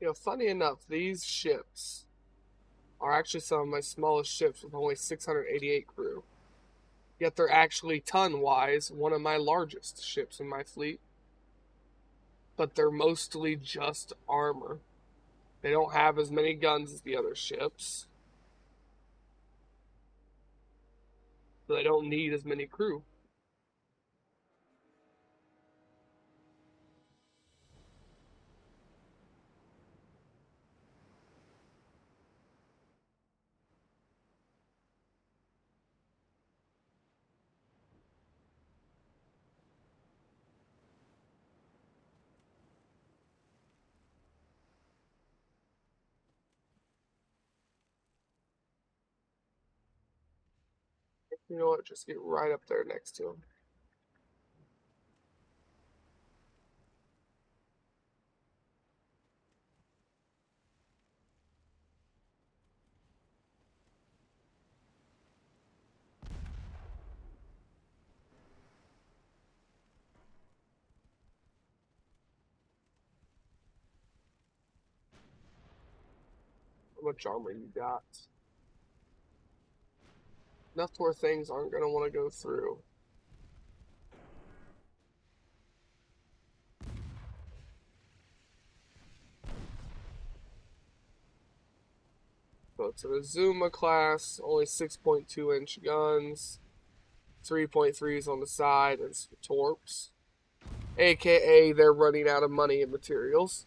You know, funny enough, these ships are actually some of my smallest ships with only 688 crew. Yet they're actually ton-wise one of my largest ships in my fleet. But they're mostly just armor. They don't have as many guns as the other ships. So they don't need as many crew. You know what? Just get right up there next to him. How much armor you got? Enough to where things aren't going to want to go through. So it's an Azuma class, only 6.2-inch guns, 3.3s on the side, and some torps. AKA, they're running out of money and materials.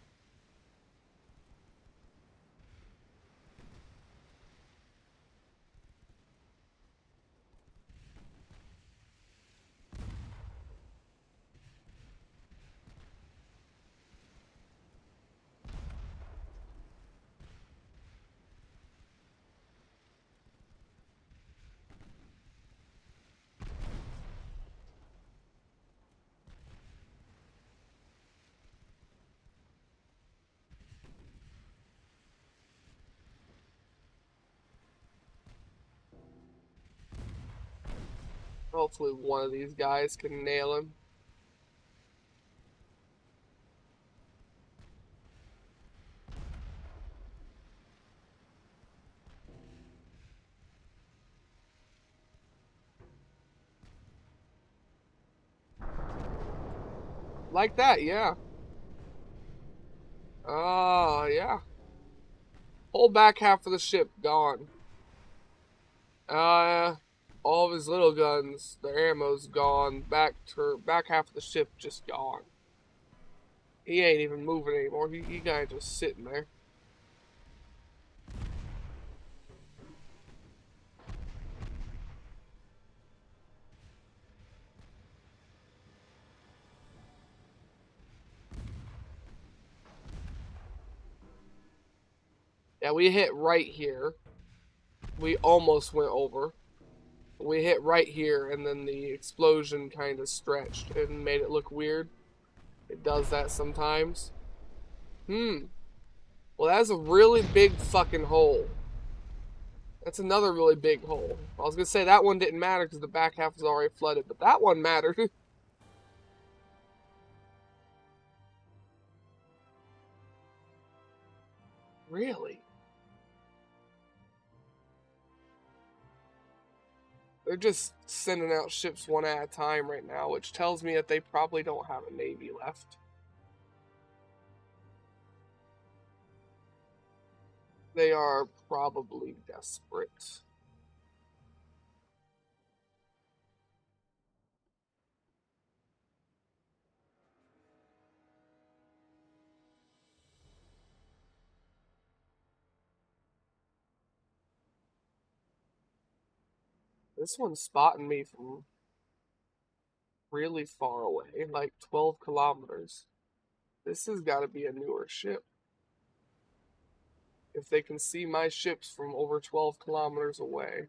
Hopefully one of these guys can nail him. Like that, yeah. Yeah. Whole back half of the ship gone. Uh, all of his little guns, their ammo's gone. Back half of the ship just gone. He ain't even moving anymore. He kind of just sitting there. Yeah, we hit right here. We almost went over. We hit right here, and then the explosion kind of stretched and made it look weird. It does that sometimes. Well, that's a really big fucking hole. That's another really big hole. I was gonna say that one didn't matter because the back half was already flooded, but that one mattered. Really? They're just sending out ships one at a time right now, which tells me that they probably don't have a navy left. They are probably desperate. This one's spotting me from really far away, like 12 kilometers. This has got to be a newer ship. If they can see my ships from over 12 kilometers away.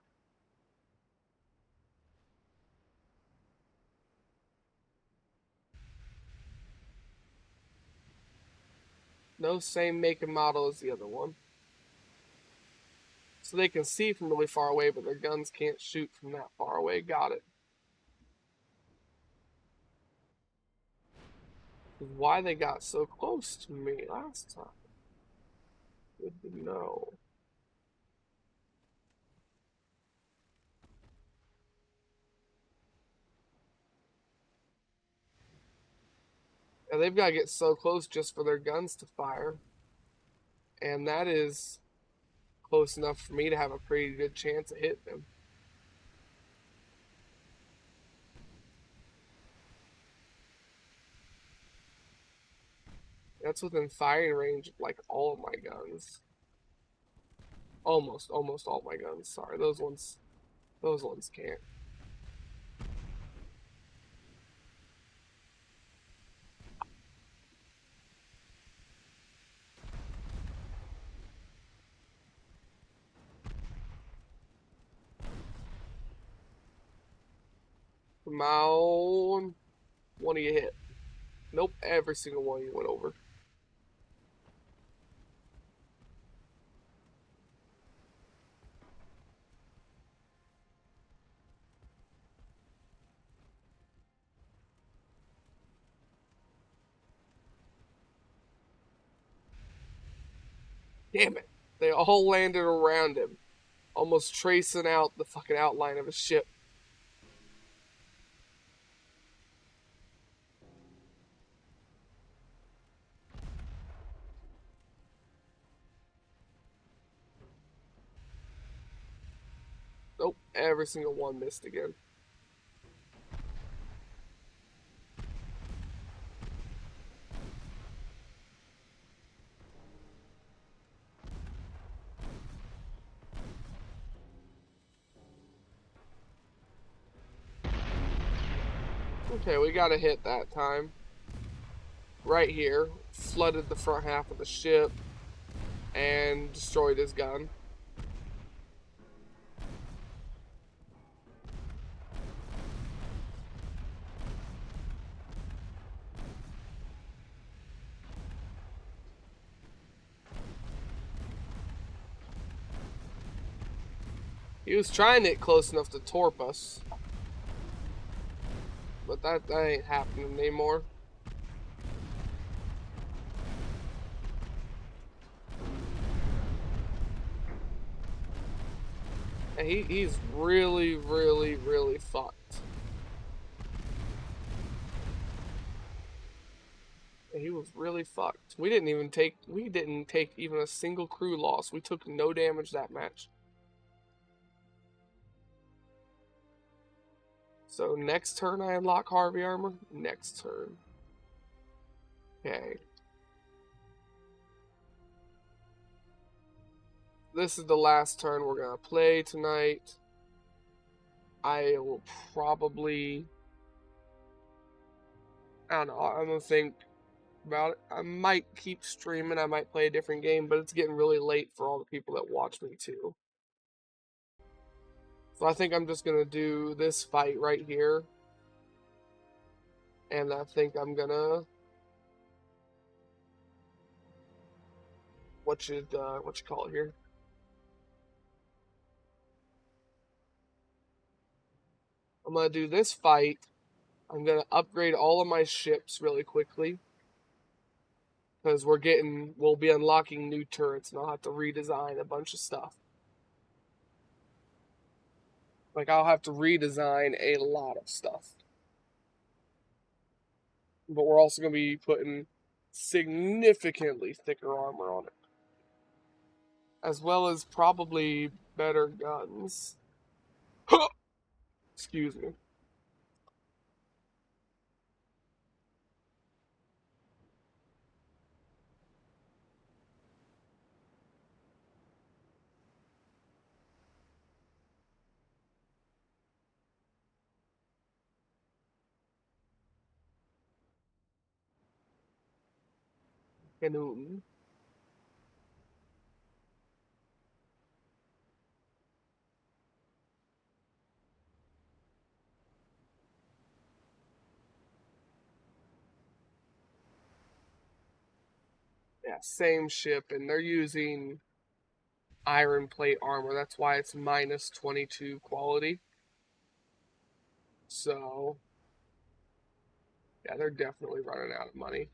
No same make and model as the other one. So they can see from really far away, but their guns can't shoot from that far away. Got it. Why they got so close to me last time. Good to know. And they've got to get so close just for their guns to fire. And that is close enough for me to have a pretty good chance of hitting them. That's within firing range of like all of my guns. Almost all my guns. Sorry, those ones can't. Come on. One of you hit. Nope, every single one of you went over. Damn it. They all landed around him, almost tracing out the fucking outline of his ship. Nope, every single one missed again. Okay, we got a hit that time. Right here. Flooded the front half of the ship and destroyed his gun. He was trying to get close enough to torp us. But that ain't happening anymore. And he's really, really, really fucked. And he was really fucked. We didn't take even a single crew loss. We took no damage that match. So next turn I unlock Harvey armor. Next turn. Okay. This is the last turn we're gonna play tonight. I will probably, I don't know, I'm gonna think about it. I might keep streaming. I might play a different game, but it's getting really late for all the people that watch me too. So I think I'm just gonna do this fight right here, and I think I'm gonna what you call it here. I'm gonna do this fight. I'm gonna upgrade all of my ships really quickly because we'll be unlocking new turrets, and I'll have to redesign a bunch of stuff. Like I'll have to redesign a lot of stuff. But we're also gonna be putting significantly thicker armor on it, as well as probably better guns. Excuse me. Canoon. Yeah, same ship, and they're using iron plate armor. That's why it's minus 22 quality. So, yeah, they're definitely running out of money.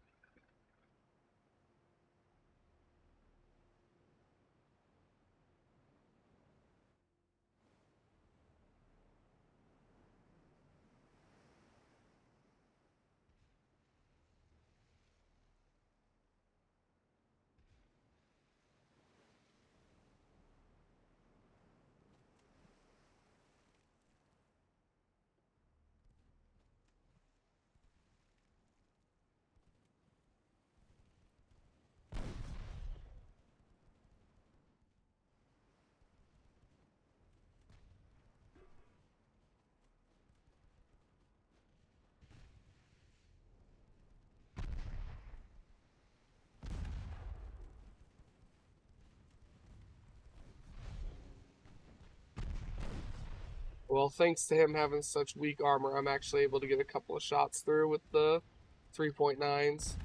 Well, thanks to him having such weak armor, I'm actually able to get a couple of shots through with the 3.9s.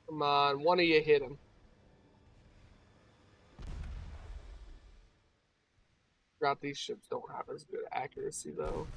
Come on, one of you hit him. Forgot these ships don't have as good accuracy though.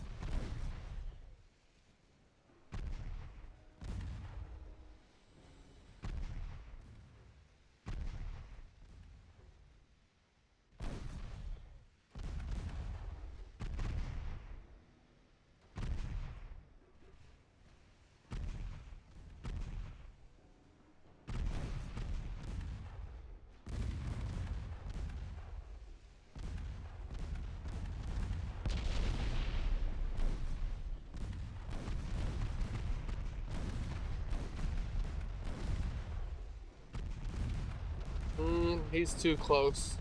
He's too close.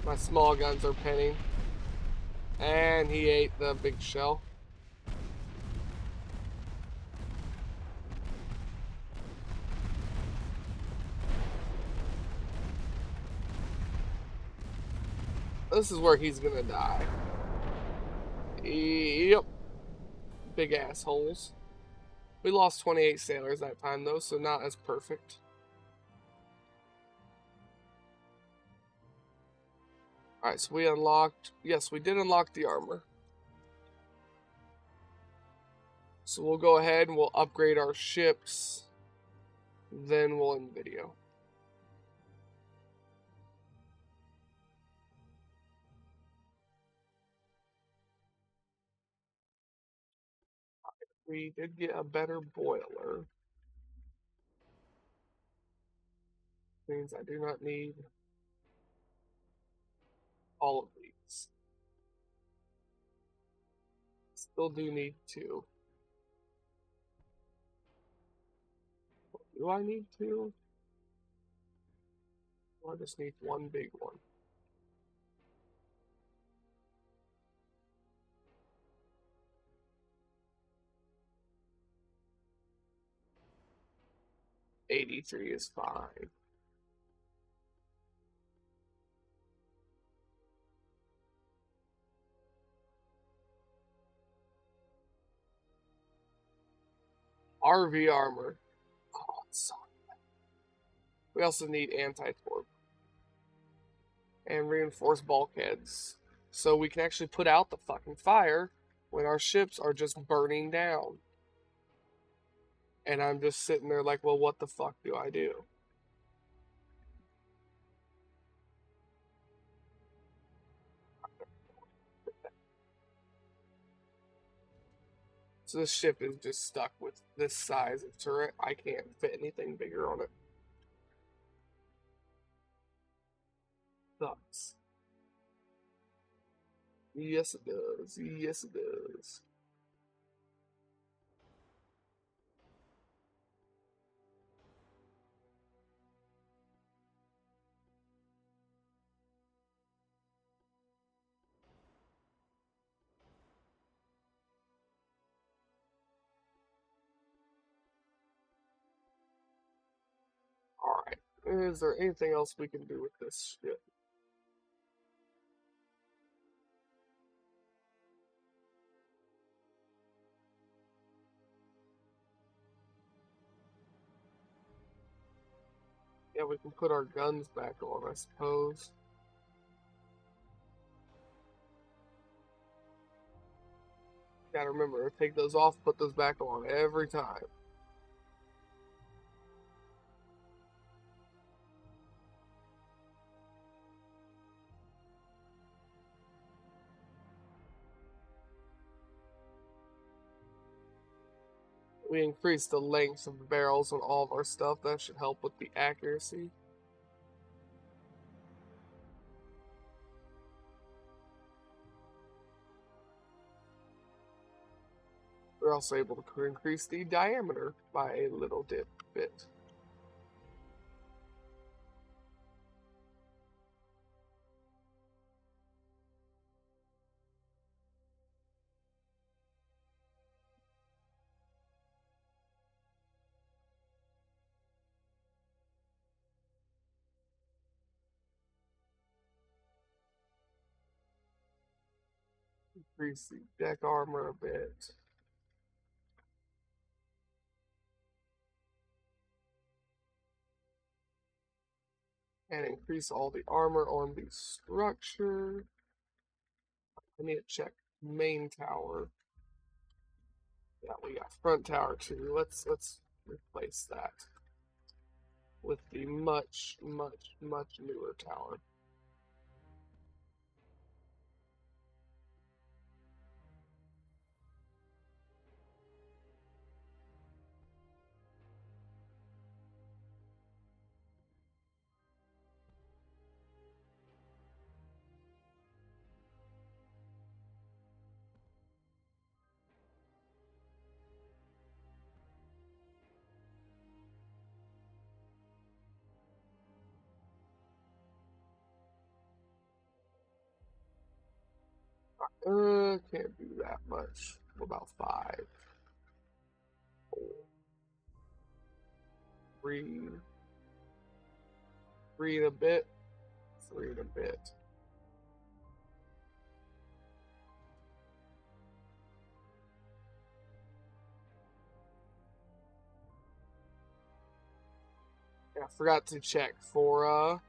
My small guns are pinning. And he ate the big shell. This is where he's gonna die. Yep. Big assholes. We lost 28 sailors that time though, so not as perfect. Alright, so we unlocked... Yes, we did unlock the armor. So we'll go ahead and we'll upgrade our ships. Then we'll end video. We did get a better boiler. Means I do not need all of these. Still do need two. Do I need two? Or I just need one big one? $83 is fine. RV armor. Oh, it's so... We also need anti-torp and reinforced bulkheads, so we can actually put out the fucking fire when our ships are just burning down. And I'm just sitting there like, well, what the fuck do I do? So this ship is just stuck with this size of turret. I can't fit anything bigger on it. Sucks. Yes, it does. Yes, it does. Alright. Is there anything else we can do with this ship? Yeah, we can put our guns back on, I suppose. Gotta remember, take those off, put those back on every time. We increase the length of the barrels on all of our stuff. That should help with the accuracy. We're also able to increase the diameter by a little bit. Increase the deck armor a bit. And increase all the armor on the structure. I need to check main tower. Yeah, we got front tower too. Let's replace that with the much newer tower. Can't do that much. About 5, 4, 3, 3 and a bit, 3 and a bit. Yeah, I forgot to check for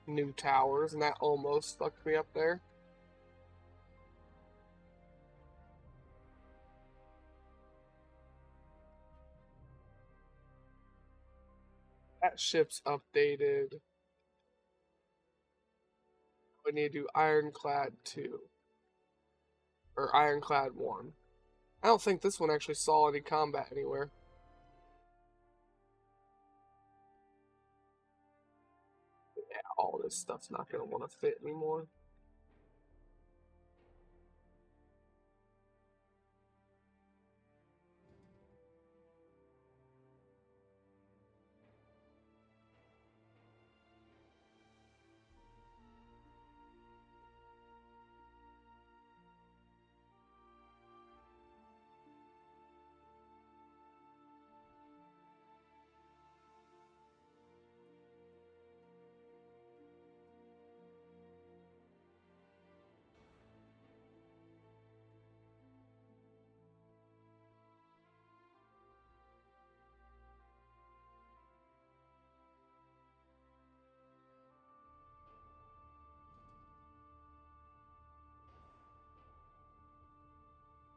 new towers, and that almost fucked me up there. That ship's updated. We need to do Ironclad 2. Or Ironclad 1. I don't think this one actually saw any combat anywhere. Yeah, all this stuff's not going to want to fit anymore.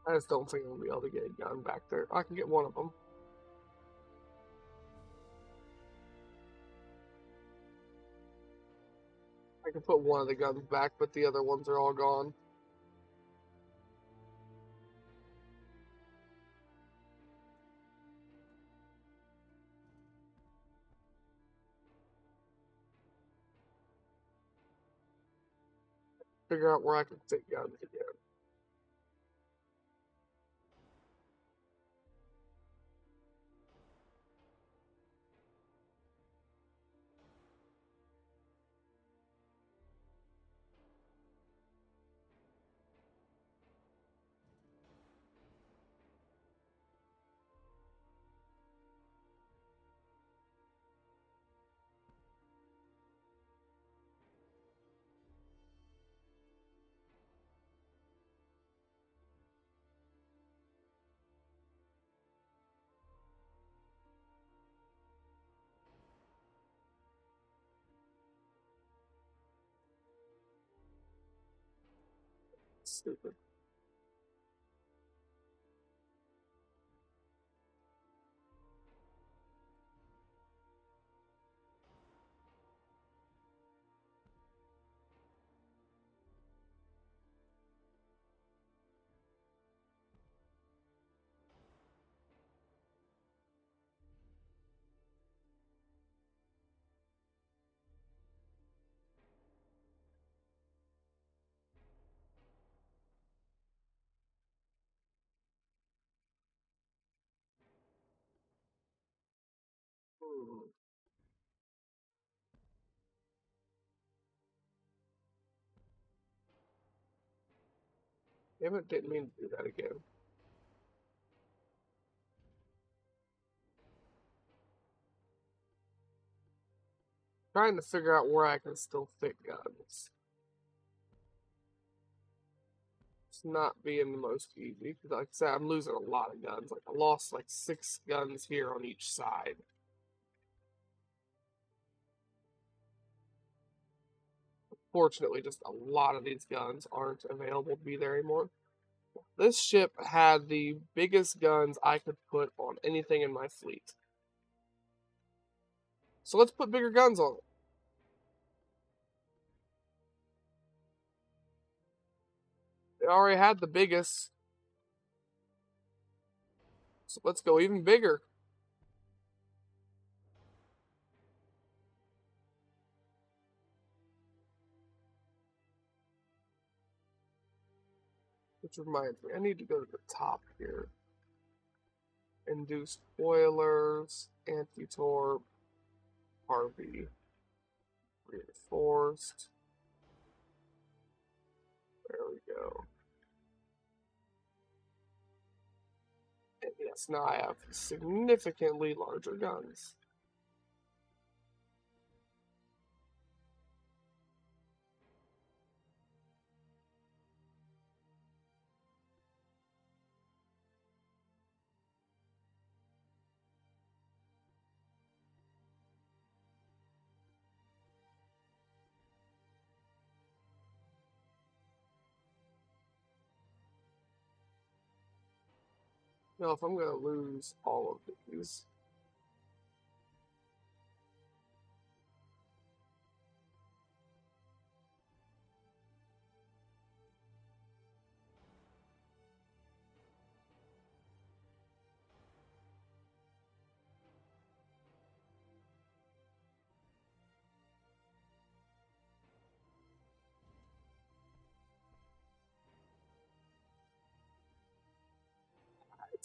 I just don't think I'm going to be able to get a gun back there. I can get one of them. I can put one of the guns back, but the other ones are all gone. Figure out where I can fit guns again. Stupid. Hmm. Damn it, didn't mean to do that again. Trying to figure out where I can still fit guns. It's not being the most easy because, like I said, I'm losing a lot of guns. Like I lost like 6 guns here on each side. Fortunately, just a lot of these guns aren't available to be there anymore. This ship had the biggest guns I could put on anything in my fleet. So let's put bigger guns on it. It already had the biggest. So let's go even bigger. Which reminds me, I need to go to the top here. Induced spoilers, anti-torp, RV, reinforced. There we go. And yes, now I have significantly larger guns. Now, if I'm going to lose all of these,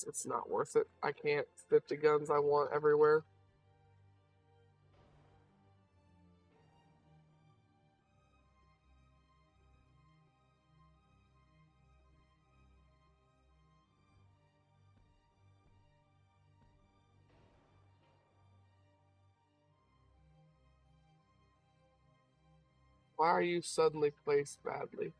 It's not worth it. I can't fit the guns I want everywhere. Why are you suddenly placed badly?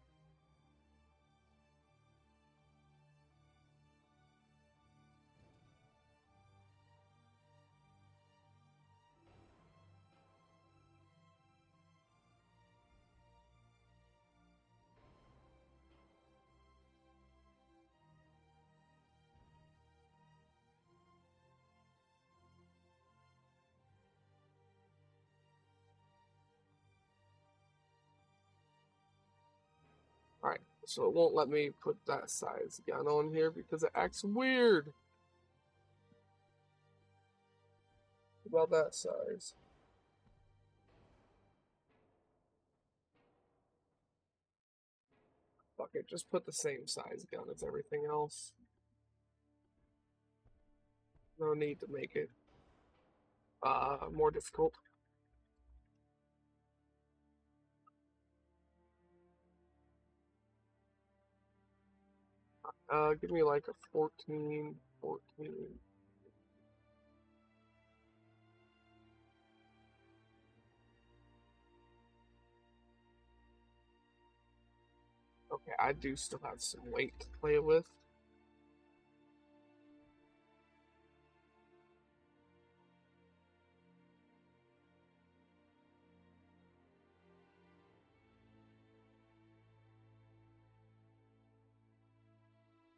Alright, so it won't let me put that size gun on here because it acts weird. About that size. Fuck it, just put the same size gun as everything else. No need to make it more difficult. Give me like a 14, 14. Okay, I do still have some weight to play with.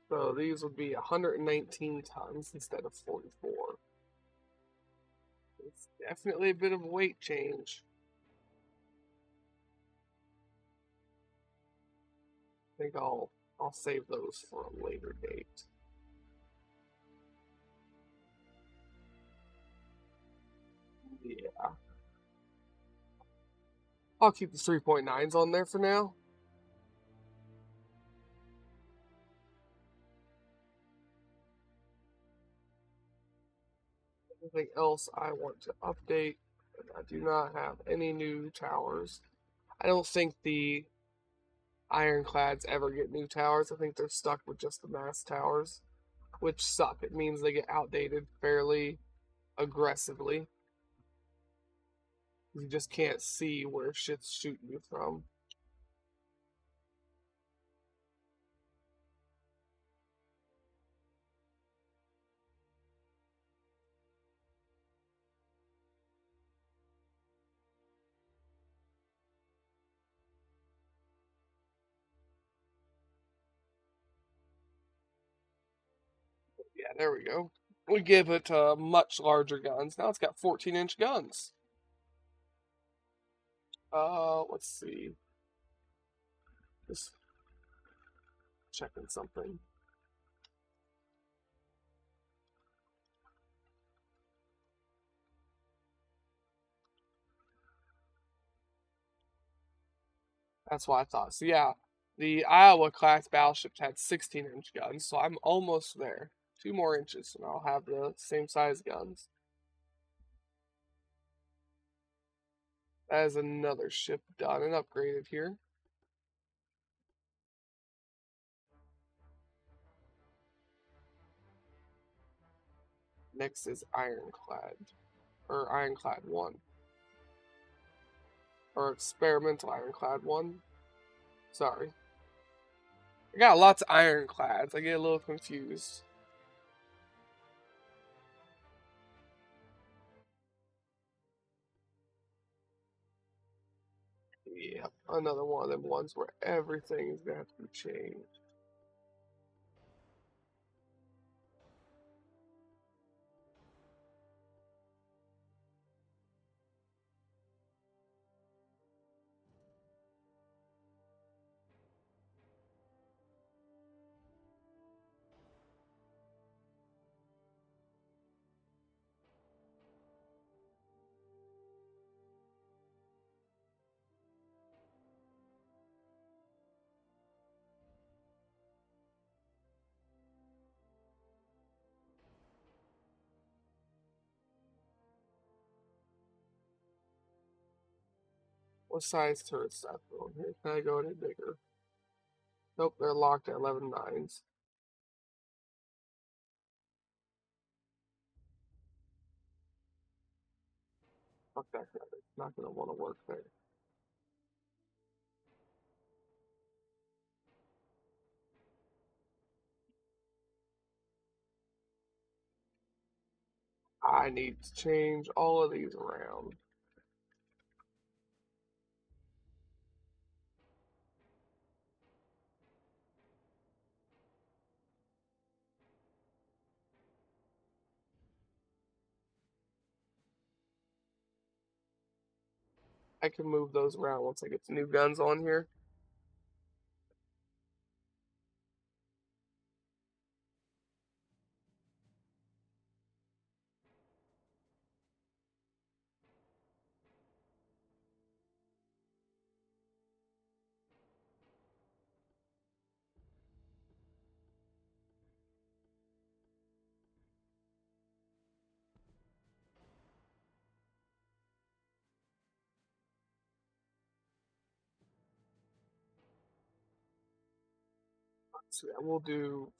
So these would be 119 tons instead of 44. It's definitely a bit of a weight change. I think I'll save those for a later date. Yeah. I'll keep the 3.9s on there for now. Anything else I want to update? I do not have any new towers. I don't think the ironclads ever get new towers. I think they're stuck with just the mass towers, which suck. It means they get outdated fairly aggressively. You just can't see where shit's shooting you from. Yeah, there we go. We give it much larger guns. Now it's got 14-inch guns. Let's see. Just checking something. That's what I thought. So yeah, the Iowa class battleships had 16-inch guns, so I'm almost there. 2 more inches, and I'll have the same size guns. That is another ship done and upgraded here. Next is Ironclad, or Ironclad 1. Or Experimental Ironclad 1. Sorry. I got lots of Ironclads. I get a little confused. Yep, another one of them ones where everything is going to have to be changed. What size turrets do I put on here? Can I go any bigger? Nope, they're locked at 11.9s. Fuck that guy. It's not gonna want to work there. I need to change all of these around. I can move those around once I get the new guns on here. So yeah, we'll do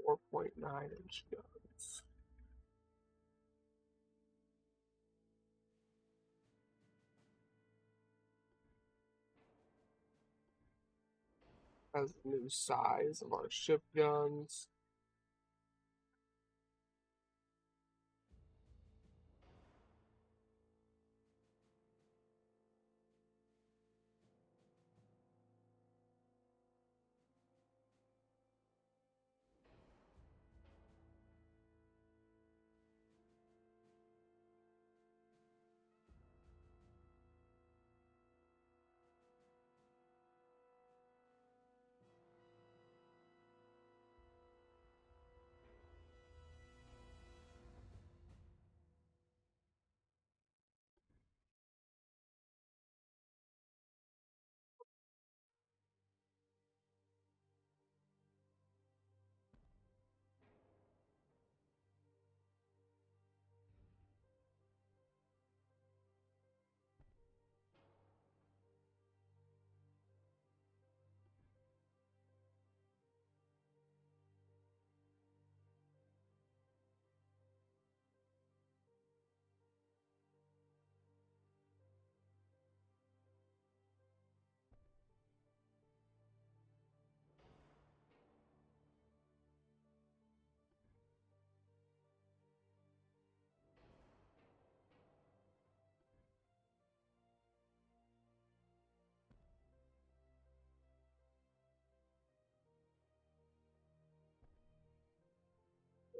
4.9-inch guns. As the new size of our ship guns.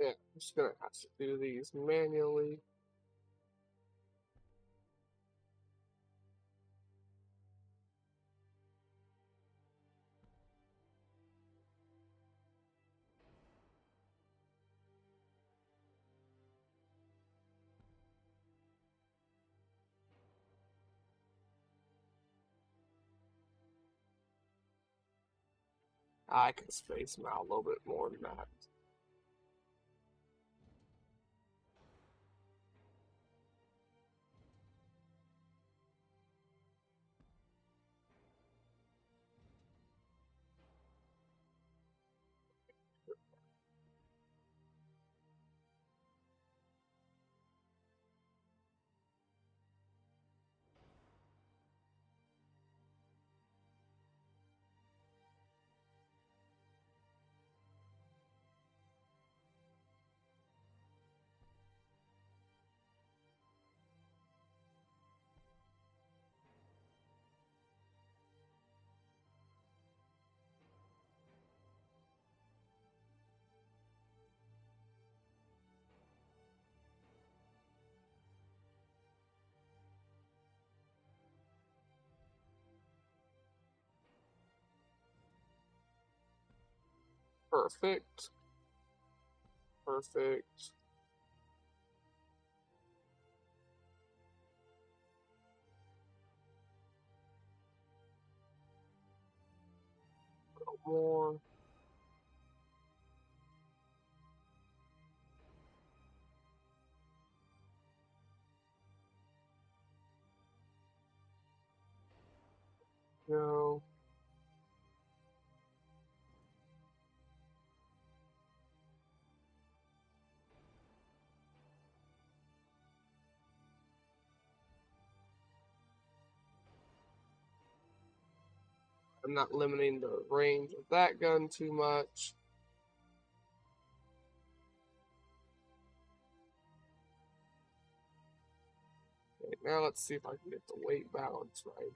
Yeah, I'm just gonna have to do these manually. I can space them out a little bit more than that. Perfect. Perfect. More. go. I'm not limiting the range of that gun too much. Okay, now let's see if I can get the weight balance right.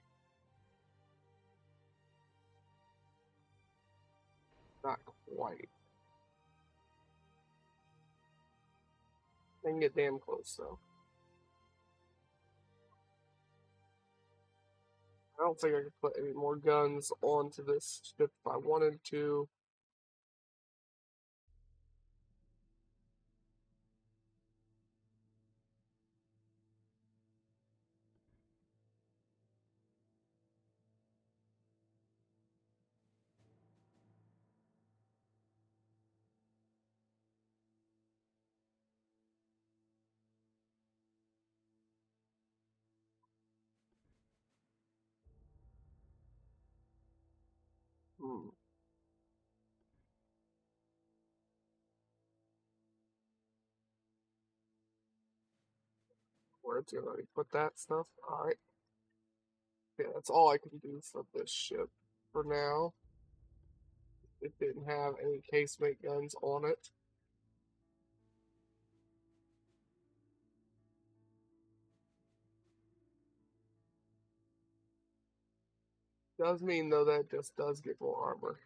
Not quite. I can get damn close though. I don't think I could put any more guns onto this ship if I wanted to. Hmm. Where'd you already put that stuff? Alright. Yeah, that's all I can do for this ship for now. It didn't have any casemate guns on it. Does mean though that just does get more armor.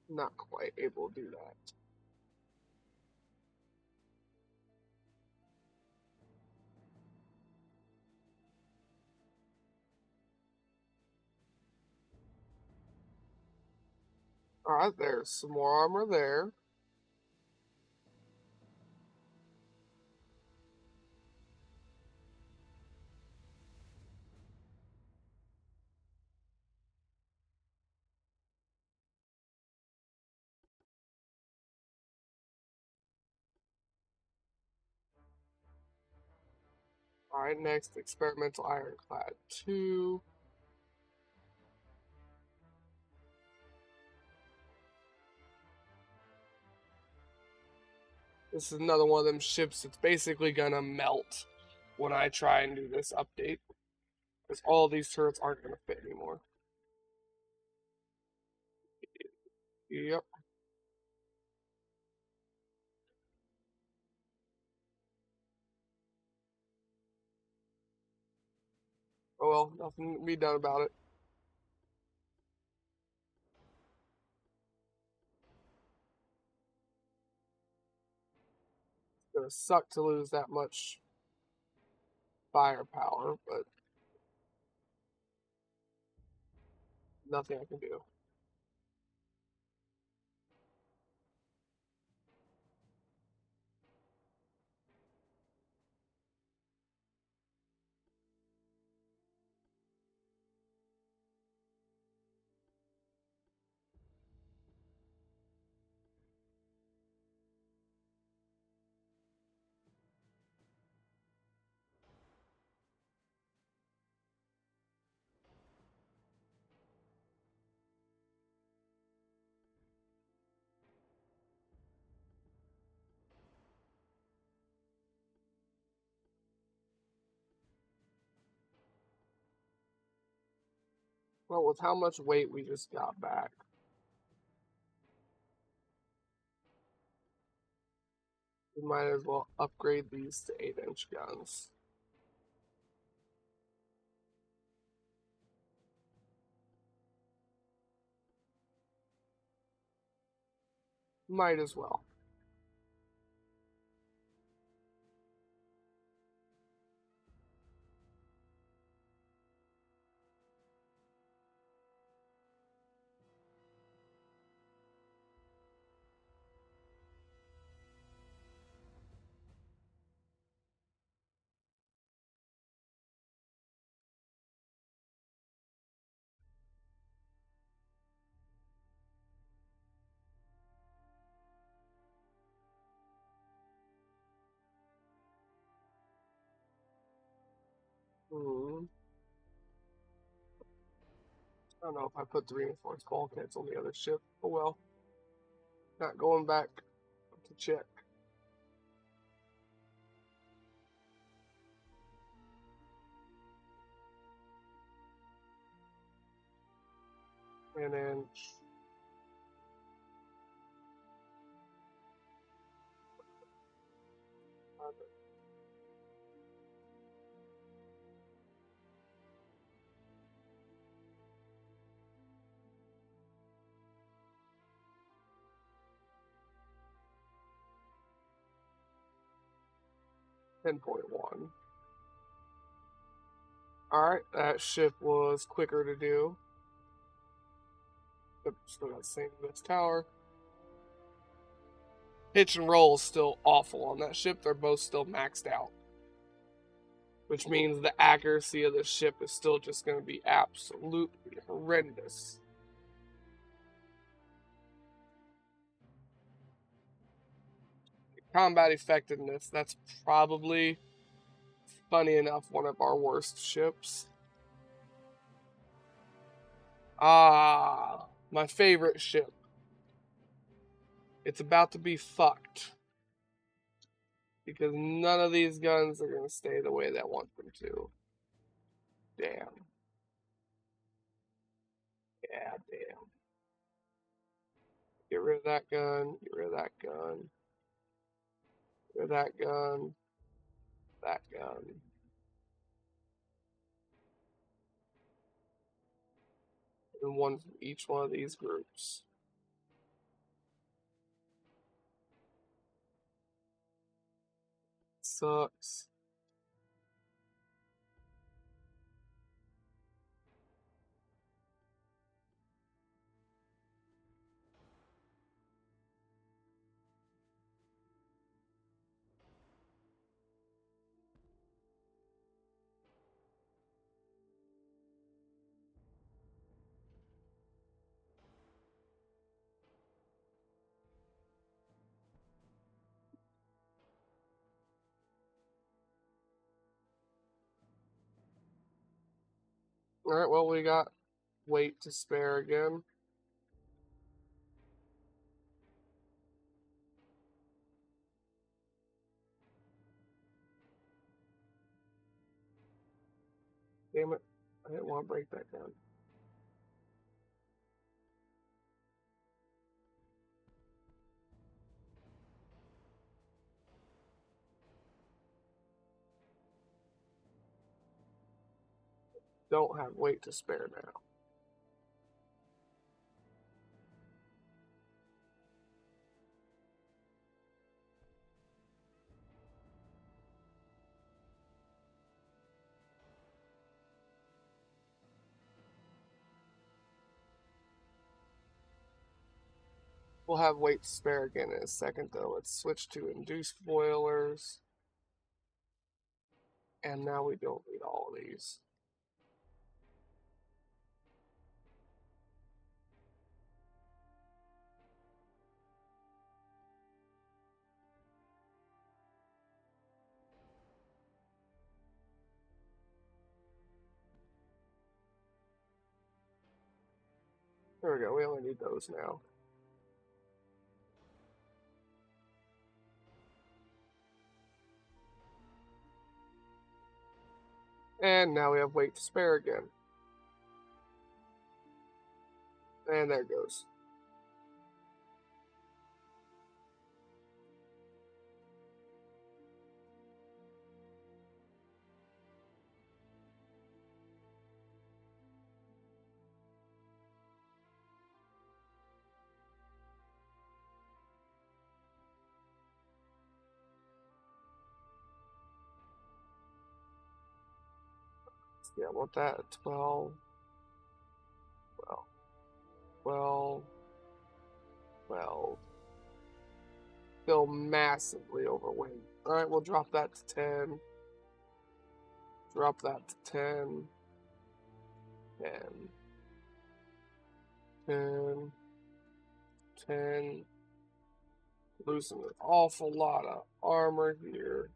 Not quite able to do that. Alright, there's some more armor there. Alright, next, experimental ironclad 2. This is another one of them ships that's basically gonna melt when I try and do this update. Because all these turrets aren't gonna fit anymore. Yep. Oh well, nothing can be done about it. It's gonna suck to lose that much firepower, but nothing I can do. Well, with how much weight we just got back, we might as well upgrade these to 8-inch guns. Might as well. Hmm. I don't know if I put the reinforced bulkheads on the other ship. Oh well. Not going back to check. And then 10.1. Alright, that ship was quicker to do. But still got the same this tower. Pitch and roll is still awful on that ship. They're both still maxed out. Which means the accuracy of the ship is still just going to be absolutely horrendous. Combat effectiveness, that's probably, funny enough, one of our worst ships. Ah, my favorite ship. It's about to be fucked. Because none of these guns are going to stay the way that I want them to. Damn. Yeah, damn. Get rid of that gun. Get rid of that gun. Get rid of that gun. That gun. And one from each one of these groups. Sucks. Alright, well, we got weight to spare again. Damn it. I didn't want to break that gun. Don't have weight to spare now. We'll have weight to spare again in a second, though. Let's switch to induced boilers. And now we don't need all of these. There we go. We only need those now. And now we have weight to spare again. And there it goes. Yeah, I want that at 12, 12, 12, 12. Still massively overweight. Alright, we'll drop that to 10. Drop that to 10. 10. 10. 10. Losing an awful lot of armor here.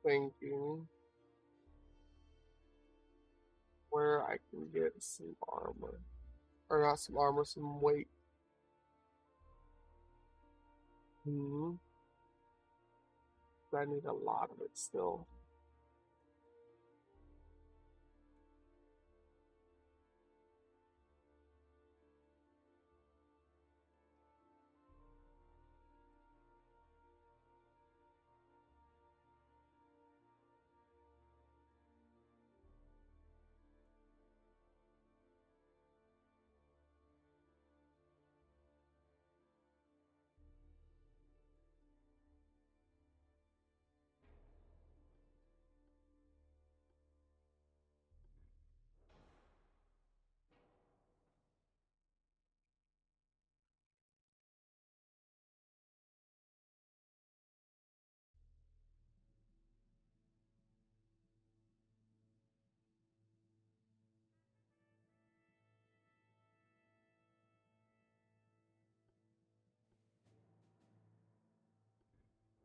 Thinking where I can get some armor. Or not some armor, some weight. I need a lot of it still.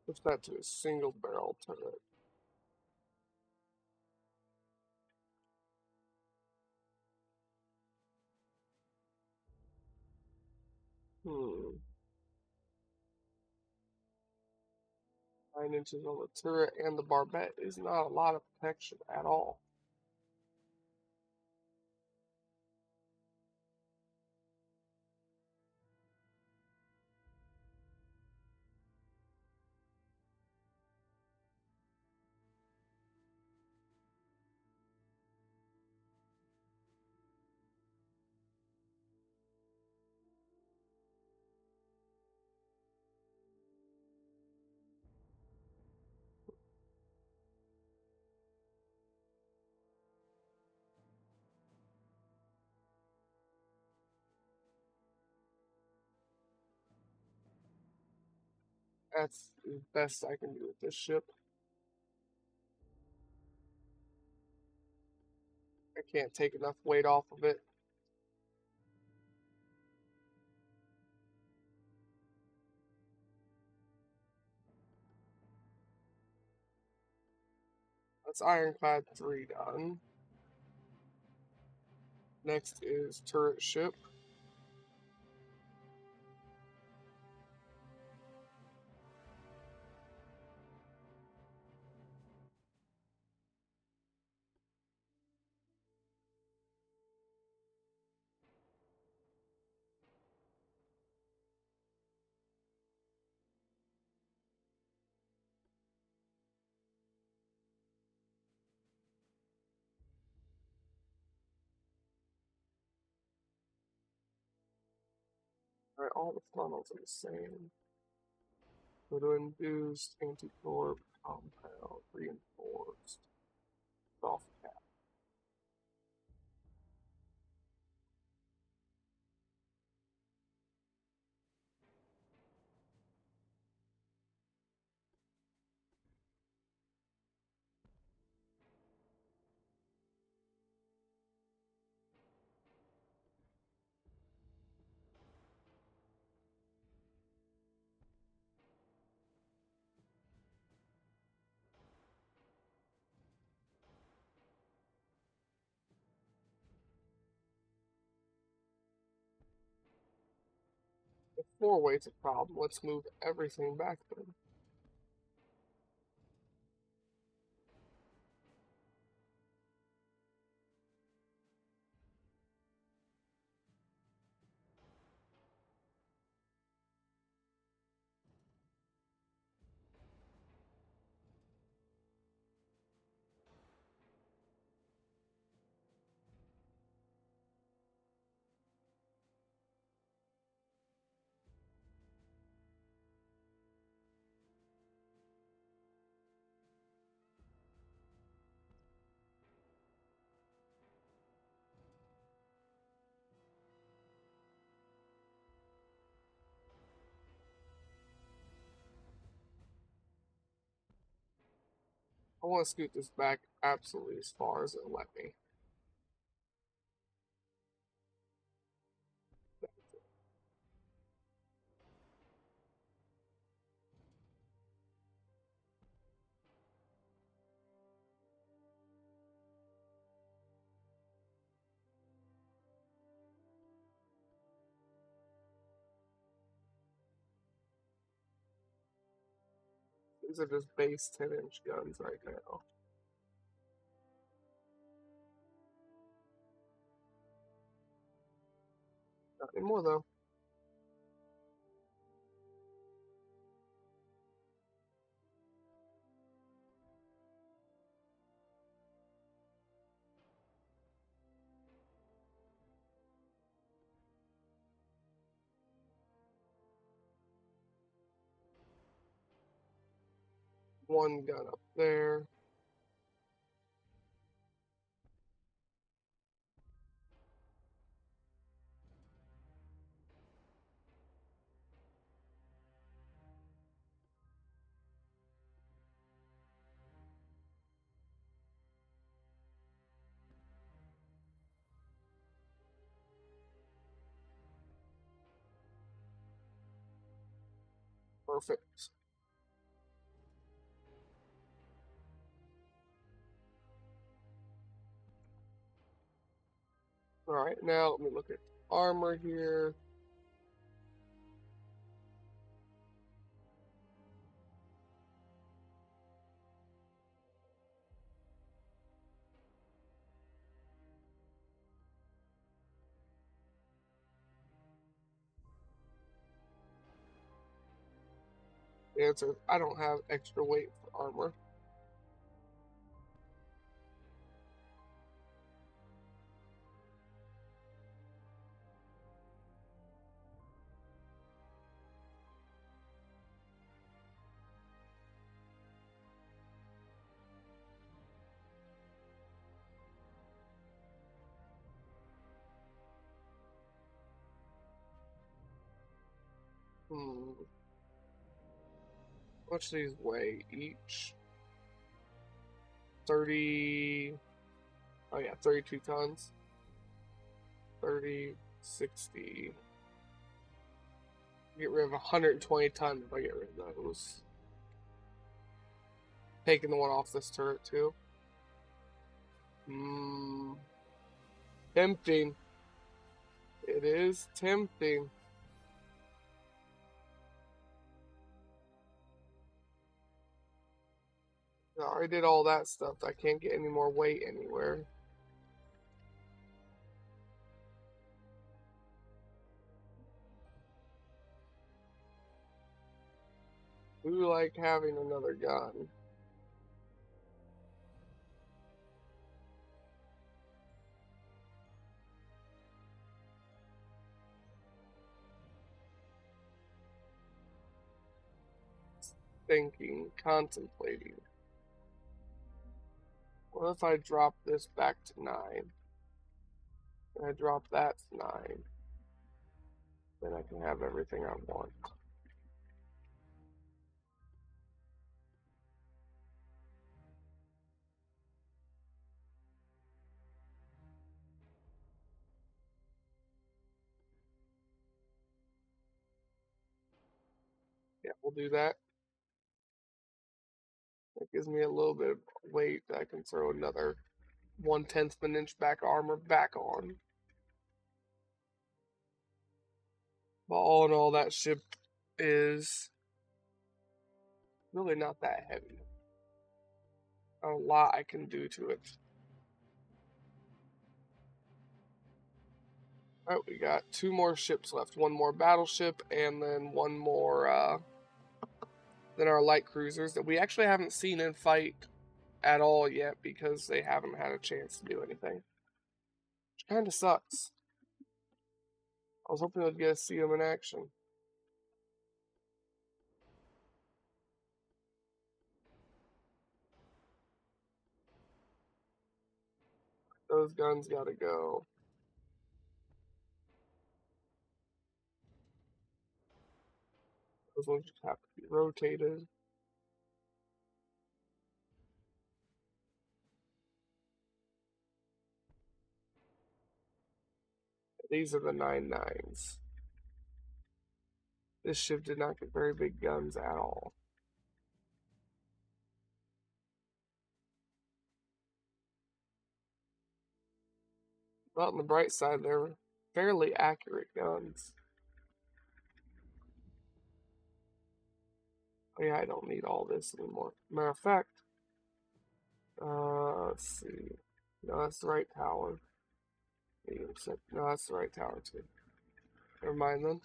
Push that to a single barrel turret. Hmm. 9 inches on the turret and the barbette is not a lot of protection at all. That's the best I can do with this ship. I can't take enough weight off of it. That's Ironclad 3 done. Next is turret ship. Alright, all the funnels are the same. Photo-induced, anti-torp, compound, reinforced, soft cap. If 4-weight's a problem, let's move everything back then. want to scoot this back absolutely as far as it'll let me. These are just base 10-inch guns right now. Not anymore though. One gun up there. Perfect. Alright, now let me look at armor here. The answer is I don't have extra weight for armor. Hmm. How much do these weigh each? 30. Oh, yeah, 32 tons. 30, 60. Get rid of 120 tons if I get rid of those. Taking the one off this turret, too. Tempting. It is tempting. I already did all that stuff. I can't get any more weight anywhere. Who like having another gun? Thinking, contemplating. What if I drop this back to 9? And I drop that to 9. Then I can have everything I want. Yeah, we'll do that. That gives me a little bit of weight. I can throw another 1/10 of an inch back armor back on. But all in all, that ship is really not that heavy. A lot I can do to it. Alright, we got 2 more ships left. 1 more battleship, and then 1 more, than our light cruisers that we actually haven't seen in fight at all yet because they haven't had a chance to do anything. Which kind of sucks. I was hoping we'd get to see them in action. Those guns gotta go. Those ones just have to be rotated. These are the 9.9s. This ship did not get very big guns at all. But on the bright side, they're fairly accurate guns. Oh yeah, I don't need all this anymore. Matter of fact, let's see. No, that's the right tower. No, that's the right tower too. Never mind then.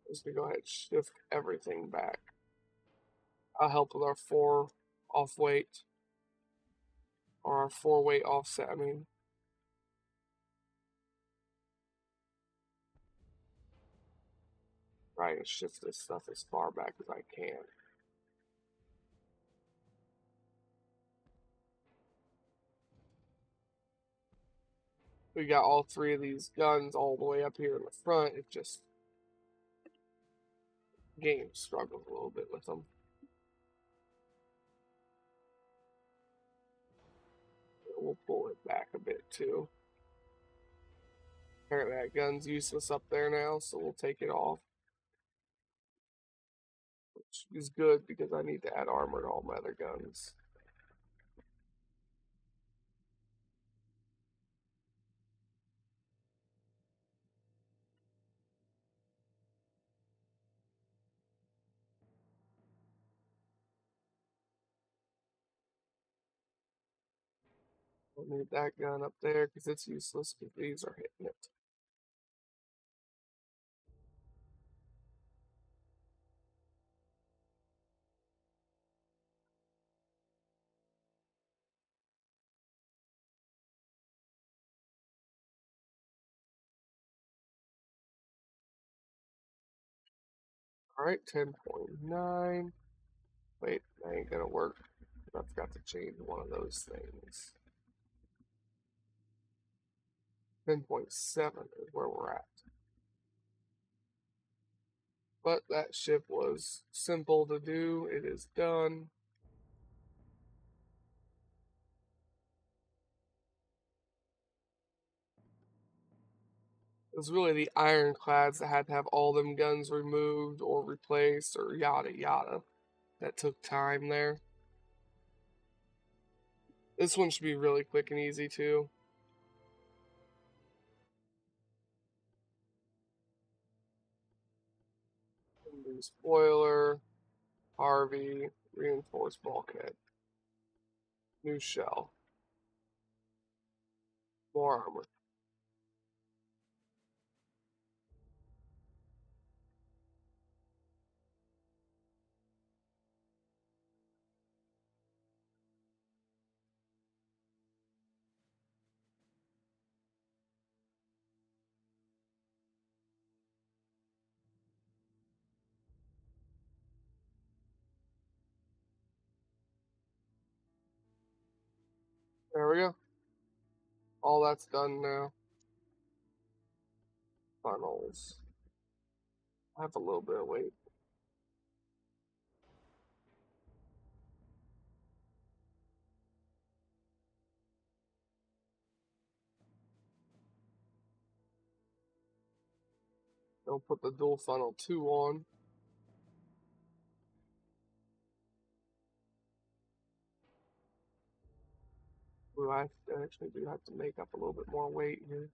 Just gonna go ahead and shift everything back. I'll help with our 4 off weight. Or our 4 weight offset, I mean. Try and shift this stuff as far back as I can. We got all 3 of these guns all the way up here in the front. It just game struggles a little bit with them. We'll pull it back a bit too. Apparently that gun's useless up there now, so we'll take it off. Which is good because I need to add armor to all my other guns. Don't need that gun up there because it's useless because these are hitting it. Alright, 10.9. Wait, that ain't gonna work. I've got to change one of those things. 10.7 is where we're at. But that ship was simple to do. It is done. It was really the ironclads that had to have all them guns removed or replaced or yada yada. That took time there. This one should be really quick and easy too. New spoiler, Harvey, reinforced bulkhead, new shell, more armor. There we go. All that's done now. Funnels. I have a little bit of weight. Don't put the dual funnel 2 on. Ooh, I actually do have to make up a little bit more weight here.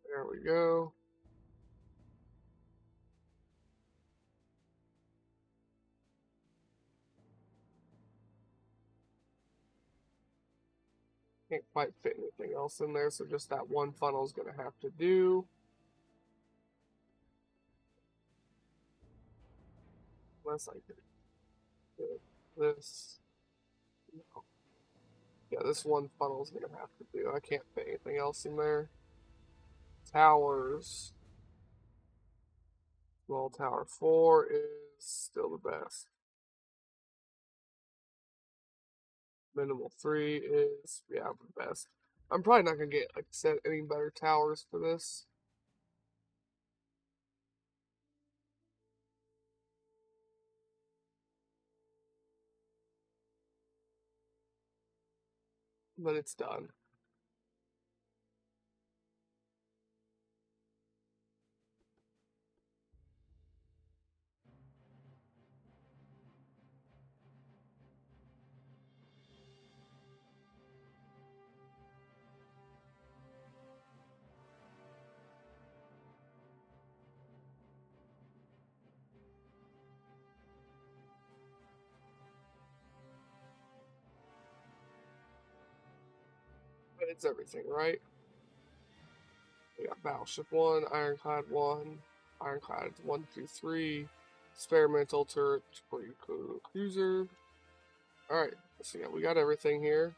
There we go. Can't quite fit anything else in there, so just that one funnel is going to have to do. Unless I could get this. No. Yeah, this one funnel is going to have to do. I can't fit anything else in there. Towers. Small tower 4 is still the best. Minimal 3 is, yeah, the best. I'm probably not gonna get, like I said, any better towers for this. But it's done. But it's everything, right? We got Battleship 1, Ironclad 1, Ironclad 1 through 3, Experimental Turret, Cruiser. Alright, so yeah, we got everything here.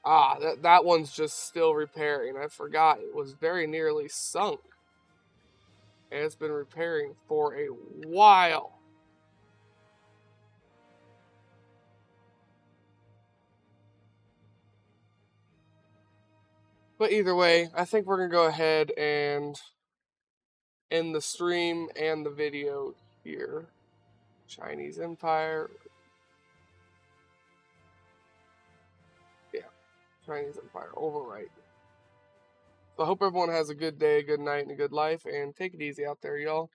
Ah, that one's just still repairing. I forgot it was very nearly sunk. And it's been repairing for a while. But either way, I think we're going to go ahead and end the stream and the video here. Chinese Empire. Yeah, Chinese Empire. Overwrite. So I hope everyone has a good day, a good night, and a good life. And take it easy out there, y'all.